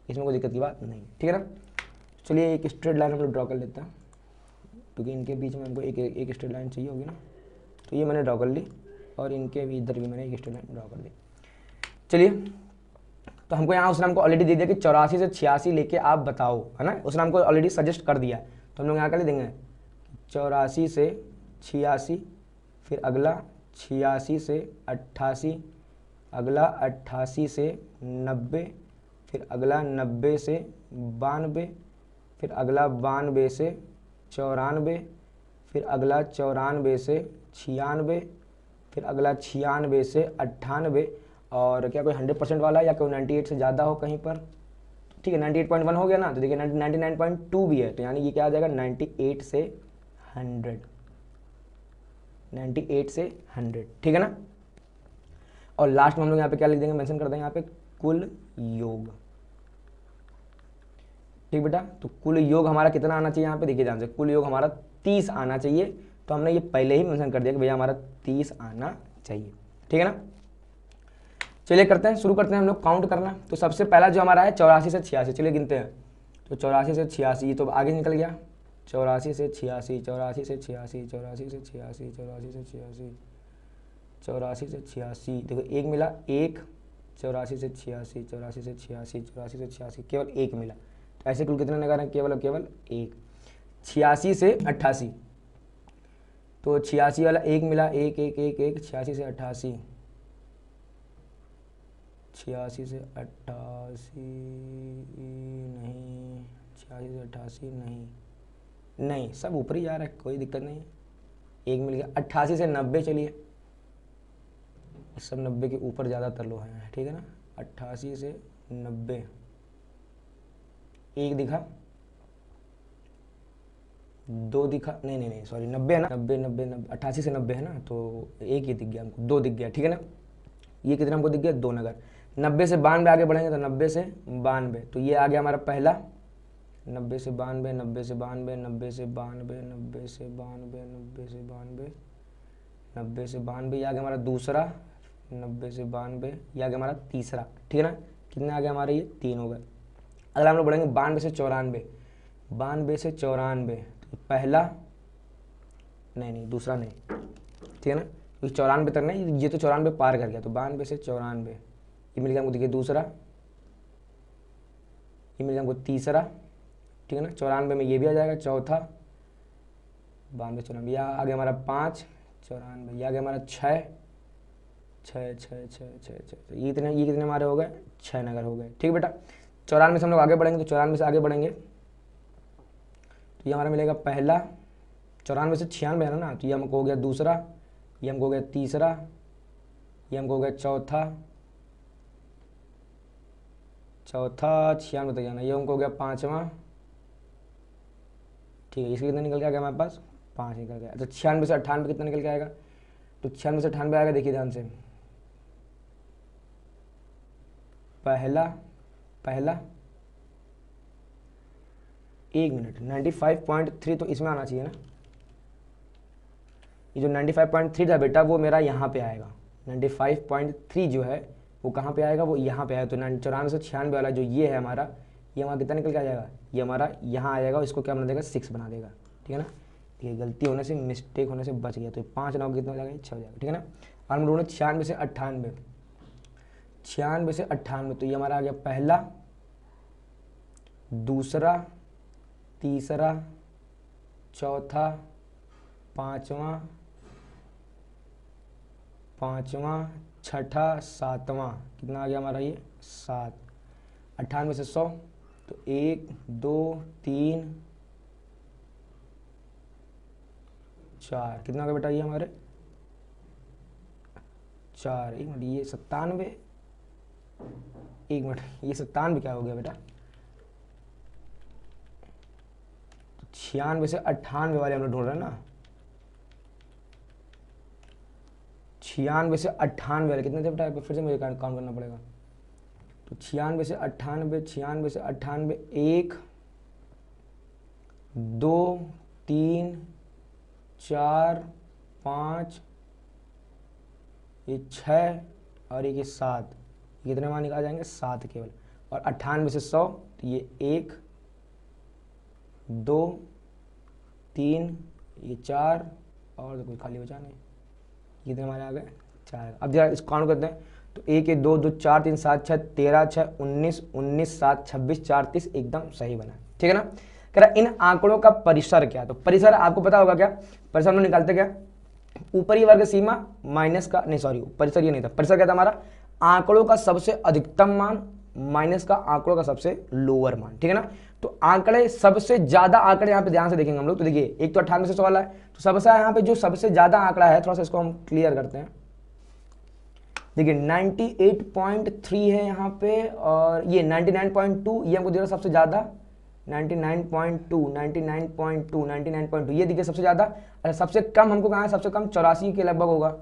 इसमें कोई दिक्कत की बात नहीं, ठीक है ना। चलिए एक स्ट्रेट लाइन हम लोग ड्रॉ कर लेते हैं, क्योंकि इनके बीच में हमको एक स्ट्रेट लाइन चाहिए होगी ना। तो ये मैंने ड्रॉ कर ली, और इनके भी इधर भी मैंने एक स्ट्रेट लाइन ड्रॉ कर दी। चलिए तो हमको यहाँ उसने हमको ऑलरेडी दे दिया कि 84 से 86 लेके आप बताओ, है ना। उसने हमको ऑलरेडी सजेस्ट कर दिया, तो हम लोग यहाँ कर देंगे 84 से 86, फिर अगला 86 से 88, अगला 88 से 90, फिर अगला 90 से 92, फिर अगला 92 से 94, फिर अगला 94 से 96, फिर अगला 96 से 98, और क्या कोई 100% वाला या कोई 98 से ज़्यादा हो कहीं पर, ठीक है 98.1 हो गया ना। तो देखिए 99.2 भी है, तो यानी ये क्या आ जाएगा 98 से 100, 98 से 100, ठीक है ना। और लास्ट में हम लोग यहाँ पे क्या लिख देंगे, मेंशन कर देंगे यहाँ पे कुल योग, ठीक बेटा। तो कुल योग हमारा कितना आना चाहिए, यहाँ पे देखिए ध्यान से, कुल योग हमारा 30 आना चाहिए। तो हमने ये पहले ही मेंशन कर दिया कि भैया हमारा 30 आना चाहिए, ठीक है ना। चलिए करते हैं, शुरू करते हैं हम लोग काउंट करना। तो सबसे पहला जो हमारा है 84 से 86, चलिए गिनते हैं। तो 84 से 86 तो आगे निकल गया, 84 से 86, 84 से 86, 84 से 86, 84 से 86, 84 से 86, देखो एक मिला, एक, 84 से 86, 84 से 86, 84 से 86, केवल एक मिला। तो ऐसे कुल कितने नगर हैं? केवल केवल एक। 86 से 88, तो 86 वाला एक मिला, एक एक एक एक, 86 से 88, 86 से 88 नहीं, 86 से 88 नहीं, नहीं सब ऊपर ही जा रहा है, कोई दिक्कत नहीं है। एक मिल गया। 88 से 90, चलिए सब 90 के ऊपर ज़्यादातर लोग हैं, ठीक है ना। 88 से 90, एक दिखा, दो दिखा, नहीं नहीं नहीं सॉरी 90 है ना, 90 90 90, 88 से 90 है ना, तो एक ही दिख गया हमको, दो दिख गया, ठीक है ना। ये कितना हमको दिख गया? दो नगर। 90 से 92 आगे बढ़ेंगे तो 90 से 92, तो ये आ गया हमारा पहला। 90 से 92, 90 से 92, 90 से 92, 90 से 92, 90 से 92, 90 से 92, ये आ गया हमारा दूसरा। 90 से 92, ये आ गया हमारा तीसरा, ठीक है ना। कितने आ गए हमारे? ये तीन हो गए। अगला हम लोग बढ़ेंगे 92 से 94, 92 से 94, तो पहला, नहीं नहीं दूसरा नहीं, ठीक है ना, क्योंकि 94 तक नहीं, ये तो 94 पार कर गया, तो 92 से 94, ये मिल गया हमको, देखिए दूसरा, ये मिल गया हमको तीसरा, ठीक है ना। 94 में ये भी आ जाएगा चौथा, 92 94, यह आ गया हमारा 5, 94, यह आ गया हमारा 6, 6 6 6 6 6, ये कितने हमारे हो गए? 6 नगर हो गए, ठीक है बेटा। 94 से हम लोग आगे बढ़ेंगे, तो 94 से आगे बढ़ेंगे तो ये हमारा मिलेगा पहला। 94 से 96 है ना, तो ये हमको हो गया दूसरा, ये हमको हो गया तीसरा, ये हमको हो गया चौथा, 96 तक जाना, ये हमको हो गया पाँचवा, ठीक है। इसके कितना निकल के आ गया हमारे पास? 5 निकल गया। अच्छा 96 से 98 कितना निकल के आएगा? तो 96 से 98 आएगा, देखिए ध्यान से, पहला पहला, एक मिनट, 95.3 तो इसमें आना चाहिए ना। ये जो 95.3 था बेटा, वो मेरा यहाँ पे आएगा। 95.3 जो है वो कहाँ पे आएगा? वो यहाँ पे आएगा। तो 94 से 96 वाला जो ये है हमारा, ये हमारा कितना निकल के आ जाएगा? ये हमारा यहाँ आ जाएगा, इसको क्या बना देगा? 6 बना देगा, ठीक है ना। ये गलती होने से, मिस्टेक होने से बच गया। तो 5 9 कितना हो जाएगा? 6 हो जाएगा, ठीक है ना। और हम ढूंढे 96 से 98, 96 से 98, तो ये हमारा आ गया पहला, दूसरा, तीसरा, चौथा, पाँचवा, छठा, सातवां, कितना आ गया हमारा? ये 7। 98 से 100, तो 1 2 3 4, कितना हो गया बेटा? ये हमारे 4, एक मिनट, ये 97, एक मिनट, ये 97 क्या हो गया बेटा? 96 से 98 वाले हम लोग ढूंढ रहे हैं ना। 96 से 98 वाले कितने थे बेटा? फिर से मुझे काउंट करना पड़ेगा। तो 96 से 98, 96 से 98, 1 2 3 4 5, ये 6 और ये 7, ये कितने मान निकाल जाएंगे? 7 केवल। और 98 से 100, तो ये 1 2 3, ये 4, और तो कोई खाली बचा नहीं, कितने हमारे आ गए? 4। अब जरा इसको काउंट करते हैं, तो 1 1 2 2 4 3 7 6 13 6 19 19 7 26 4 30, एकदम सही बना, ठीक है ना। कह रहा इन आंकड़ों का परिसर क्या? तो परिसर आपको पता होगा क्या? परिसर हम लोग निकालते क्या? ऊपरी वर्ग सीमा माइनस का, नहीं सॉरी परिसर ये नहीं था। परिसर क्या था हमारा? आंकड़ों का सबसे अधिकतम मान माइनस का आंकड़ों का सबसे लोअर मान, ठीक है ना। तो आंकड़े, सबसे ज्यादा आंकड़े यहाँ पे ध्यान से देखेंगे हम लोग, तो देखिए एक तो 98 से 100 वाला है, तो सबसे यहाँ पे जो सबसे ज्यादा आंकड़ा है, थोड़ा सा इसको हम क्लियर करते हैं। देखिए 98.3 है यहाँ पे, और ये 99.2, ये हमको दे रहा सबसे ज्यादा 99.2, 99.2, 99.2, ये देखिए सबसे ज्यादा। अच्छा सबसे कम हमको कहाँ है? सबसे कम 84 के लगभग होगा,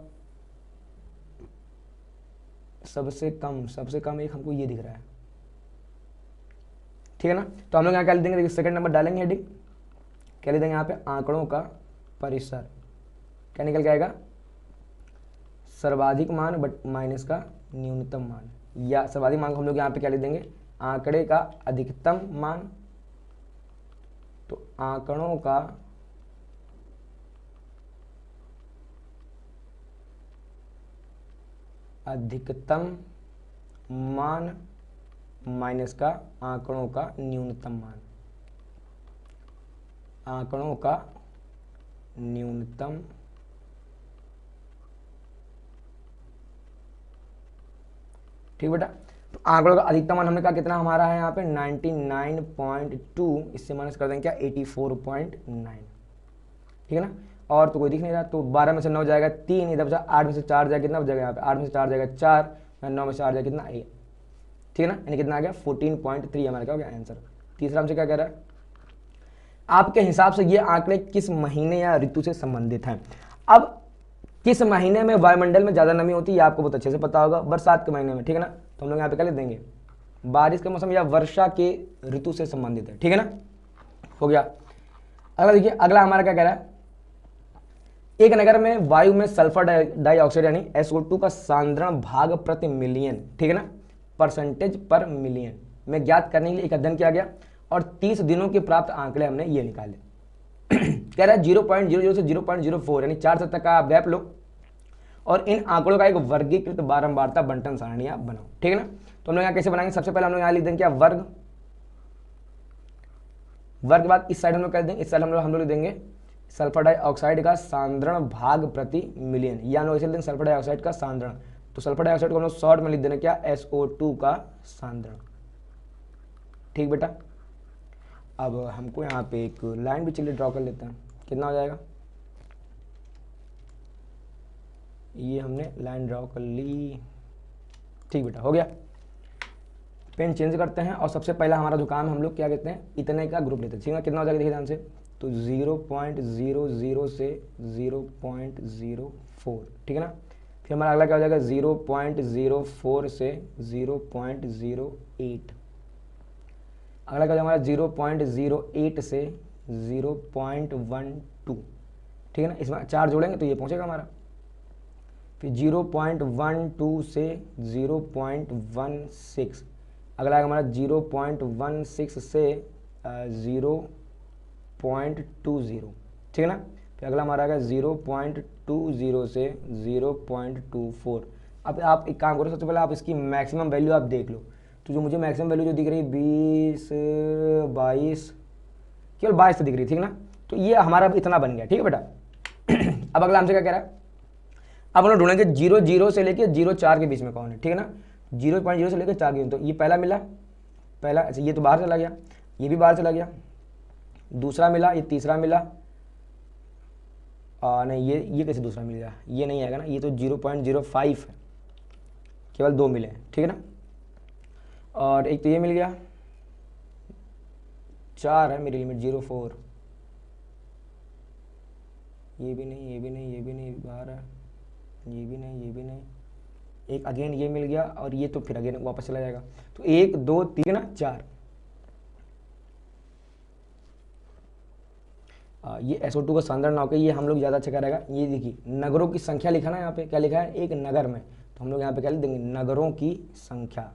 सबसे कम एक हमको ये दिख रहा है, ठीक है ना। तो हम लोग यहाँ क्या लिख देंगे? देखिए सेकंड नंबर डालेंगे हेडिंग, क्या लिख देंगे यहाँ पे? आंकड़ों का परिसर। क्या निकल के आएगा? सर्वाधिक मान बट माइनस का न्यूनतम मान, या सर्वाधिक मान को हम लोग यहाँ पे क्या लिख देंगे? आंकड़े का अधिकतम मान। तो आंकड़ों का अधिकतम मान माइनस का आंकड़ों का न्यूनतम मान, आंकड़ों का न्यूनतम ठीक बेटा। तो आंकड़ों का अधिकतम मान हमने कहा कितना हमारा है यहाँ पे 99.2, इससे माइनस कर देंगे क्या 84.9, ठीक है ना। और तो कोई दिख नहीं रहा, तो 12 में से 9 जाएगा 3, इधर बचा 8 में से 4 जाएगा कितना बचेगा यहाँ पे, 8 में से 4 जाएगा 4, 9 में से 4 जाएगा कितना 1, ठीक है ना। यानी कितना आ गया 14.3 हमारा क्या हो गया आंसर। तीसरा हमसे क्या कह रहा है, आपके हिसाब से ये आंकड़े किस महीने या ऋतु से संबंधित हैं। अब किस महीने में वायुमंडल में ज़्यादा नमी होती है आपको बहुत अच्छे से पता होगा, बरसात के महीने में, ठीक है ना। तो हम लोग यहाँ पे क्या लिख देंगे, बारिश के मौसम या वर्षा के ऋतु से संबंधित है, ठीक है ना, हो गया। अगला देखिए, अगला हमारा क्या कह रहा है, एक नगर में वायु में सल्फर डाइऑक्साइड यानी SO2 का सांद्रण भाग प्रति मिलियन, ठीक है ना, परसेंटेज पर मिलियन में ज्ञात करने के लिए एक अध्ययन किया गया और 30 दिनों के प्राप्त आंकड़े हमने ये निकाले। कह रहा है 0.00 से 0.04 यानी 4 सप्ताह का आप गैप लो और इन आंकड़ों का एक वर्गीकृत बारंबारता बंटन सारणियां बनाओ, ठीक है ना। तो हम लोग यहाँ कैसे बनाएंगे, सबसे पहले हम लोग यहाँ लिख देंगे क्या वर्ग, वर्ग के बाद इस साइड हम लोग कर देंगे, इस साइड हम लोग देंगे सल्फर डाइऑक्साइड का सांद्रण भाग प्रति मिलियन, या हम लोग ऐसे लिख देंगे सल्फर डाइऑक्साइड का सांद्रण। तो सल्फर डाइऑक्साइड को हम लोग शॉर्ट में लिख देना क्या SO2 का सांद्रण, ठीक बेटा। अब हमको यहाँ पे एक लाइन भी चलिए ड्रॉ कर लेते हैं, कितना हो जाएगा, ये हमने लाइन ड्रॉ कर ली, ठीक बेटा, हो गया। पेन चेंज करते हैं और सबसे पहला हमारा जो काम हम लोग क्या कहते हैं, इतने का ग्रुप लेते हैं, ठीक है। कितना हो जाएगा देखिए ध्यान से, तो 0.00 से 0.04, ठीक है ना। फिर हमारा अगला क्या हो जाएगा 0.04 से 0.08, अगला क्या हो जाएगा हमारा 0.08 से 0.12, ठीक है ना। इसमें 4 जोड़ेंगे तो ये पहुंचेगा हमारा। फिर 0.12 से 0.16, अगला है हमारा 0.16 से 0.20, ठीक है ना। फिर अगला हमारा आएगा 0.20 से 0.24। अब आप एक काम करो, सबसे पहले आप इसकी मैक्सिमम वैल्यू आप देख लो। तो जो मुझे मैक्सिमम वैल्यू जो दिख रही है 20, 22, केवल 22 से दिख रही है, ठीक है ना। तो ये हमारा इतना बन गया, ठीक है बेटा। अब अगला हमसे क्या कह रहा है, अब हम लोग ढूंढेंगे 0.0 से लेके 0.4 के बीच में कौन है, ठीक है ना। 0.0 से लेकर 4 के बीच, तो ये पहला मिला, पहला, अच्छा ये तो बाहर चला गया, ये भी बाहर चला गया, दूसरा मिला, ये तीसरा मिला, नहीं ये कैसे दूसरा मिल गया, ये नहीं आएगा ना, ये तो 0.05 है, केवल 2 मिले, ठीक है ना। और एक तो ये मिल गया, 4 है मेरी लिमिट 0.4, ये भी नहीं, ये भी नहीं, ये भी नहीं, बाहर है, ये भी नहीं, ये भी नहीं, एक अगेन ये मिल गया और ये तो फिर अगेन वापस चला जाएगा। तो 1 2 3 ना 4, ये SO2 का सांद्रण नाव के, ये हम लोग ज़्यादा अच्छा करेगा। ये देखिए नगरों की संख्या लिखा ना, यहाँ पे क्या लिखा है, एक नगर में, तो हम लोग यहाँ पे क्या लिख देंगे नगरों की संख्या,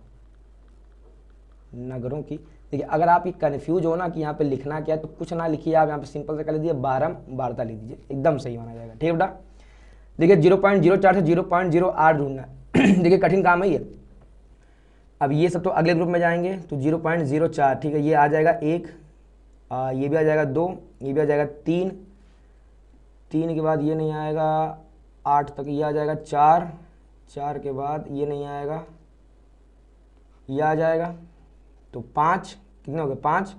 नगरों की। देखिए अगर आप ये कन्फ्यूज हो ना कि यहाँ पे लिखना क्या है, तो कुछ ना लिखिए, आप यहाँ पे सिंपल से कर लीजिए बारंबारता लिख दीजिए, एकदम सही माना जाएगा, ठीक है बेटा। देखिए 0.04 से 0.08 ढूंढना है। देखिए कठिन काम है ये। अब ये सब तो अगले ग्रुप में जाएंगे, तो 0.04, ठीक है, ये आ जाएगा 1, ये भी आ जाएगा 2, ये भी आ जाएगा 3, 3 के बाद ये नहीं आएगा 8 तक, ये आ जाएगा 4, 4 के बाद ये नहीं आएगा, ये आ जाएगा, तो 5, कितने हो गए 5,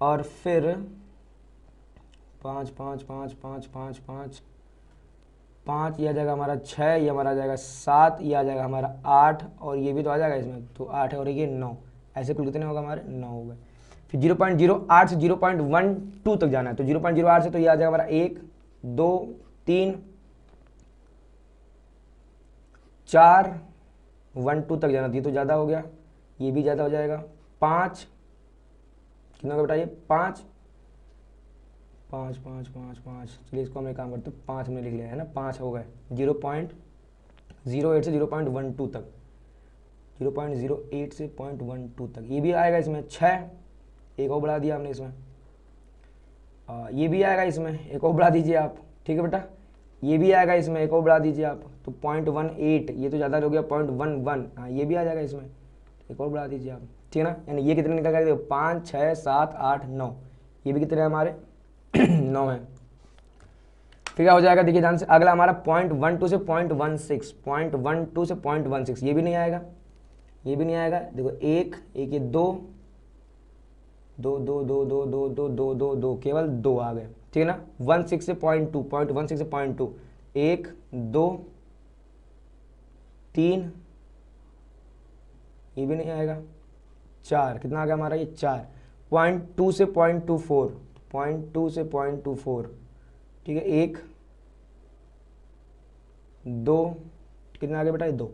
और फिर 5 5 5 5 5 5 5, ये आ जाएगा हमारा 6, ये हमारा आ जाएगा 7, ये आ जाएगा हमारा 8, और ये भी तो आ जाएगा इसमें, तो 8 है और ये 9, ऐसे कुल कितने होगा हमारे 9 हो गए। फिर 0.08 से 0.12 तक जाना है, तो 0.08 से तो ये आ जाएगा हमारा 1 2 3 4 1 2 तक जाना, ये तो ज़्यादा हो गया, ये भी ज़्यादा हो जाएगा, 5 कितना होगा बेटा ये 5 5 5 5 5, चलिए इसको हम एक काम करते हैं, 5 हमने लिख लिया है ना, 5 हो गए। 0.08 से 0.12 तक, 0.08 से 0.12 तक, ये भी आएगा इसमें 6, एक और बढ़ा दिया हमने इसमें, ये भी आएगा इसमें, एक और बढ़ा दीजिए आप, ठीक है बेटा, ये भी आएगा इसमें, एक और बढ़ा दीजिए आप, तो 0.18, ये तो ज़्यादा हो गया 0.11, हाँ ये भी आ जाएगा इसमें, एक और बढ़ा दीजिए आप, ठीक है ना। यानी ये कितने निकल गए, 5 6 7 8 9, ये भी कितने हमारे 9 है। फिर क्या हो जाएगा, देखिए ध्यान से, अगला हमारा 0.12 से 0.16, 0.12 से 0.16, ये भी नहीं आएगा, ये भी नहीं आएगा। देखो एक एक, ये दो दो दो दो दो दो दो दो दो दो, केवल दो आ गए, ठीक है ना। 16 से 0.2, 0.16 से 0.2, 1 2 3, ये भी नहीं आएगा। 4, कितना आ गया हमारा ये 4, 0.2 से 0.24, 0.2 से 0.24, ठीक है। 1 2, कितना आ गया बेटा, ये 2।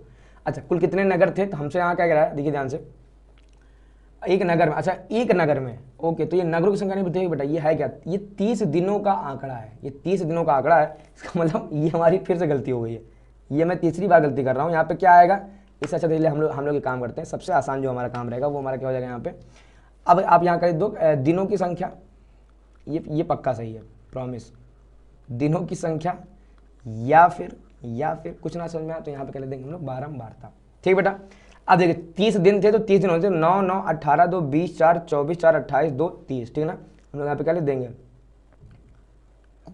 अच्छा कुल कितने नगर थे, तो हमसे यहाँ क्या कह रहा है, देखिए ध्यान से, एक नगर में, अच्छा एक नगर में, ओके, तो ये नगरों की संख्या नहीं बताइए बेटा, ये है क्या, ये 30 दिनों का आंकड़ा है, ये 30 दिनों का आंकड़ा है। इसका मतलब ये हमारी फिर से गलती हो गई है, ये मैं तीसरी बार गलती कर रहा हूँ। यहाँ पे क्या आएगा, इससे अच्छा देखिए हम लोग ये काम करते हैं, सबसे आसान जो हमारा काम रहेगा वो हमारा क्या हो जाएगा यहाँ पे। अब आप यहाँ करें दो दिनों की संख्या, ये पक्का सही है, प्रॉमिस, दिनों की संख्या, या फिर कुछ ना समझ में आया तो यहाँ पे कर देंगे हम लोग बारंबारता, ठीक बेटा। अब देखिए 30 दिन थे तो 30 दिन होते, 9 9 18 2 20 4 24 4 28 2 30, ठीक है ना। हम लोग यहाँ पे क्या लिख देंगे,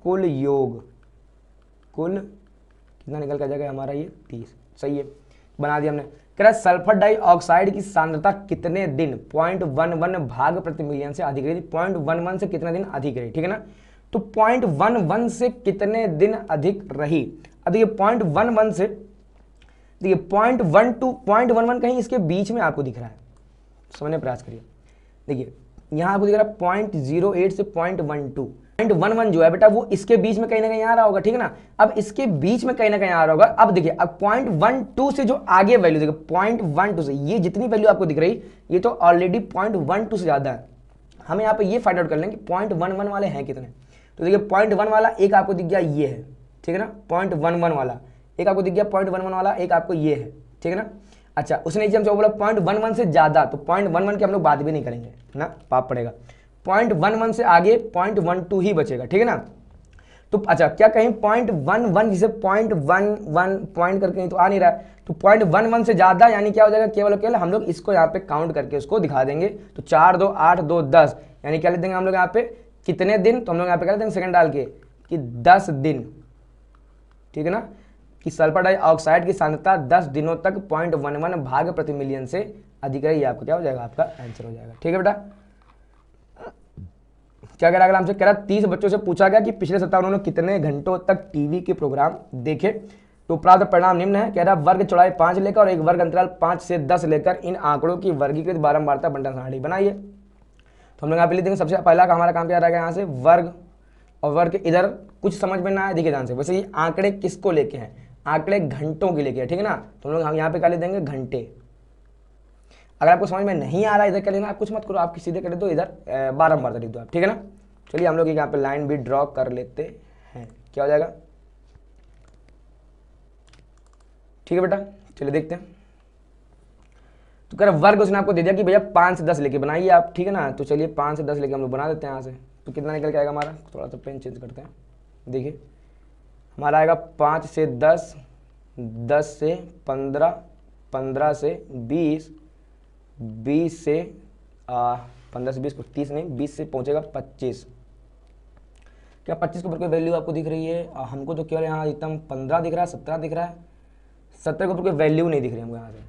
कुल योग, कुल कितना निकल कर जाएगा हमारा, ये 30, सही है, बना दिया हमने। कह रहा सल्फर डाइऑक्साइड की सांद्रता कितने दिन 0.11 भाग प्रति मिलियन से अधिक रही, 0.11 से कितने दिन अधिक रही, ठीक है ना। तो 0.11 से कितने दिन अधिक रही, अब देखिए 0.11 से, देखिए 0.11 कहीं इसके बीच में आपको दिख रहा है, समझने प्रयास करिए। देखिए यहाँ आपको दिख रहा है 0.08 से 0.12, 0.11 जो है बेटा वो इसके बीच में कहीं ना कहीं आ रहा होगा, ठीक है ना। अब इसके बीच में कहीं ना कहीं आ रहा होगा। अब देखिए अब 0.12 से जो आगे वैल्यू, देखिए 0.12 से ये जितनी वैल्यू आपको दिख रही, ये तो ऑलरेडी 0.12 से ज्यादा है। हमें यहाँ पे ये फाइंड आउट कर लेंगे 0.11 वाले हैं कितने। तो देखिए 0.1 वाला एक आपको दिख गया, ये है, ठीक है ना। 0.11 वाला एक आपको दिख गया, 0.11 वाला एक आपको ये है, ठीक है ना। अच्छा उसने हमसे बोला 0.11 से ज्यादा, तो 0.11 की हम लोग बात भी नहीं करेंगे ना, पाप पड़ेगा। 0.11 से आगे 0.12 ही बचेगा, ठीक है ना। तो अच्छा क्या कहीं 0.11 जिसे 0.11 पॉइंट करके कहीं तो आ नहीं रहा है, तो 0.11 से ज्यादा यानी क्या हो जाएगा, केवल केवल हम लोग इसको यहाँ पे काउंट करके उसको दिखा देंगे। तो 4 2 8 2 10, यानी क्या लिख देंगे हम लोग यहाँ पे कितने दिन, तो हम लोग यहाँ पे क्या देंगे सेकंड डाल के कि 10 दिन, ठीक है ना। कि सल्फर डाइऑक्साइड की सांद्रता 10 दिनों तक 0.11 भाग प्रति मिलियन से अधिक रही, आपको क्या हो जाएगा, आपका आंसर हो जाएगा, ठीक है बेटा। क्या कह रहा है हमसे, कह रहा 30 बच्चों से पूछा गया कि पिछले सप्ताह उन्होंने कितने घंटों तक टीवी के प्रोग्राम देखे, तो प्राप्त परिणाम निम्न है। कह रहा वर्ग चौड़ाई 5 लेकर और एक वर्ग अंतराल 5 से 10 लेकर इन आंकड़ों की वर्गीकृत बारंबारता बंटन सारणी बनाइए। तो हम लोग यहाँ पे लिख देंगे, सबसे पहला का हमारा काम क्या रहेगा, यहाँ से वर्ग, और वर्ग इधर कुछ समझ में ना आए, देखिए ध्यान से, वैसे ये आंकड़े किसको लेके हैं, आंकड़े घंटों के लेके, ठीक है ना। तो हम लोग हम यहाँ पे क्या लिख देंगे, घंटे। अगर आपको समझ में नहीं आ रहा इधर क्या लेना, आप कुछ मत करो, आप सीधे कर दो, इधर बारंबार लिख दो आप, ठीक है ना। चलिए हम लोग यहाँ पे लाइन भी ड्रॉ कर लेते हैं, क्या हो जाएगा, ठीक है बेटा। चलिए देखते हैं। तो कह रहा वर्ग उसने आपको दे दिया कि भैया 5 से 10 लेके बनाइए आप, ठीक है ना। तो चलिए 5 से 10 लेके हम लोग बना देते हैं यहाँ से। तो कितना निकल के आएगा हमारा, थोड़ा सा पेन चेंज करते हैं, देखिए हमारा आएगा 5 से 10, 10 से 15, 15 से 20, 20 से 15 से 20 को 30 नहीं, 20 से पहुंचेगा 25। क्या 25 के ऊपर कोई वैल्यू आपको दिख रही है, हमको तो केवल यहाँ एकदम 15 दिख रहा है, 17 दिख रहा है, 17 के ऊपर कोई वैल्यू नहीं दिख रही हमको यहाँ से,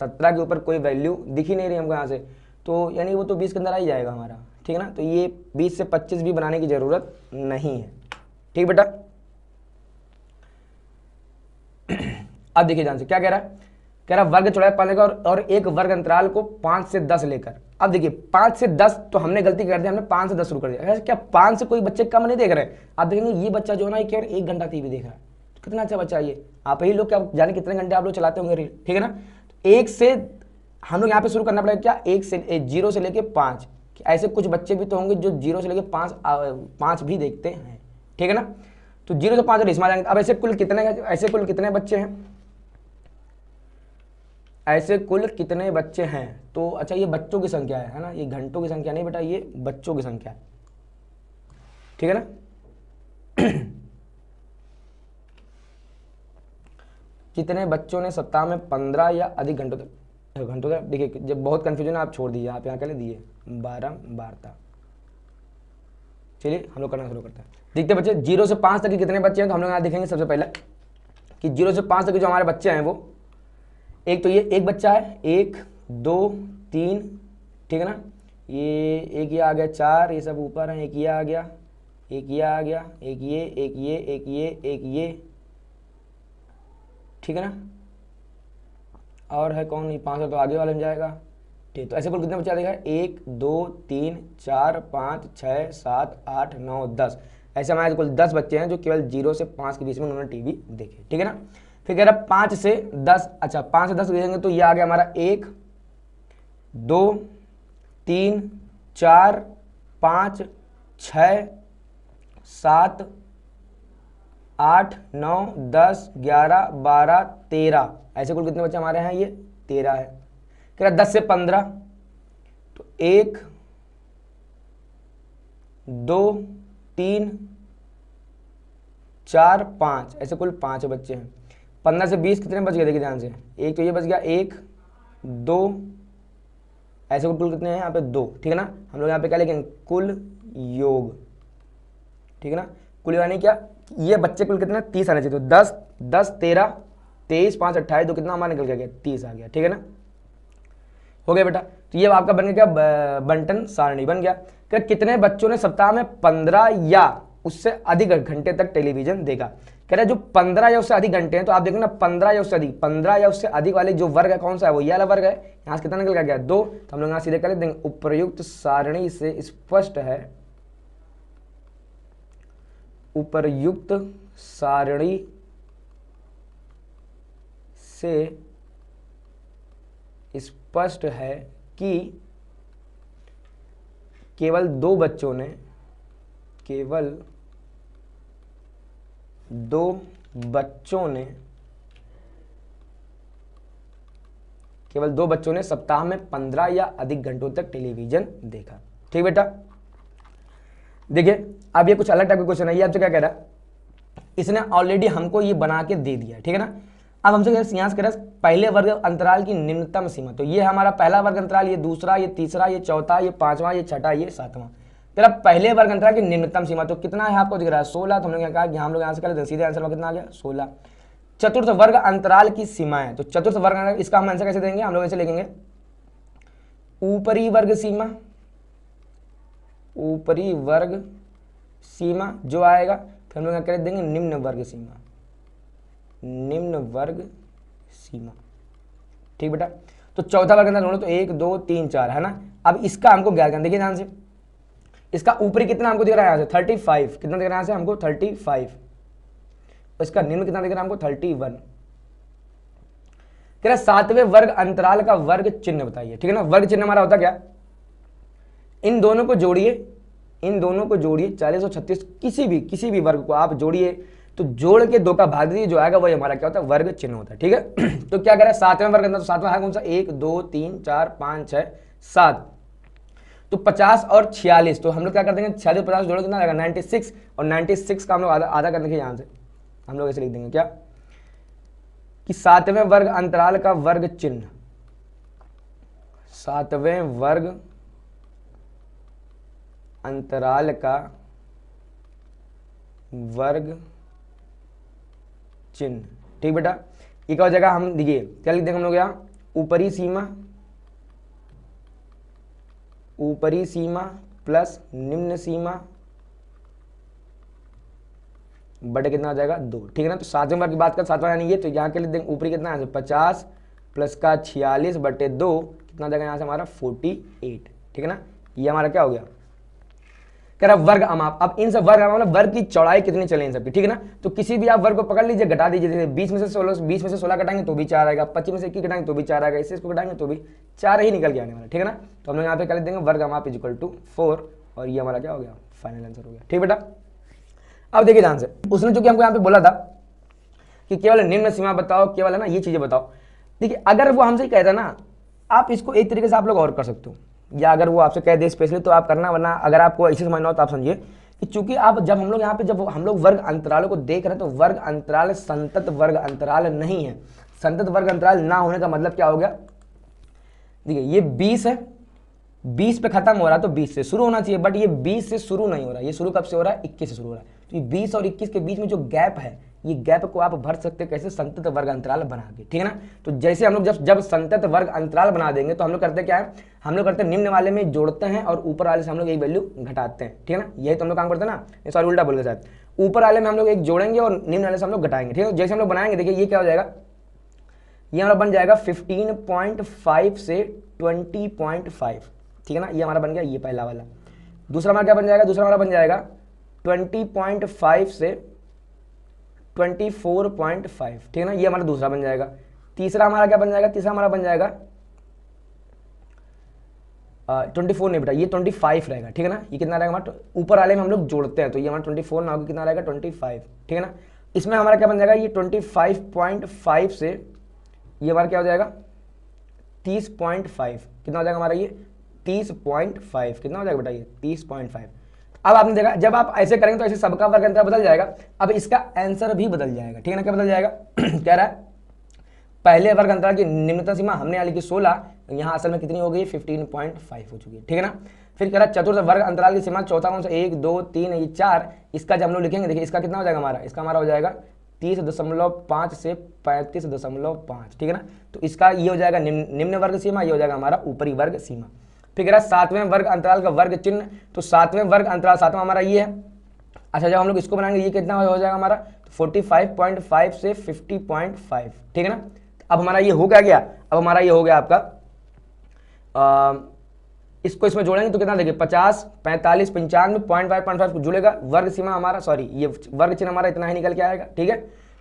17 के ऊपर कोई वैल्यू दिख ही नहीं रही हमको यहाँ से। तो यानी वो तो 20 के अंदर आ ही जाएगा हमारा, ठीक है ना। तो ये 20 से 25 भी बनाने की जरूरत नहीं है, ठीक बेटा। अब देखिए ध्यान से क्या कह रहा है, कह रहा वर्ग चौड़ाई 5 लेकर और एक वर्ग अंतराल को 5 से 10 लेकर। अब देखिए 5 से 10 तो हमने गलती कर दी, हमने 5 से 10 शुरू कर दिया। क्या 5 से कोई बच्चे कम नहीं देख रहे हैं, आप देखेंगे ये बच्चा जो है ना ये केवल 1 घंटा टीवी देख रहा है, तो कितना अच्छा बच्चा है ये। आप ही लोग क्या जाने कितने घंटे आप लोग चलाते होंगे रील, ठीक है ना। तो 1 से हम लोग यहाँ पे शुरू करना पड़ेगा, क्या 1 से 0 से लेके 5, ऐसे कुछ बच्चे भी तो होंगे जो 0 से लेके 5 भी देखते हैं, ठीक है ना। तो 0 से 5 और इसमें आ जाएंगे। अब ऐसे कुल कितने बच्चे हैं, ऐसे कुल कितने बच्चे हैं। तो अच्छा ये बच्चों की संख्या है ना, ये घंटों की संख्या नहीं बेटा, ये बच्चों की संख्या है, ठीक है ना। कितने बच्चों ने सप्ताह में 15 या अधिक घंटों तक देखिए, जब बहुत कन्फ्यूजन आप छोड़ दीजिए, आप यहाँ के लिए दिए बारंबारता। चलिए हम लोग करना शुरू करते हैं। देखते बच्चे 0 से 5 तक के कितने बच्चे हैं, तो हम लोग यहाँ देखेंगे सबसे पहले कि 0 से 5 तक के जो हमारे बच्चे हैं वो, एक तो ये एक बच्चा है, 1 2 3, ठीक है ना, ये एक ये आ गया 4, ये सब ऊपर है, एक ये आ गया, एक ये आ गया, एक ये, एक ये, एक ये, एक ये, ठीक है ना, और है कौन, ये 5 तो आगे वाले में जाएगा, ठीक। तो ऐसे कुल कितने बच्चे आ देखा, 1 2 3 4 5 6 7 8 9 10, ऐसे हमारे कुल 10 बच्चे हैं जो केवल 0 से 5 के बीच में उन्होंने टीवी देखे, ठीक है ना। फिर कह रहा 5 से 10, अच्छा 5 से 10 देखेंगे तो ये आ गया हमारा 1 2 3 4 5 6 7 8 9 10 11 12 13, ऐसे कुल कितने बच्चे हमारे हैं, ये 13 है। कह रहा 10 से 15, तो 1 2 3 4 5, ऐसे कुल 5 बच्चे हैं। 15 से 20 कितने बच गए, देखिए ध्यान से, एक तो ये बच गया, 1 2, ऐसे कुल कितने हैं यहाँ पे 2, ठीक है ना। हम लोग यहाँ पे क्या लिखेंगे, कुल योग, ठीक है ना। कुल यानी क्या, ये बच्चे कुल कितने 30 आने चाहिए, तो 10 10 13 23 5 28, तो कितना हमारा निकल गया 30 आ गया, ठीक है ना। हो गया बेटा, तो ये आपका बन गया बंटन सारणी बन गया। कि कितने बच्चों ने सप्ताह में 15 या उससे अधिक घंटे तक टेलीविजन देखा। कह रहे जो 15 या उससे अधिक घंटे हैं, तो आप देखें ना 15 या उससे अधिक, 15 या उससे अधिक वाले जो वर्ग है कौन सा है, वो ये वाला वर्ग है। यहाँ से कितना निकल गया 2, तो हम लोग यहाँ सीधे कर देंगे उपर्युक्त सारणी से स्पष्ट है, उपर्युक्त सारणी से स्पष्ट है कि केवल दो बच्चों ने सप्ताह में 15 या अधिक घंटों तक टेलीविजन देखा, ठीक बेटा। देखिए अब ये कुछ अलग टाइप का क्वेश्चन है, ये आपसे क्या कह रहा है, इसने ऑलरेडी हमको ये बना के दे दिया, ठीक है ना। अब हमसे यहाँ से कह रहा है पहले वर्ग अंतराल की न्यूनतम सीमा, तो ये हमारा पहला वर्ग अंतराल, ये दूसरा, ये तीसरा, ये चौथा, ये पांचवा, ये छठा, ये सातवां। तेरा पहले वर्ग अंतराल की न्यूनतम सीमा तो कितना है आपको दिख रहा है 16, तो हम लोग कहा कि हम लोग यहाँ से कर लेते सीधे आंसर कितना आ गया 16। चतुर्थ वर्ग अंतराल की सीमाएं, तो चतुर्थ वर्ग अंतराल इसका हम आंसर कैसे देंगे, हम लोग ऐसे लिखेंगे ऊपरी वर्ग सीमा, ऊपरी वर्ग सीमा जो आएगा, फिर हम लोग क्या कर देंगे निम्न वर्ग सीमा, निम्न वर्ग सीमा, ठीक बेटा। तो चौथा वर्ग अंतराल तो 1 2 3 4 है ना। अब इसका हमको ज्ञात करना, देखिए ध्यान से, इसका ऊपरी कितना हमको दिख रहा है यहाँ से 35, कितना दिख रहा है यहाँ से हमको 35, और इसका निम्न कितना दिख रहा है हमको 31। तेरा सातवें वर्ग अंतराल का वर्ग चिन्ह बताइए, ठीक है ना। वर्ग चिन्ह हमारा होता क्या, इन दोनों को जोड़िए 40 और 36, किसी भी वर्ग को आप जोड़िए, तो जोड़ के 2 का भाग दीजिए, जो आएगा वही हमारा क्या होता है वर्ग चिन्ह होता है, ठीक है। तो क्या कह रहा है सातवें वर्ग अंतराल, तो सातवां है कौन सा 1 2 3 4 5 6 7, तो 50 और 46, तो हम लोग क्या कर देंगे 46 50 जोड़ो कितना आएगा 96, और 96 का हम लोग आधा कर देंगे, यहाँ से हम लोग ऐसे लिख देंगे क्या कि सातवें वर्ग अंतराल का वर्ग चिन्ह, सातवें वर्ग अंतराल का वर्ग चिन्ह, ठीक बेटा। एक और जगह हम देखिए क्या लिख देंगे हम लोग यहाँ ऊपरी सीमा प्लस निम्न सीमा बटे कितना आ जाएगा 2, ठीक है ना। तो सातवें वर्ग की बात कर, सातवां यानी ये, तो यहाँ के लिख देंगे ऊपरी कितना है 50 प्लस का 46 बटे 2, कितना आ जाएगा यहाँ से हमारा 48, ठीक है ना। ये हमारा क्या हो गया, कह रहा वर्ग अमाप। अब इन सब वर्ग की चौड़ाई कितनी चले इन सबकी, ठीक है ना। तो किसी भी आप वर्ग को पकड़ लीजिए, घटा दीजिए, जैसे 20 में से 16 घटाएंगे तो भी 4 आएगा, 25 में से 21 घटाएंगे तो भी 4 आएगा, इसको घटाएंगे तो भी 4 ही निकल के आने वाला, ठीक है ना। तो हम लोग यहाँ पे कर देंगे वर्ग अमाप इक्वल टू 4, और ये हमारा क्या हो गया फाइनल आंसर हो गया, ठीक बेटा। अब देखिए ध्यान से, उसने जो कि हमको यहाँ पे बोला था कि केवल निम्न सीमा बताओ, केवल है ना ये चीजें बताओ। देखिए अगर वो हमसे कहता ना, आप इसको एक तरीके से आप लोग और कर सकते हो, या अगर वो आपसे कह दे स्पेशली तो आप करना, वरना अगर आपको ऐसे समझना हो तो आप समझिए कि चूंकि आप जब हम लोग यहाँ पे जब हम लोग वर्ग अंतरालों को देख रहे हैं तो वर्ग अंतराल संतत वर्ग अंतराल नहीं है। संतत वर्ग अंतराल ना होने का मतलब क्या हो गया, देखिए ये 20 है, 20 पे खत्म हो रहा है तो 20 से शुरू होना चाहिए, बट ये 20 से शुरू नहीं हो रहा है, ये शुरू कब से हो रहा है, 21 से शुरू हो रहा है। तो ये 20 और 21 के बीच में जो गैप है, ये गैप को आप भर सकते हैं कैसे, संतत वर्ग अंतराल बना के, ठीक है ना। तो जैसे हम लोग जब संतत वर्ग अंतराल बना देंगे तो हम लोग करते क्या है, हम लोग करते हैं निम्न वाले में जोड़ते हैं और ऊपर वाले से हम लोग एक वैल्यू घटाते हैं, ठीक है ना। यही तो हम लोग काम करते हैं ना, सॉरी उल्टा बोल के साथ, ऊपर वाले में हम लोग एक जोड़ेंगे और निम्न वाले से हम लोग घटाएंगे, ठीक है। जैसे हम लोग बनाएंगे, देखिए ये क्या हो जाएगा, ये हमारा बन जाएगा 15.5 से 20.5, ठीक है ना। ये हमारा बन गया ये पहला वाला। दूसरा हमारा क्या बन जाएगा, दूसरा हमारा बन जाएगा 20.5 से 24.5, ठीक है ना। ये हमारा दूसरा बन जाएगा। तीसरा हमारा क्या बन जाएगा, तीसरा हमारा बन जाएगा 24 नहीं बेटा, ये 25 रहेगा, ठीक है ना। ये कितना रहेगा हमारा, ऊपर वाले में हम लोग जोड़ते हैं तो ये हमारा 24 ना होगा, कितना रहेगा 25, ठीक है ना। इसमें हमारा क्या बन जाएगा, ये 25.5 से ये हमारा क्या हो जाएगा 30.5, कितना हो जाएगा हमारा ये 30.5, कितना हो जाएगा बेटा ये 30.5। अब आपने देखा जब आप ऐसे करेंगे तो ऐसे सबका वर्ग अंतराल बदल जाएगा। अब इसका आंसर भी बदल जाएगा, ठीक है ना। क्या बदल जाएगा कह रहा है पहले वर्ग अंतराल की निम्नतम सीमा हमने यहाँ लिखी 16, यहाँ असल में कितनी हो गई 15.5 हो चुकी है, ठीक है ना। फिर कह रहा है चतुर्थ वर्ग अंतराल की सीमा चौथा कौन सा, 1 2 3 ये 4, इसका जब हम लोग लिखेंगे देखिए इसका कितना हो जाएगा हमारा, इसका हमारा हो जाएगा 30.5 से 35.5, ठीक है ना। तो इसका ये हो जाएगा निम्न वर्ग सीमा, ये हो जाएगा हमारा ऊपरी वर्ग सीमा। फिर कह रहा है सातवें वर्ग अंतराल का वर्ग चिन्ह, तो सातवें वर्ग अंतराल सातवां हमारा ये है। अच्छा जब हम लोग इसको बनाएंगे ये कितना हो जाएगा हमारा, तो 45.5 से 50.5, ठीक है ना। अब हमारा ये हो गया, अब हमारा ये हो गया आपका इसको इसमें जोड़ेंगे तो कितना देखिए 50 45 95 0.5 जुड़ेगा, वर्ग सीमा हमारा सॉरी ये वर्ग चिन्ह हमारा इतना ही निकल के आएगा, ठीक है।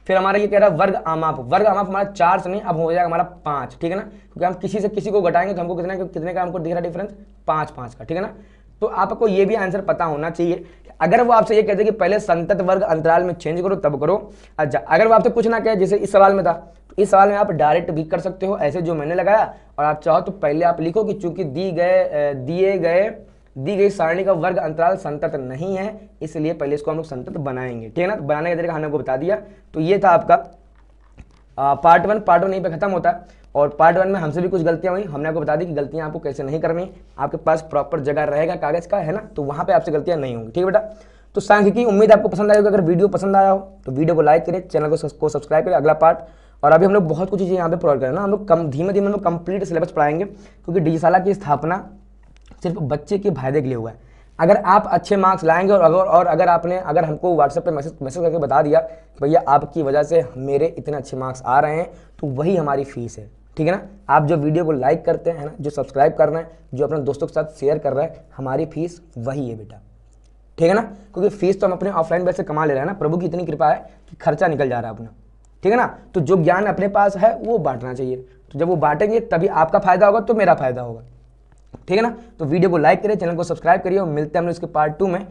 फिर हमारा ये कह रहा है वर्ग आमाप हमारा 4 से नहीं अब हो जाएगा हमारा 5, ठीक है ना, क्योंकि हम किसी से किसी को घटाएंगे तो हमको कितने का हमको दिख रहा है डिफरेंस 5 का, ठीक है ना। तो आपको ये भी आंसर पता होना चाहिए। अगर वो आपसे ये कहते कि पहले संतत वर्ग अंतराल में चेंज करो तब करो, अच्छा अगर वो आपसे कुछ ना कहे जैसे इस सवाल में था, तो इस सवाल में आप डायरेक्ट भी कर सकते हो ऐसे जो मैंने लगाया, और आप चाहो तो पहले आप लिखो कि चूंकि दी गई सारणी का वर्ग अंतराल संतत नहीं है इसलिए पहले इसको हम लोग संतत बनाएंगे, ठीक है ना। तो बनाने का तरीका हमने आपको बता दिया। तो ये था आपका पार्ट 1 यहीं पे खत्म होता है, और पार्ट 1 में हमसे भी कुछ गलतियां हुई, हमने आपको बता दी कि गलतियां आपको कैसे नहीं करनी, आपके पास प्रॉपर जगह रहेगा कागज का, है ना, तो वहां पे आपसे गलतियां नहीं होंगी, ठीक है बेटा। तो सांख्यिकी उम्मीद आपको पसंद आएगा। अगर वीडियो पसंद आया हो तो वीडियो को लाइक करें, चैनल को सब्सक्राइब करें। अगला पार्ट, और अभी हम लोग बहुत कुछ चीज़ें यहाँ पे प्रोवाइड करें ना, हम लोग धीमे धीमे कंप्लीट सिलेबस पढ़ाएंगे, क्योंकि डिजिशाला की स्थापना सिर्फ बच्चे के फायदे के लिए हुआ है। अगर आप अच्छे मार्क्स लाएंगे और अगर हमको व्हाट्सएप पे मैसेज करके बता दिया कि भैया आपकी वजह से मेरे इतने अच्छे मार्क्स आ रहे हैं, तो वही हमारी फीस है, ठीक है ना। आप जो वीडियो को लाइक करते हैं ना, जो सब्सक्राइब कर रहे हैं, जो अपने दोस्तों के साथ शेयर कर रहे हैं, हमारी फीस वही है बेटा, ठीक है ना। क्योंकि फीस तो हम अपने ऑफलाइन बैच से कमा ले रहे हैं ना, प्रभु की इतनी कृपा है कि खर्चा निकल जा रहा है अपना, ठीक है ना। तो जो ज्ञान अपने पास है वो बांटना चाहिए, तो जब वो बांटेंगे तभी आपका फायदा होगा तो मेरा फायदा होगा, ठीक है ना। तो वीडियो को लाइक करिए, चैनल को सब्सक्राइब करिए, और मिलते हैं हम लोग इसके पार्ट 2 में।